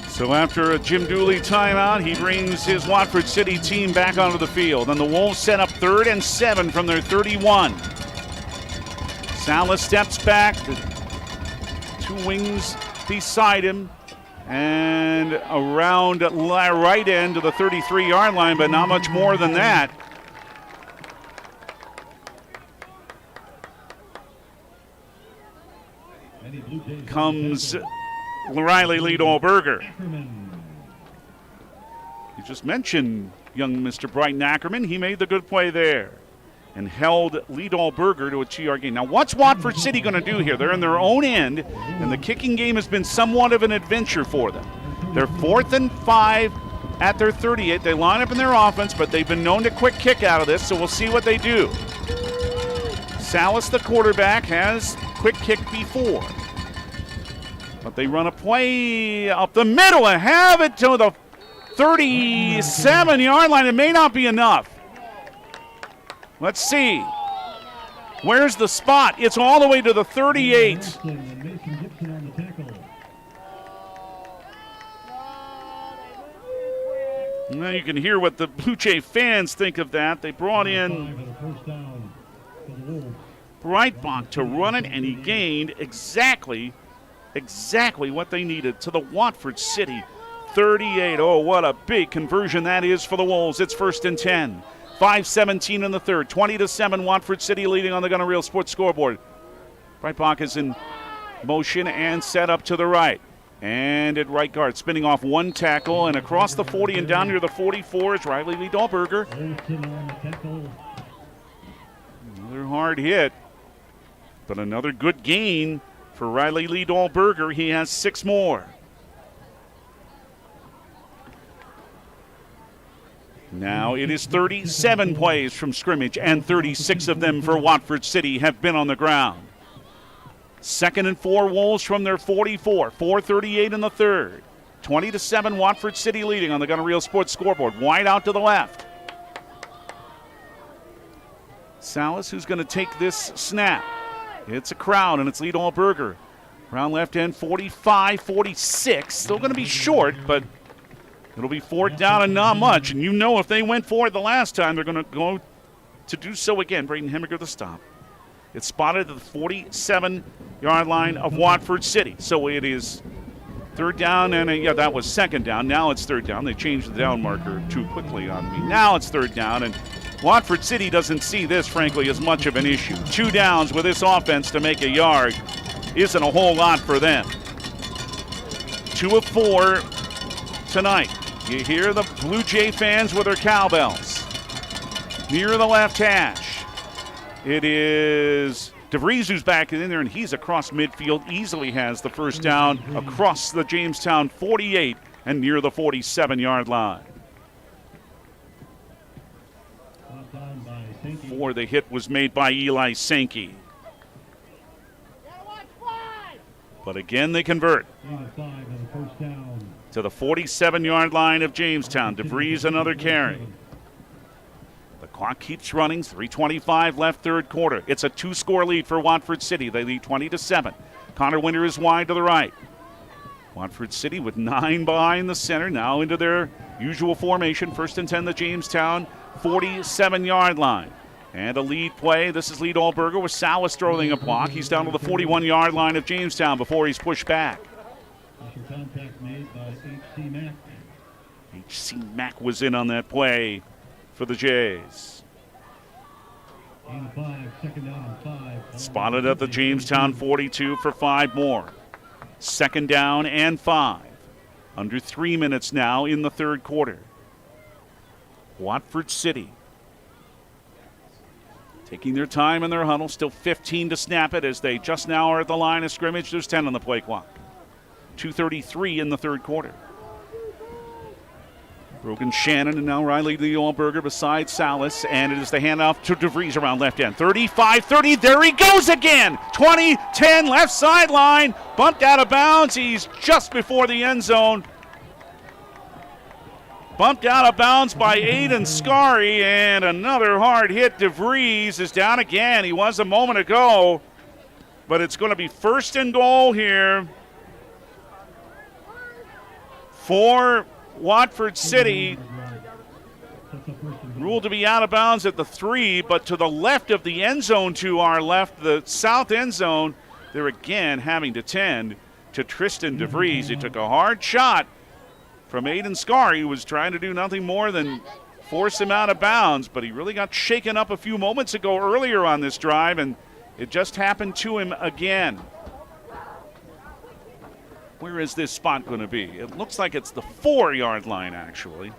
So after a Jim Douly timeout, he brings his Watford City team back onto the field. And the Wolves set up 3rd and 7 from their 31. Salas steps back. The two wings beside him. And around right end to the 33-yard line, but not much more than that. Comes Riley Liedel-Berger. You just mentioned young Mr. Brighton Ackerman. He made the good play there and held Liedel-Berger to a 2-yard gain. Now, what's Watford City going to do here? They're in their own end, and the kicking game has been somewhat of an adventure for them. They're 4th and 5 at their 38. They line up in their offense, but they've been known to quick kick out of this, so we'll see what they do. Salas, the quarterback, has quick kick before. But they run a play up the middle and have it to the 37-yard line. It may not be enough. Let's see. Where's the spot? It's all the way to the 38. Now you can hear what the Blue Jay fans think of that. They brought in Breitbach to run it, and he gained exactly what they needed to the Watford City 38. Oh, what a big conversion that is for the Wolves. It's 1st and 10. 5:17 in the third. 20-7, Watford City leading on the Gunner Reel Sports scoreboard. Breitbach is in motion and set up to the right. And at right guard, spinning off one tackle and across the 40 and down near the 44 is Riley Liedel-Berger. Another hard hit, but another good gain for Riley Liedel-Berger. He has 6 more. Now it is 37 plays from scrimmage, and 36 of them for Watford City have been on the ground. 2nd and 4, Wolves from their 44. 4:38 in the third. 20-7, Watford City leading on the Gunner Reel Sports scoreboard. Wide out to the left. Salas, who's going to take this snap. It's a crowd, and it's Lee Dahlberger. Around left end, 45-46. Still going to be short, but it'll be fourth down and not much. And you know if they went for it the last time, they're going to go to do so again. Braden Hemmiger the stop. It's spotted at the 47-yard line of Watford City. So it is third down, and that was second down. Now it's third down. They changed the down marker too quickly on me. Now it's third down, and Watford City doesn't see this, frankly, as much of an issue. 2 downs with this offense to make a yard isn't a whole lot for them. 2 of 4 tonight. You hear the Blue Jay fans with their cowbells. Near the left hash. It is DeVries who's back in there, and he's across midfield. Easily has the first down across the Jamestown 48 and near the 47-yard line. Before the hit was made by Eli Sankey. But again, they convert to the 47-yard line of Jamestown. DeVries another carry. The clock keeps running. 3:25 left, third quarter. It's a 2-score lead for Watford City. They lead 20-7. Connor Winter is wide to the right. Watford City with 9 behind the center. Now into their usual formation. 1st and 10, the Jamestown 47-yard line. And a lead play. This is Lee Dahlberger with Salas throwing a block. He's down to the 41-yard line of Jamestown before he's pushed back. Contact made by H.C. Mack. H.C. Mack was in on that play for the Jays. 5, second down and 5. Spotted at the Jamestown 42 for 5 more. Second down and 5. Under 3 minutes now in the third quarter. Watford City taking their time in their huddle. Still 15 to snap it as they just now are at the line of scrimmage. There's 10 on the play clock. 2:33 in the third quarter. Brogan Shannon and now Riley Dahlberger beside Salas, and it is the handoff to DeVries around left end. 35-30, there he goes again! 20-10 left sideline, bumped out of bounds. He's just before the end zone. Bumped out of bounds by Aiden Scary, and another hard hit. DeVries is down again. He was a moment ago, but it's going to be 1st and goal here for Watford City. Ruled to be out of bounds at the 3, but to the left of the end zone to our left, the south end zone. They're again having to tend to Tristan DeVries. He took a hard shot from Aiden Scary, who was trying to do nothing more than force him out of bounds, but he really got shaken up a few moments ago earlier on this drive, and it just happened to him again. Where is this spot going to be? It looks like it's the 4-yard line, actually.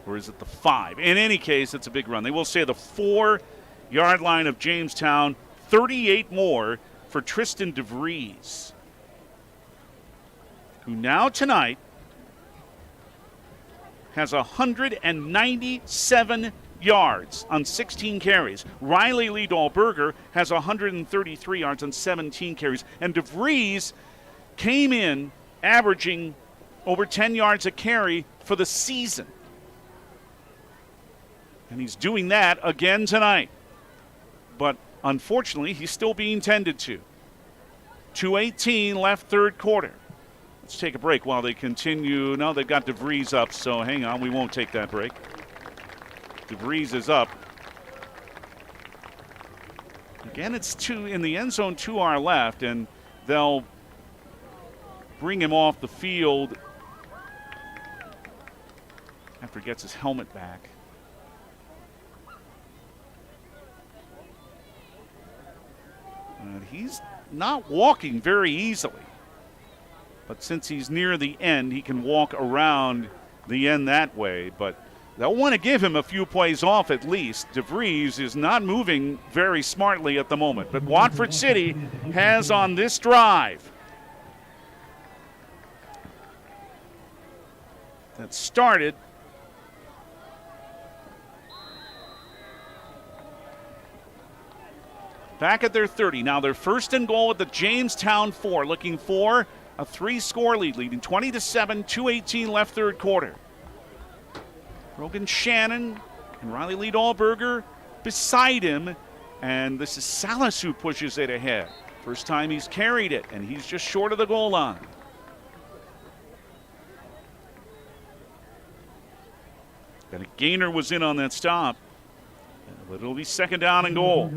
Or is it the 5? In any case, it's a big run. They will say the 4-yard line of Jamestown. 38 more for Tristan DeVries, who now tonight has 197 yards on 16 carries. Riley Lee Dahlberger has 133 yards on 17 carries. And DeVries came in averaging over 10 yards a carry for the season. And he's doing that again tonight. But unfortunately, he's still being tended to. 2:18 left, third quarter. Let's take a break while they continue. No, they've got DeVries up, so hang on. We won't take that break. DeVries is up. Again, it's 2 in the end zone to our left, and they'll bring him off the field after he gets his helmet back. And he's not walking very easily. But since he's near the end, he can walk around the end that way. But they'll want to give him a few plays off at least. DeVries is not moving very smartly at the moment. But Watford City has on this drive that started back at their 30. Now they're 1st and goal at the Jamestown 4, looking for a 3-score lead, leading 20-7, 2:18 left, third quarter. Brogan Shannon and Riley Lee Dahlberger beside him And this is Salas who pushes it ahead. First time he's carried it, and he's just short of the goal line. And a gainer was in on that stop. But it'll be second down and goal.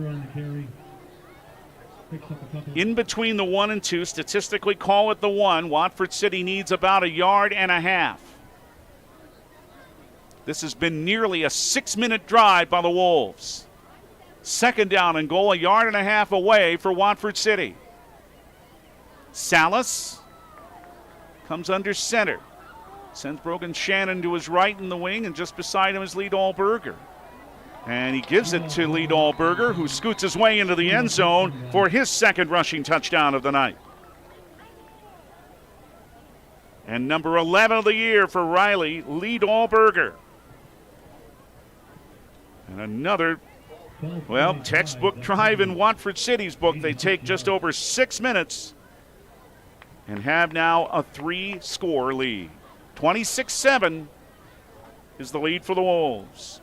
In between the 1 and 2, statistically call it the 1. Watford City needs about 1.5 yards. This has been nearly a 6-minute drive by the Wolves. Second down and goal, 1.5 yards away for Watford City. Salas comes under center. Sends Brogan Shannon to his right in the wing, and just beside him is Lee Dahlberger. And he gives it to Lee Dahlberger, who scoots his way into the end zone for his second rushing touchdown of the night. And number 11 of the year for Riley, Lee Dahlberger. And another, textbook drive in Watford City's book. They take just over 6 minutes and have now a 3-score lead. 26-7 is the lead for the Wolves.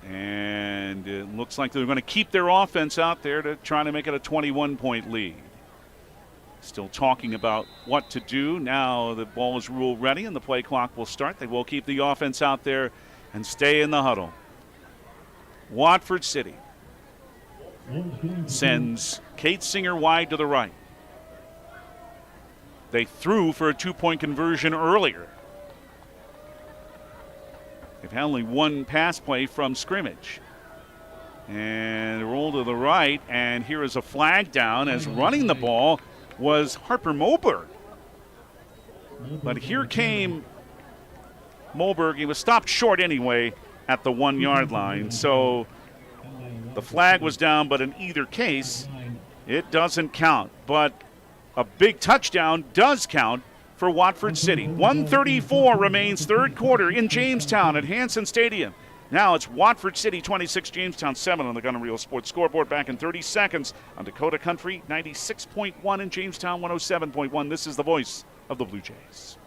And it looks like they're going to keep their offense out there to try to make it a 21-point lead. Still talking about what to do. Now the ball is ruled ready and the play clock will start. They will keep the offense out there and stay in the huddle. Watford City sends Kate Singer wide to the right. They threw for a 2-point conversion earlier. They've had only one pass play from scrimmage. And roll to the right, and here is a flag down as running the ball was Harper Moberg. But here came Moberg. He was stopped short anyway at the 1-yard line. So the flag was down, but in either case, it doesn't count. But a big touchdown does count for Watford City. 1:34 remains third quarter in Jamestown at Hansen Stadium. Now it's Watford City 26, Jamestown 7 on the Gunner Real Sports scoreboard. Back in 30 seconds on Dakota Country 96.1 and Jamestown 107.1. This is the voice of the Blue Jays.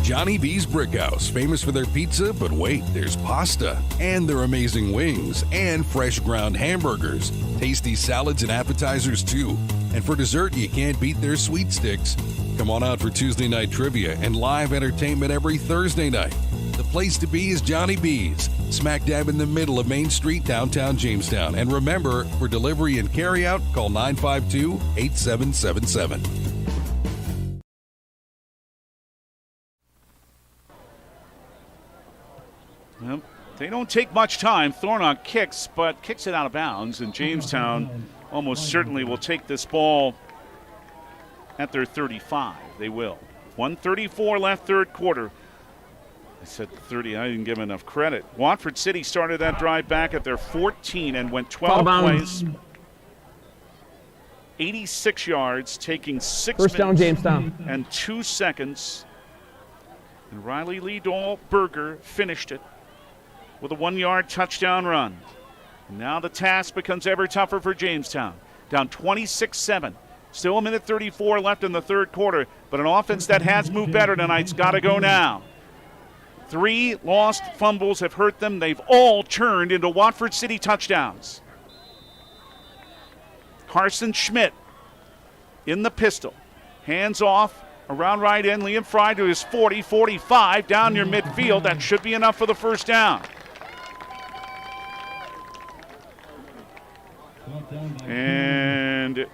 Johnny B's Brickhouse, famous for their pizza, but wait, there's pasta, and their amazing wings, and fresh ground hamburgers, tasty salads and appetizers too. And for dessert, you can't beat their sweet sticks. Come on out for Tuesday night trivia and live entertainment every Thursday night. The place to be is Johnny B's, smack dab in the middle of Main Street, downtown Jamestown. And remember, for delivery and carryout, call 952-8777. Well, they don't take much time. Thornock kicks, but kicks it out of bounds. And Jamestown almost certainly will take this ball at their 35. They will. 1:34 left third quarter. I said 30. I didn't give them enough credit. Watford City started that drive back at their 14 and went 12 plays. 86 yards, taking 6 First down, minutes Jamestown. and 2 seconds. And Riley Lee Dahlberger finished it with a 1-yard touchdown run. And now the task becomes ever tougher for Jamestown. Down 26-7. Still 1:34 left in the third quarter, but an offense that has moved better tonight's got to go now. 3 lost fumbles have hurt them. They've all turned into Watford City touchdowns. Carson Schmidt in the pistol. Hands off around right end. Liam Fry to his 40, 45 down near midfield. That should be enough for the first down. And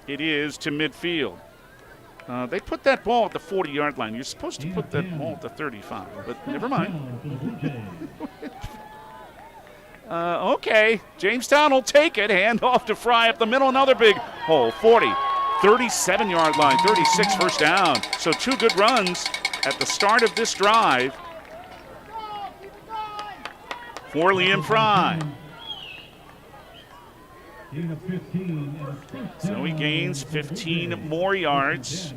it is to midfield. They put that ball at the 40-yard line. You're supposed to put that ball at the 35, but never mind. Okay, Jamestown will take it. Hand off to Fry up the middle. Another big hole. 40, 37-yard line, 36 first down. So 2 good runs at the start of this drive for Liam Fry. So he gains 15 more yards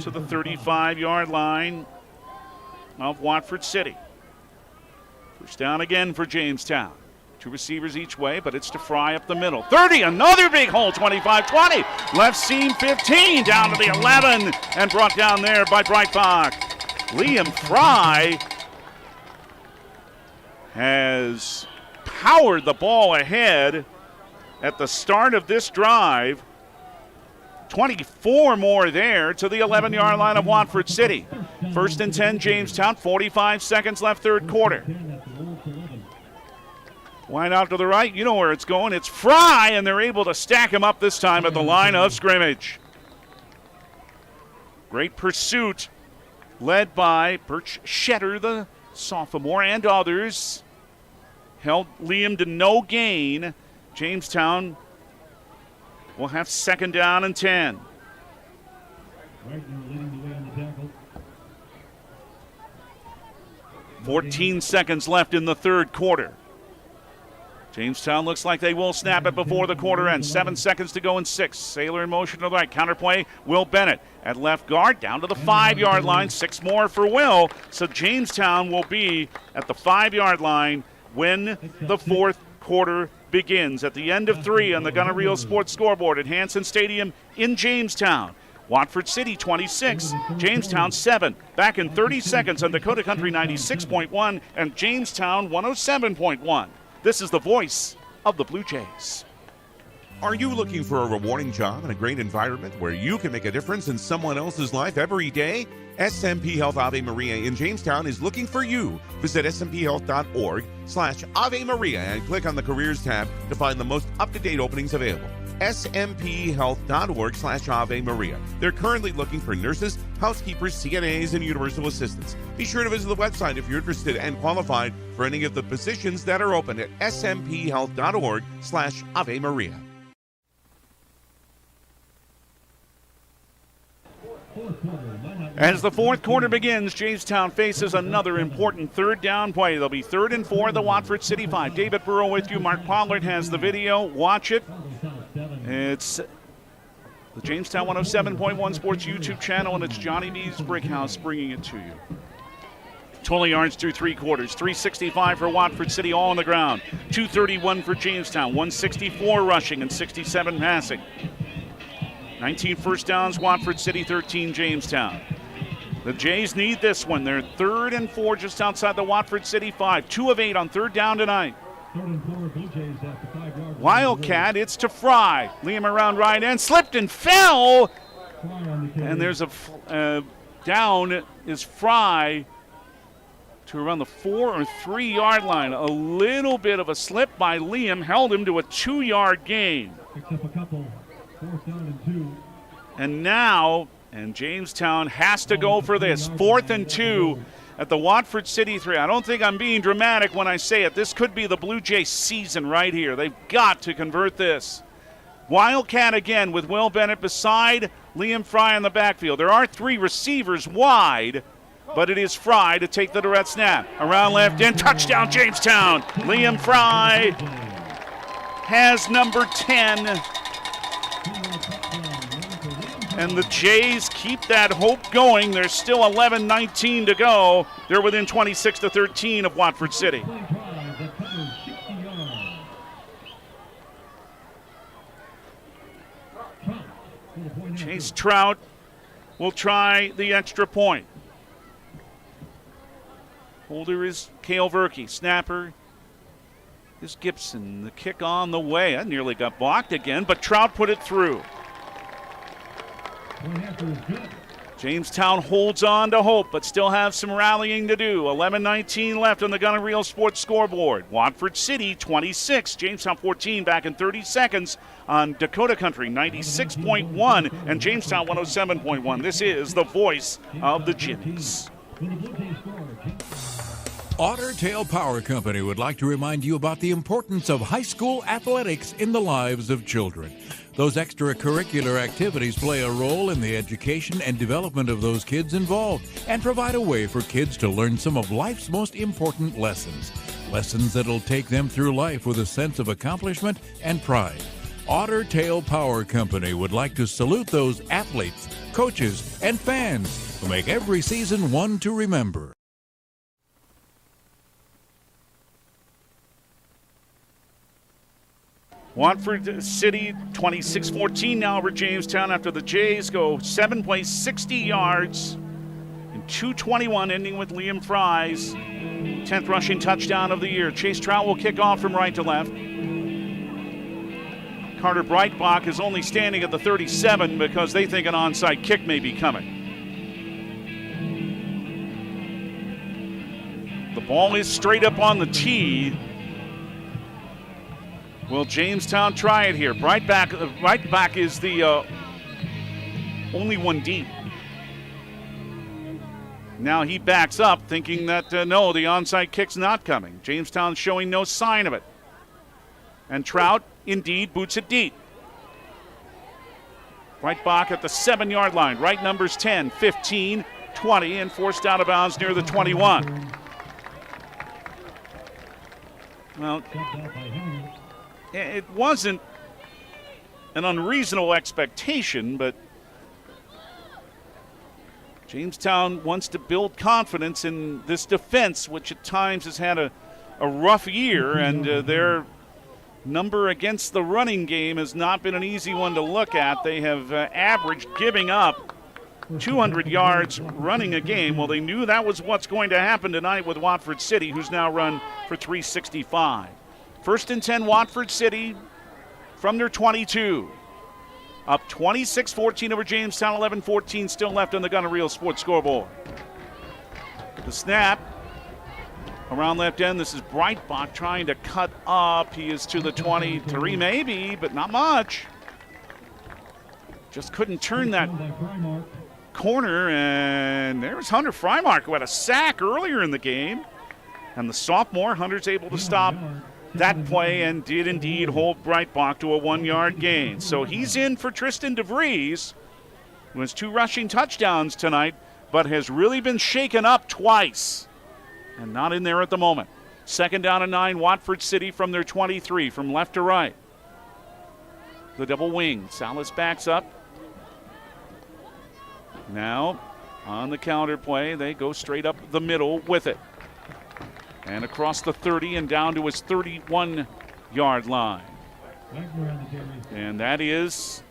to the 35-yard line of Watford City. First down again for Jamestown. 2 receivers each way, but it's to Fry up the middle. 30, another big hole, 25-20. Left seam 15, down to the 11, and brought down there by Breitbach. Liam Fry has powered the ball ahead at the start of this drive. 24 more there to the 11-yard line of Watford City. 1st and 10, Jamestown, 45 seconds left, third quarter. Wide out to the right, you know where it's going. It's Fry, and they're able to stack him up this time at the line of scrimmage. Great pursuit led by Birch Shetter, the sophomore, and others. Held Liam to no gain. Jamestown will have 2nd down and 10. 14 seconds left in the third quarter. Jamestown looks like they will snap it before the quarter ends. 7 seconds to go in 6. Sailor in motion to the right. Counterplay, Will Bennett at left guard down to the 5-yard line. 6 more for Will. So Jamestown will be at the 5-yard line when the fourth quarter begins. At the end of 3 on the Gunner Reel Sports scoreboard at Hansen Stadium in Jamestown. Watford City 26, Jamestown 7. Back in 30 seconds on Dakota Country 96.1 and Jamestown 107.1. This is the voice of the Blue Jays. Are you looking for a rewarding job and a great environment where you can make a difference in someone else's life every day? SMP Health Ave Maria in Jamestown is looking for you. Visit smthealth.org/Ave Maria and click on the Careers tab to find the most up-to-date openings available. smthealth.org/Ave Maria. They're currently looking for nurses, housekeepers, CNAs, and universal assistants. Be sure to visit the website if you're interested and qualified for any of the positions that are open at smthealth.org/Ave Maria. As the fourth quarter begins, Jamestown faces another important third down play. There'll be 3rd and 4 at the Watford City 5. David Burrow with you. Mark Pollard has the video. Watch it. It's the Jamestown 107.1 Sports YouTube channel, and it's Johnny B's Brick House bringing it to you. 20 yards through 3 quarters. 365 for Watford City, all on the ground. 231 for Jamestown. 164 rushing and 67 passing. 19 first downs, Watford City, 13 Jamestown. The Jays need this one. They're 3rd and 4 just outside the Watford City 5. 2 of 8 on 3rd down tonight. Wildcat, it's to Fry. Liam around right end, slipped and fell. And there's a down is Fry to around the 4 or 3 yard line. A little bit of a slip by Liam held him to a 2-yard gain. Picks up a couple. 4th down and 2. And now, Jamestown has to go for this. 4th and 2 at the Watford City 3. I don't think I'm being dramatic when I say it. This could be the Blue Jays season right here. They've got to convert this. Wildcat again with Will Bennett beside Liam Fry in the backfield. There are 3 receivers wide, but it is Fry to take the direct snap. Around left end, touchdown Jamestown. Liam Fry has number 10. And the Jays keep that hope going. There's still 11:19 to go. They're within 26-13 of Watford City. Chase Trout will try the extra point. Holder is Cale Verkey. Snapper is Gibson. The kick on the way. That nearly got blocked again, but Trout put it through. Jamestown holds on to hope, but still have some rallying to do. 11:19 left on the Gunner Reel Sports scoreboard. Watford City 26, Jamestown 14, back in 30 seconds on Dakota Country 96.1 and Jamestown 107.1. This is the voice of the Jimmies. Otter Tail Power Company would like to remind you about the importance of high school athletics in the lives of children. Those extracurricular activities play a role in the education and development of those kids involved and provide a way for kids to learn some of life's most important lessons. Lessons that'll take them through life with a sense of accomplishment and pride. Otter Tail Power Company would like to salute those athletes, coaches, and fans who make every season one to remember. Watford City 26-14 now over Jamestown after the Jays go 7 plays 60 yards in 2:21 ending with Liam Fry's 10th rushing touchdown of the year. Chase Trout will kick off from right to left. Carter Breitbach is only standing at the 37 because they think an onside kick may be coming. The ball is straight up on the tee. Will Jamestown try it here? Breitbach is the only one deep. Now he backs up thinking that, no, the onside kick's not coming. Jamestown showing no sign of it. And Trout, indeed, boots it deep. Breitbach at the 7-yard line. Right numbers 10, 15, 20, and forced out of bounds near the 21. Well, it wasn't an unreasonable expectation, but Jamestown wants to build confidence in this defense, which at times has had a rough year, and their number against the running game has not been an easy one to look at. They have averaged giving up 200 yards running a game. Well, they knew that was what's going to happen tonight with Watford City, who's now run for 365. 1st and 10, Watford City from their 22. Up 26-14 over Jamestown, 11-14 still left on the Gunner Real Sports scoreboard. The snap around left end. This is Breitbach trying to cut up. He is to the 23 maybe, but not much. Just couldn't turn that corner, and there's Hunter Freimark, who had a sack earlier in the game. And the sophomore, Hunter's able to stop that play and did indeed hold Breitbach to a 1-yard gain. So he's in for Tristan DeVries, who has 2 rushing touchdowns tonight, but has really been shaken up twice and not in there at the moment. 2nd down and 9, Watford City from their 23, from left to right. The double wing. Salas backs up. Now, on the counter play, they go straight up the middle with it. And across the 30 and down to his 31-yard line. And that is,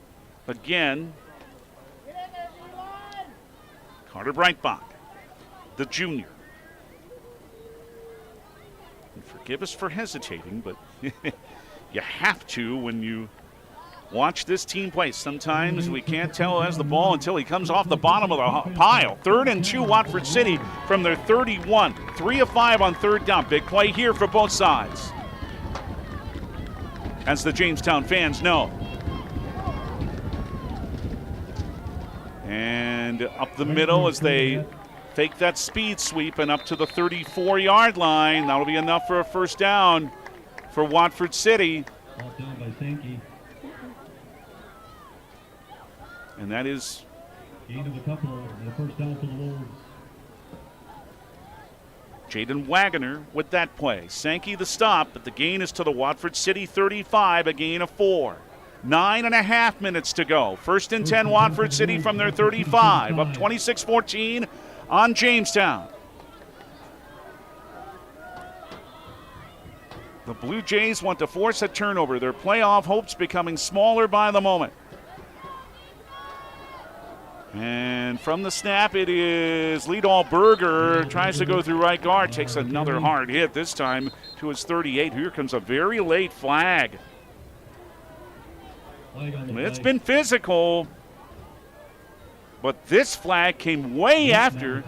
again, Carter Breitbach, the junior. And forgive us for hesitating, but you have to when you watch this team play. Sometimes we can't tell who has the ball until he comes off the bottom of the pile. 3rd and 2, Watford City from their 31. 3 of 5 on 3rd down. Big play here for both sides, as the Jamestown fans know. And up the middle as they fake that speed sweep and up to the 34-yard line. That'll be enough for a 1st down for Watford City. Brought down by Sankey. And that is gain of a couple, and a 1st down for the Wolves. Jaden Wagoner with that play. Sankey the stop, but the gain is to the Watford City 35, a gain of 4. 9.5 minutes to go. 1st and 10, Watford City from their 35, up 26-14 on Jamestown. The Blue Jays want to force a turnover. Their playoff hopes becoming smaller by the moment. And from the snap, it is Liedal Berger. Tries to go through right guard. Takes another hard hit, this time to his 38. Here comes a very late flag. It's been physical, but this flag came way after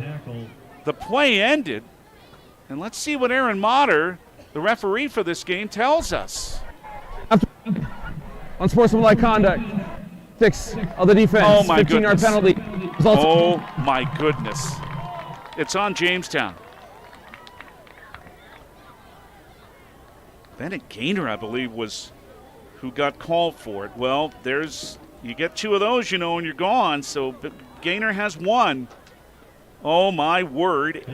the play ended. And let's see what Aaron Motter, the referee for this game, tells us. Unsportsmanlike conduct. 6 of the defense. Oh, my 15-yard goodness. penalty. Oh, my goodness. It's on Jamestown. Bennett Gaynor, I believe, was who got called for it. Well, you get 2 of those, and you're gone. So Gaynor has 1. Oh, my word.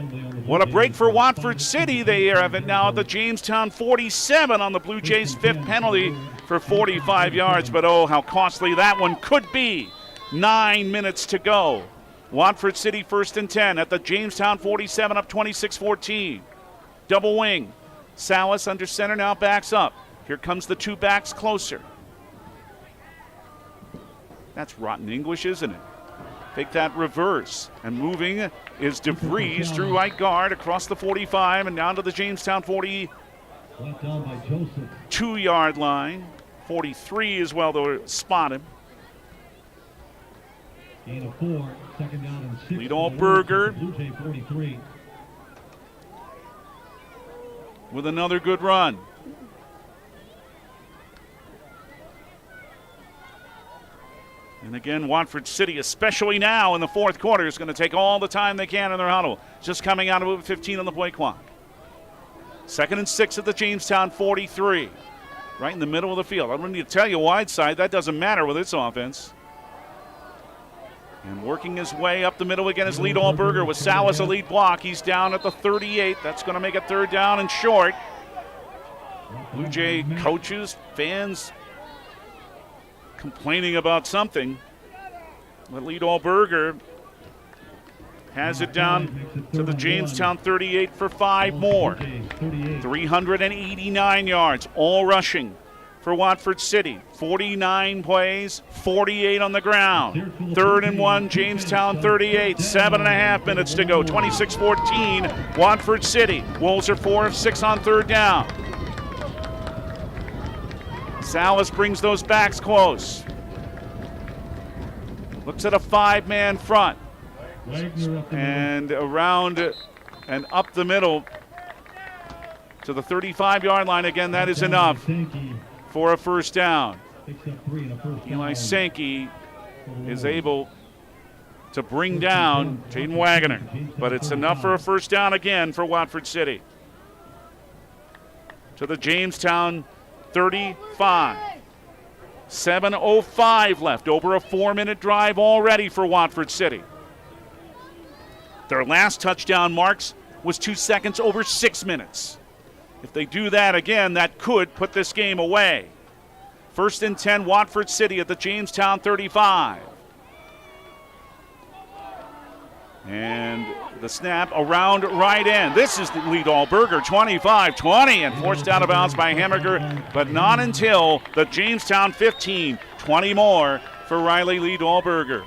What a break for Watford City. They have it now at the Jamestown 47 on the Blue Jays' 5th penalty for 45 yards. But oh, how costly that one could be. 9 minutes to go. Watford City 1st and 10 at the Jamestown 47, up 26-14. Double wing. Salas under center now backs up. Here comes the 2 backs closer. That's rotten English, isn't it? Take that reverse. And moving is DeVries through right guard across the 45 and down to the Jamestown 42-yard line. 43 as well, though, spot him. Gain of 4, second down and 6. Lead all Berger Blue Jay 43. with another good run. And again, Watford City, especially now in the fourth quarter, is going to take all the time they can in their huddle. Just coming out of 15 on the play clock. 2nd and 6 at the Jamestown 43. Right in the middle of the field. I don't need to tell you wide side. That doesn't matter with this offense. And working his way up the middle again is Lee Dahlberger with Salas a lead block. He's down at the 38. That's going to make it 3rd down and short. Blue Jay coaches, fans complaining about something. But Lee Dahlberger has it down to the Jamestown 38 for 5 more. 389 yards, all rushing for Watford City. 49 plays, 48 on the ground. 3rd and 1, Jamestown 38. 7.5 minutes to go. 26-14, Watford City. Wolves are 4 of 6 on 3rd down. Salas brings those backs close. Looks at a 5-man front. And around and up the middle to the 35-yard line. Again, that is enough for a 1st down. Eli Sankey is able to bring down Jaden Wagner, but it's enough for a 1st down again for Watford City. To the Jamestown 35. 7:05 left. Over a 4-minute drive already for Watford City. Their last touchdown marks was 2 seconds over 6 minutes. If they do that again, that could put this game away. 1st and 10, Watford City at the Jamestown 35. And the snap around right end. This is the Lee Dahlberger, 25-20, and forced out of bounds by Hamburger, but not until the Jamestown 15. 20 more for Riley Lee Dahlberger.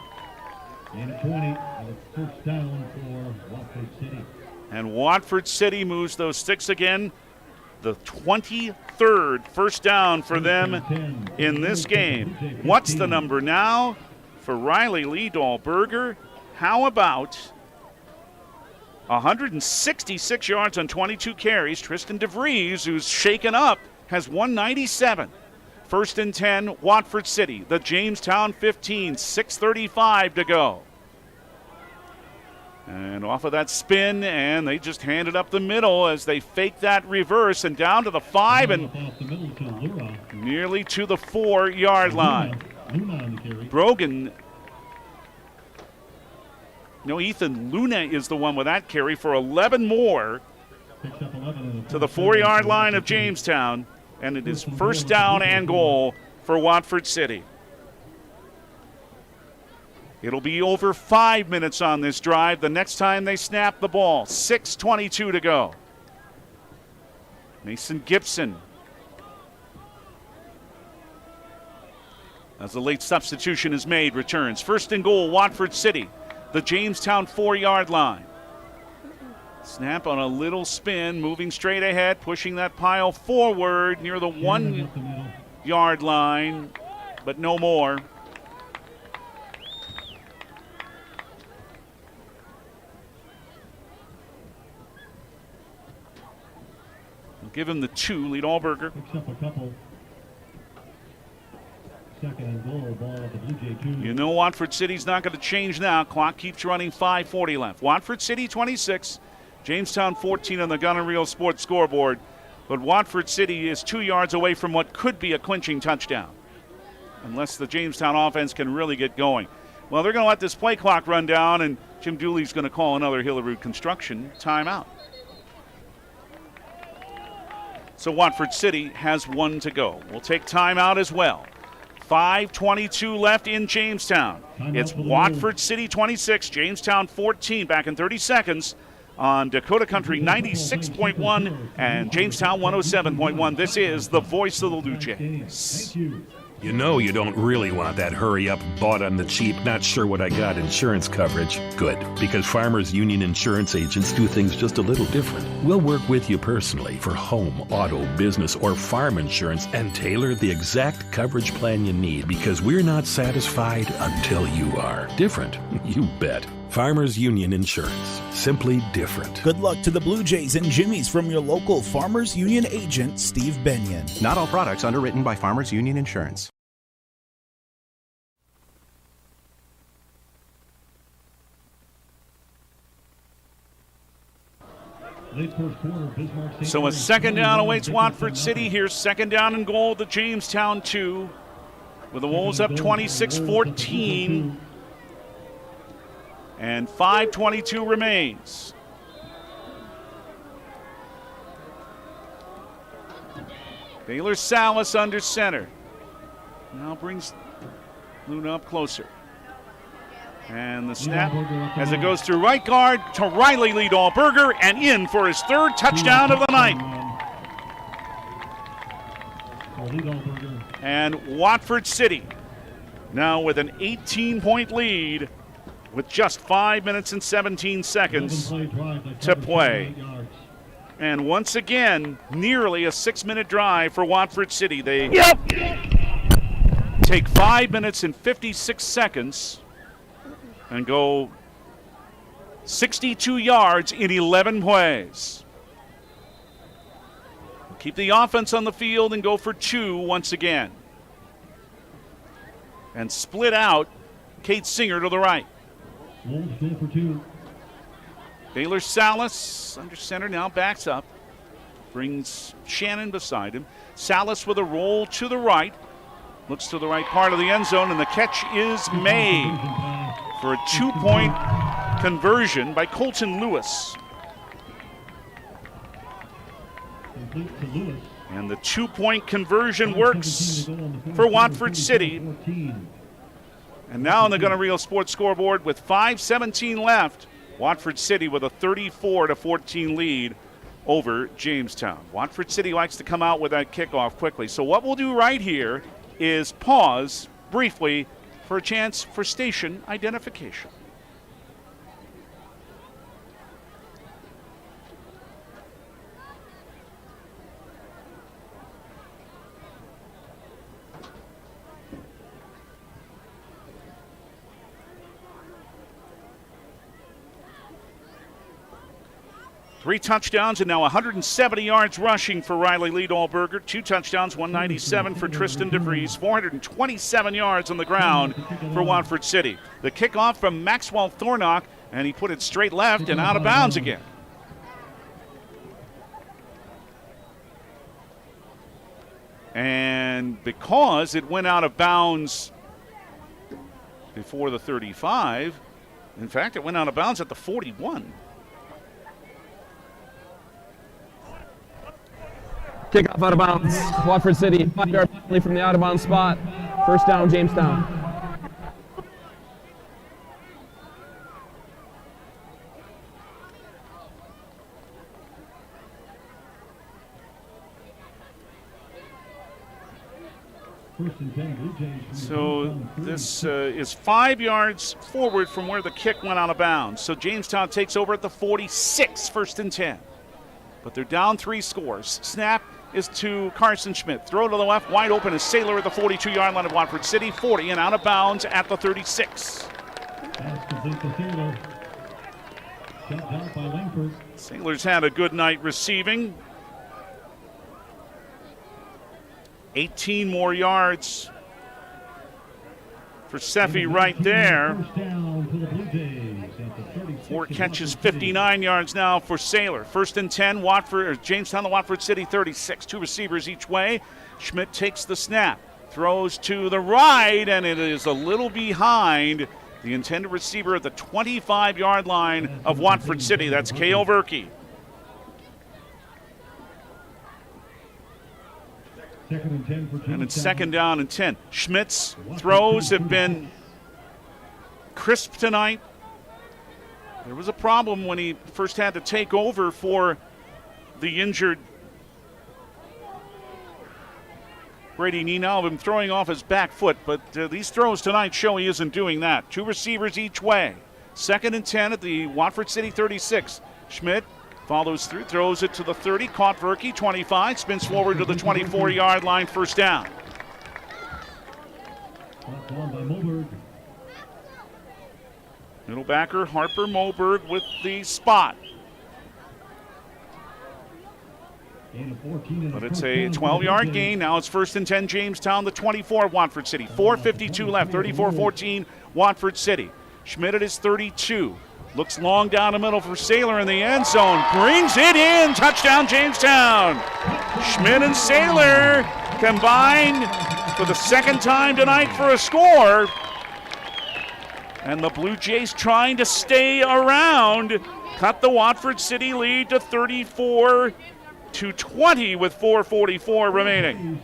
And 20, first down for Watford City. And Watford City moves those sticks again. The 23rd first down for them in this game. What's the number now for Riley Lee Dahlberger? How about 166 yards on 22 carries? Tristan DeVries, who's shaken up, has 197. 1st and 10, Watford City. The Jamestown 15, 6:35 to go. And off of that spin, and they just hand it up the middle as they fake that reverse and down to the 5 and nearly to the 4-yard line. Brogan. No, Ethan Luna is the one with that carry for 11 more to the 4-yard line of Jamestown, and it is 1st down and goal for Watford City. It'll be over 5 minutes on this drive the next time they snap the ball. 6:22 to go. Mason Gibson, as the late substitution is made, returns. 1st and goal, Watford City. The Jamestown 4-yard line. Snap on a little spin, moving straight ahead, pushing that pile forward near the 1-yard line, but no more. Give him the 2, Lee Dahlberger. Picks up a couple. 2nd and goal, ball at the Blue Jay 2. You know Watford City's not going to change now. Clock keeps running, 5:40 left. Watford City 26, Jamestown 14 on the Gun and Reel Sports scoreboard. But Watford City is 2 yards away from what could be a clinching touchdown, unless the Jamestown offense can really get going. Well, they're going to let this play clock run down, and Jim Douly's going to call another Hillerud Construction timeout. So Watford City has 1 to go. We'll take timeout as well. 5:22 left in Jamestown. It's Watford City 26, Jamestown 14. Back in 30 seconds on Dakota Country 96.1 and Jamestown 107.1. This is the voice of the Blue Jays. You know you don't really want that hurry-up, bought on the cheap, not sure what I got insurance coverage. Good, because Farmers Union insurance agents do things just a little different. We'll work with you personally for home, auto, business, or farm insurance and tailor the exact coverage plan you need because we're not satisfied until you are. Different? You bet. Farmers Union Insurance. Simply different. Good luck to the Blue Jays and Jimmies from your local Farmers Union agent, Steve Benyon. Not all products underwritten by Farmers Union Insurance. So a second down awaits Watford City. Here's second down and goal to Jamestown 2. With the Wolves up 26-14. And 5:22 remains. Baylor Salas under center. Now brings Luna up closer. And the snap as it goes through right guard to Riley Liedalberger and in for his third touchdown of the night. And Watford City now with an 18-point lead with just 5 minutes and 17 seconds to play. And once again, nearly a 6-minute drive for Watford City. They take 5 minutes and 56 seconds and go 62 yards in 11 plays. Keep the offense on the field and go for 2 once again. And split out Kate Singer to the right. Wolves go for 2. Baylor Salas under center now backs up. Brings Shannon beside him. Salas with a roll to the right. Looks to the right part of the end zone, and the catch is made for a 2-point conversion by Colton Lewis. And the 2-point conversion works for Watford City. And now on the Gunner Reel Sports scoreboard with 5:17 left, Watford City with a 34-14 lead over Jamestown. Watford City likes to come out with that kickoff quickly. So what we'll do right here is pause briefly for a chance for station identification. Three touchdowns and now 170 yards rushing for Riley Liedalberger. 2 touchdowns, 197 for Tristan DeVries. 427 yards on the ground for Watford City. The kickoff from Maxwell Thornock, and he put it straight left and out of bounds again. And because it went out of bounds before the 35, in fact, it went out of bounds at the 41. Kickoff out of bounds. Watford City, 5-yard penalty from the out of bounds spot. First down, Jamestown. So this is 5 yards forward from where the kick went out of bounds. So Jamestown takes over at the 46, 1st and 10. But they're down 3 scores. Snap is to Carson Schmidt. Throw to the left, wide open is Saylor at the 42-yard line of Watford City. 40 and out of bounds at the 36. Saylor's had a good night receiving. 18 more yards for Seffi right there. 4 catches, 59 yards now for Saylor. 1st and 10, Jamestown to Watford City 36. 2 receivers each way. Schmidt takes the snap, throws to the right, and it is a little behind the intended receiver at the 25-yard line of Watford City. That's Cale Verkey. And it's 2nd down and 10. Schmidt's throws have been crisp tonight. There was a problem when he first had to take over for the injured Brady Neenal of him throwing off his back foot, but these throws tonight show he isn't doing that. 2 receivers each way. 2nd and 10 at the Watford City 36. Schmidt follows through, throws it to the 30, caught Verke, 25, spins forward to the 24-yard line, first down. Down by Moberg. Middle backer Harper Moberg with the spot. But it's a 12-yard gain. Now it's 1st and 10 Jamestown, the 24 Watford City. 4:52 left, 34-14 Watford City. Schmidt at his 32. Looks long down the middle for Saylor in the end zone. Brings it in. Touchdown Jamestown. Schmidt and Saylor combine for the 2nd time tonight for a score. And the Blue Jays trying to stay around. Cut the Watford City lead to 34-20 with 4:44 remaining.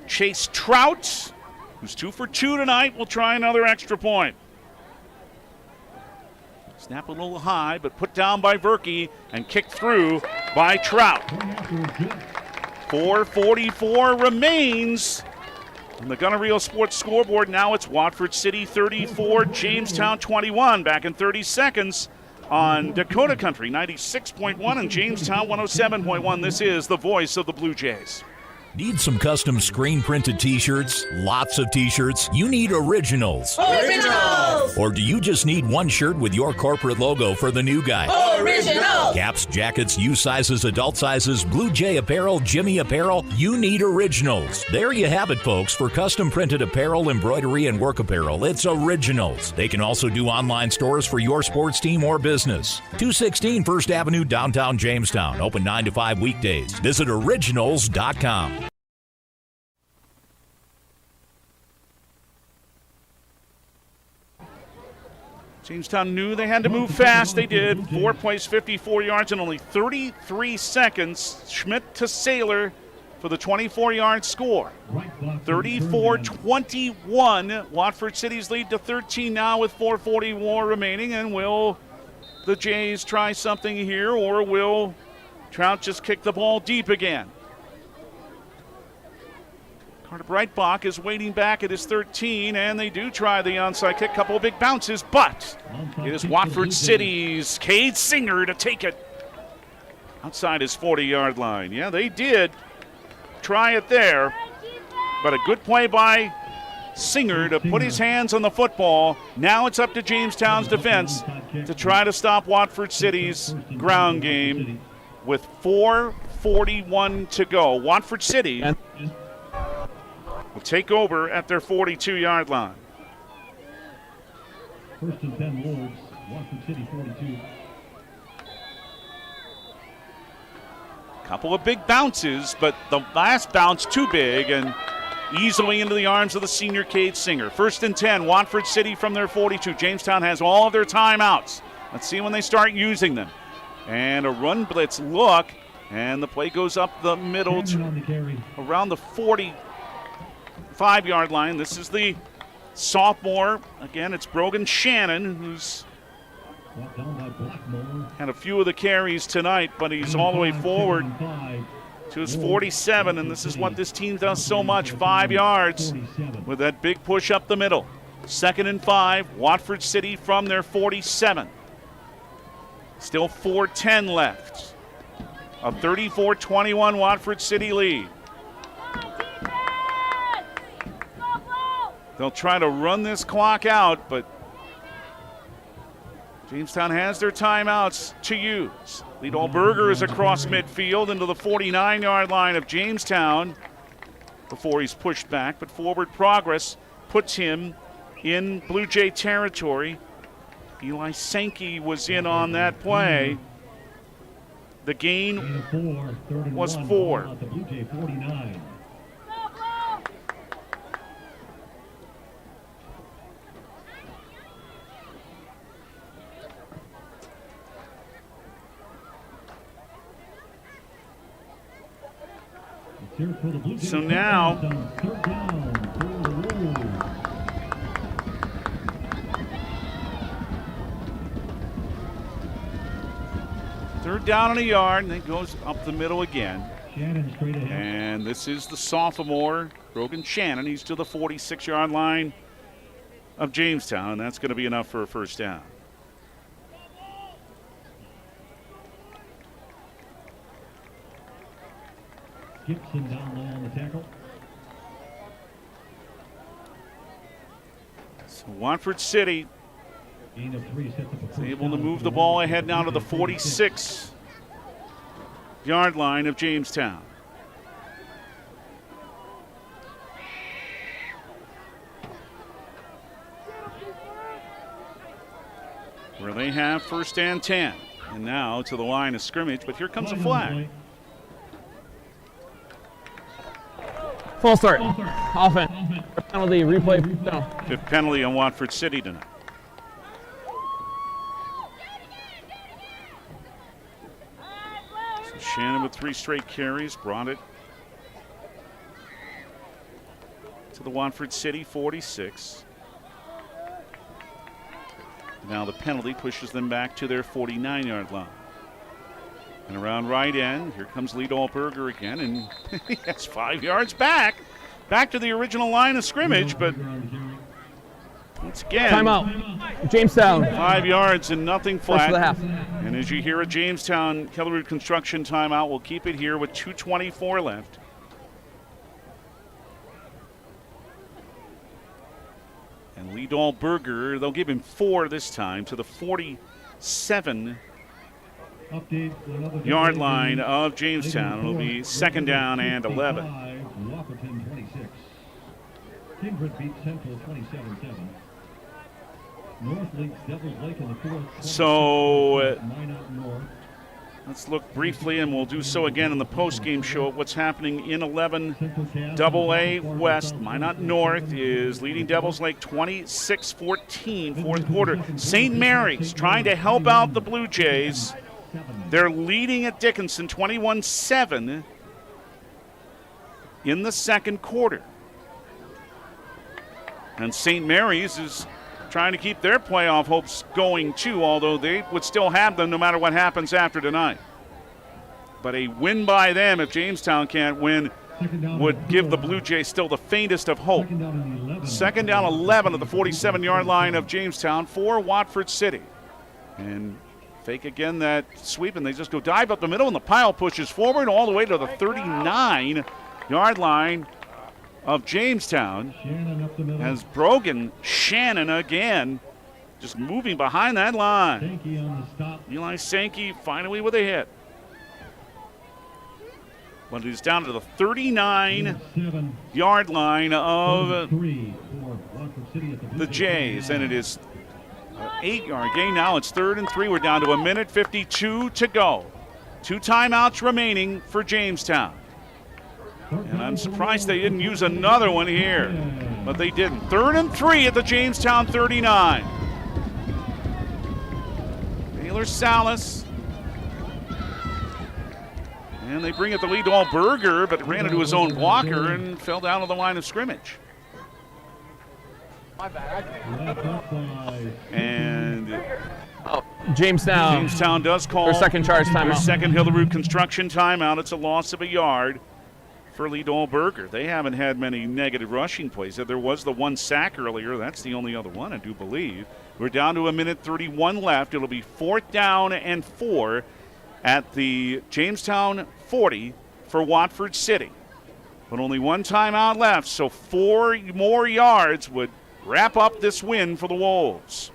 Chase Trout, who's 2 for 2 tonight, will try another extra point. Snap a little high, but put down by Verke and kicked through by Trout. 4:44 remains on the Gunner Reel Sports scoreboard. Now it's Watford City 34, Jamestown 21. Back in 30 seconds on Dakota Country 96.1 and Jamestown 107.1. This is the voice of the Blue Jays. Need some custom screen printed t-shirts? Lots of t-shirts? You need originals. Originals! Or do you just need one shirt with your corporate logo for the new guy? Originals! Caps, jackets, U sizes, adult sizes, Blue Jay apparel, Jimmy apparel. You need originals. There you have it, folks. For custom printed apparel, embroidery, and work apparel, it's Originals. They can also do online stores for your sports team or business. 216 First Avenue, downtown Jamestown. Open 9 to 5 weekdays. Visit originals.com. Jamestown knew they had to move fast. They did. 4 plays, 54 yards in only 33 seconds. Schmidt to Saylor for the 24-yard score. 34-21. Watford City's lead to 13 now with 4:40 remaining. And will the Jays try something here, or will Trout just kick the ball deep again? Carter Breitbach is waiting back at his 13, and they do try the onside kick. Couple of big bounces, but it is Watford City's Cade Singer to take it outside his 40-yard line. Yeah, they did try it there, but a good play by Singer to put his hands on the football. Now it's up to Jamestown's defense to try to stop Watford City's ground game with 4:41 to go. Watford City will take over at their 42-yard line. 1st and 10 Wolves, Watford City 42. Couple of big bounces, but the last bounce too big and easily into the arms of the senior Cade Singer. 1st and 10, Watford City from their 42. Jamestown has all of their timeouts. Let's see when they start using them. And a run blitz look, and the play goes up the middle to around the 45-yard line. This is the sophomore. Again, it's Brogan Shannon, who's had a few of the carries tonight, but he's all the way forward to his 47, and this is what this team does so much, 5 yards with that big push up the middle. 2nd and 5, Watford City from their 47. Still 4:10 left. A 34-21 Watford City lead. They'll try to run this clock out, but Jamestown has their timeouts to use. Liedel Berger is across midfield into the 49-yard line of Jamestown before he's pushed back, but forward progress puts him in Blue Jay territory. Eli Sankey was in on that play. The gain was 4. The Blue Jay 49. So now Third down and a yard, and then goes up the middle again. Shannon straight ahead. And this is the sophomore, Brogan Shannon. He's to the 46-yard line of Jamestown, and that's going to be enough for a first down. Gibson down low on the tackle. So Watford City Gain of 3 sets up a first able to down. move the ball ahead now to the 46-yard line of Jamestown. Where they have first and 10. And now to the line of scrimmage, but here comes a flag. Full start. Offense. Penalty, replay. No. Fifth penalty on Watford City tonight. So Shannon with 3 straight carries brought it to the Watford City 46. Now the penalty pushes them back to their 49-yard line. And around right end, here comes Lee Dahlberger again, and he has 5 yards back to the original line of scrimmage, but once again, timeout. Jamestown. 5 yards and nothing flat. First of the half. And as you hear a Jamestown Kellerud Construction timeout, we'll keep it here with 2:24 left. And Lee Dahlberger, they'll give him 4 this time to the 47-yard line of Jamestown. It'll be second down and 11. Wahpeton 26. Kindred beat Central 27-7. North leads Devils Lake in the fourth. So Minot North. let's look briefly, and we'll do so again in the post-game show, at what's happening in 11 AA West. Minot North is leading Devils Lake 26-14, fourth quarter. St. Mary's trying to help out the Blue Jays. They're leading at Dickinson 21-7 in the second quarter. And St. Mary's is trying to keep their playoff hopes going too, although they would still have them no matter what happens after tonight. But a win by them, if Jamestown can't win, would give the Blue Jays still the faintest of hope. Second down 11 at the 47-yard line of Jamestown for Watford City. And fake again that sweep, and they just go dive up the middle, and the pile pushes forward all the way to the 39-yard line of Jamestown. Has Brogan Shannon again, just moving behind that line. Eli Sankey finally with a hit. But it is down to the 39-yard line of the Jays, and it is an 8-yard gain. Now it's 3rd and 3. We're down to 1:52 to go. 2 timeouts remaining for Jamestown. And I'm surprised they didn't use another one here, but they didn't. 3rd and 3 at the Jamestown 39. Taylor Salas. And they bring it to Lee Dahlberger, but ran into his own blocker and fell down to the line of scrimmage. And Jamestown does call their second charge timeout. Their second Hillerud Construction timeout. It's a loss of a yard for Lee Dahlberger. They haven't had many negative rushing plays. There was the 1 sack earlier. That's the only other one, I do believe. We're down to 1:31 left. It'll be 4th down and 4 at the Jamestown 40 for Watford City. But only 1 timeout left, so 4 more yards would wrap up this win for the Wolves.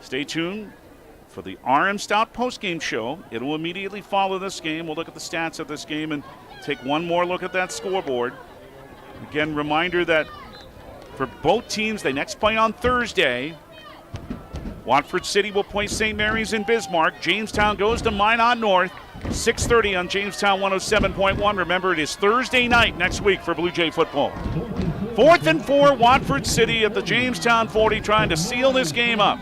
Stay tuned for the RM Stout postgame show. It'll immediately follow this game. We'll look at the stats of this game and take one more look at that scoreboard. Again, reminder that for both teams, they next play on Thursday. Watford City will play St. Mary's in Bismarck. Jamestown goes to Minot North. 6:30 on Jamestown 107.1. Remember, it is Thursday night next week for Blue Jay football. 4th and 4, Watford City at the Jamestown 40, trying to seal this game up.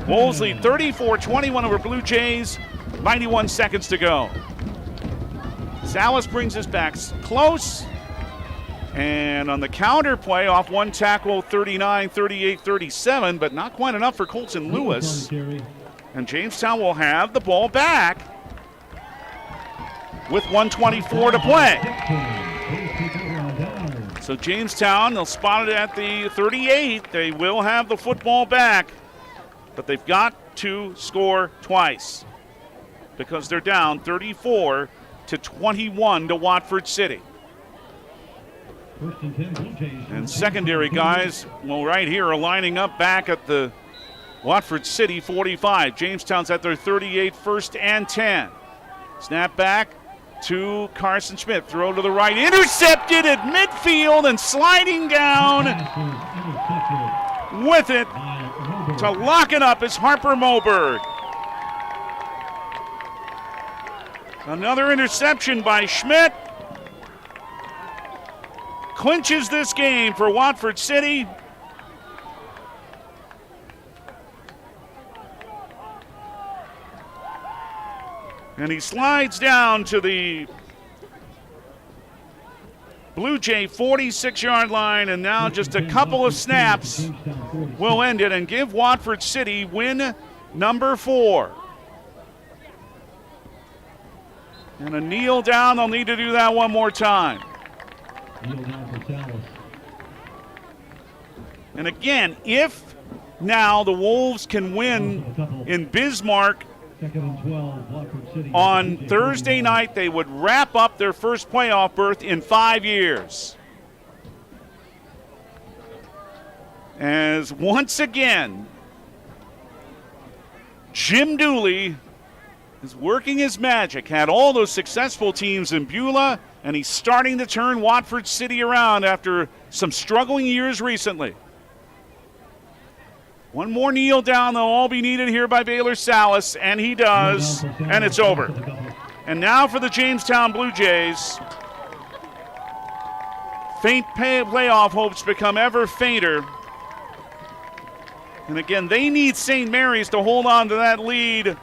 Wolves lead 34-21 over Blue Jays. 91 seconds to go. Salas brings us back close. And on the counter play, off 1 tackle, 39, 38, 37, but not quite enough for Colton Lewis. And Jamestown will have the ball back with 1:24 to play. So Jamestown, they'll spot it at the 38. They will have the football back, but they've got to score twice because they're down 34-21 to Watford City. And secondary guys, well, right here are lining up back at the Watford City 45. Jamestown's at their 38, 1st and 10. Snap back to Carson Schmidt. Throw to the right. Intercepted at midfield and sliding down with it to lock it up is Harper Moberg. Another interception by Schmidt. Clinches this game for Watford City. And he slides down to the Blue Jay 46-yard line, and now just a couple of snaps will end it and give Watford City win number 4. And a kneel down, they'll need to do that one more time. And again, if now the Wolves can win in Bismarck on Thursday night, they would wrap up their first playoff berth in 5 years. As once again, Jim Douly is working his magic. Had all those successful teams in Beulah, and he's starting to turn Watford City around after some struggling years recently. One more kneel down, they'll all be needed here by Baylor Salas, and he does, and it's over. And now for the Jamestown Blue Jays. Faint playoff hopes become ever fainter. And again, they need St. Mary's to hold on to that lead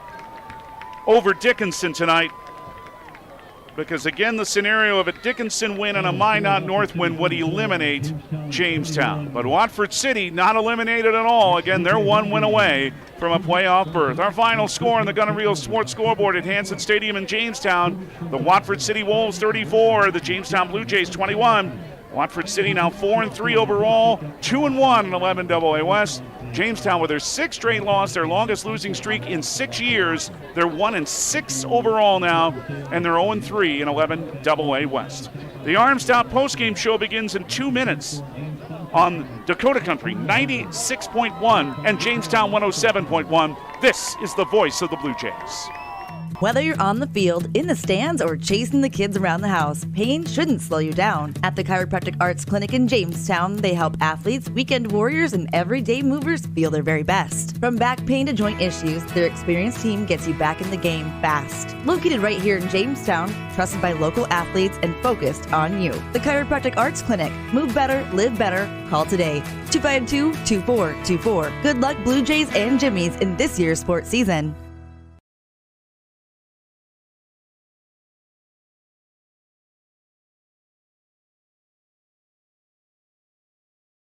over Dickinson tonight. Because again, the scenario of a Dickinson win and a Minot North win would eliminate Jamestown. But Watford City not eliminated at all. Again, they're one win away from a playoff berth. Our final score on the Gun and Reel Sports scoreboard at Hansen Stadium in Jamestown: the Watford City Wolves 34, the Jamestown Blue Jays 21. Watford City now 4-3 overall, 2-1 in 11 AA West. Jamestown with their 6th straight loss, their longest losing streak in 6 years. They're 1-6 overall now, and they're 0-3 in 11 AA West. The Armstown postgame show begins in 2 minutes on Dakota Country 96.1 and Jamestown 107.1. This is the voice of the Blue Jays. Whether you're on the field, in the stands, or chasing the kids around the house, pain shouldn't slow you down. At the Chiropractic Arts Clinic in Jamestown, they help athletes, weekend warriors, and everyday movers feel their very best. From back pain to joint issues, their experienced team gets you back in the game fast. Located right here in Jamestown, trusted by local athletes and focused on you. The Chiropractic Arts Clinic. Move better, live better. Call today. 252-2424. Good luck, Blue Jays and Jimmies, in this year's sports season.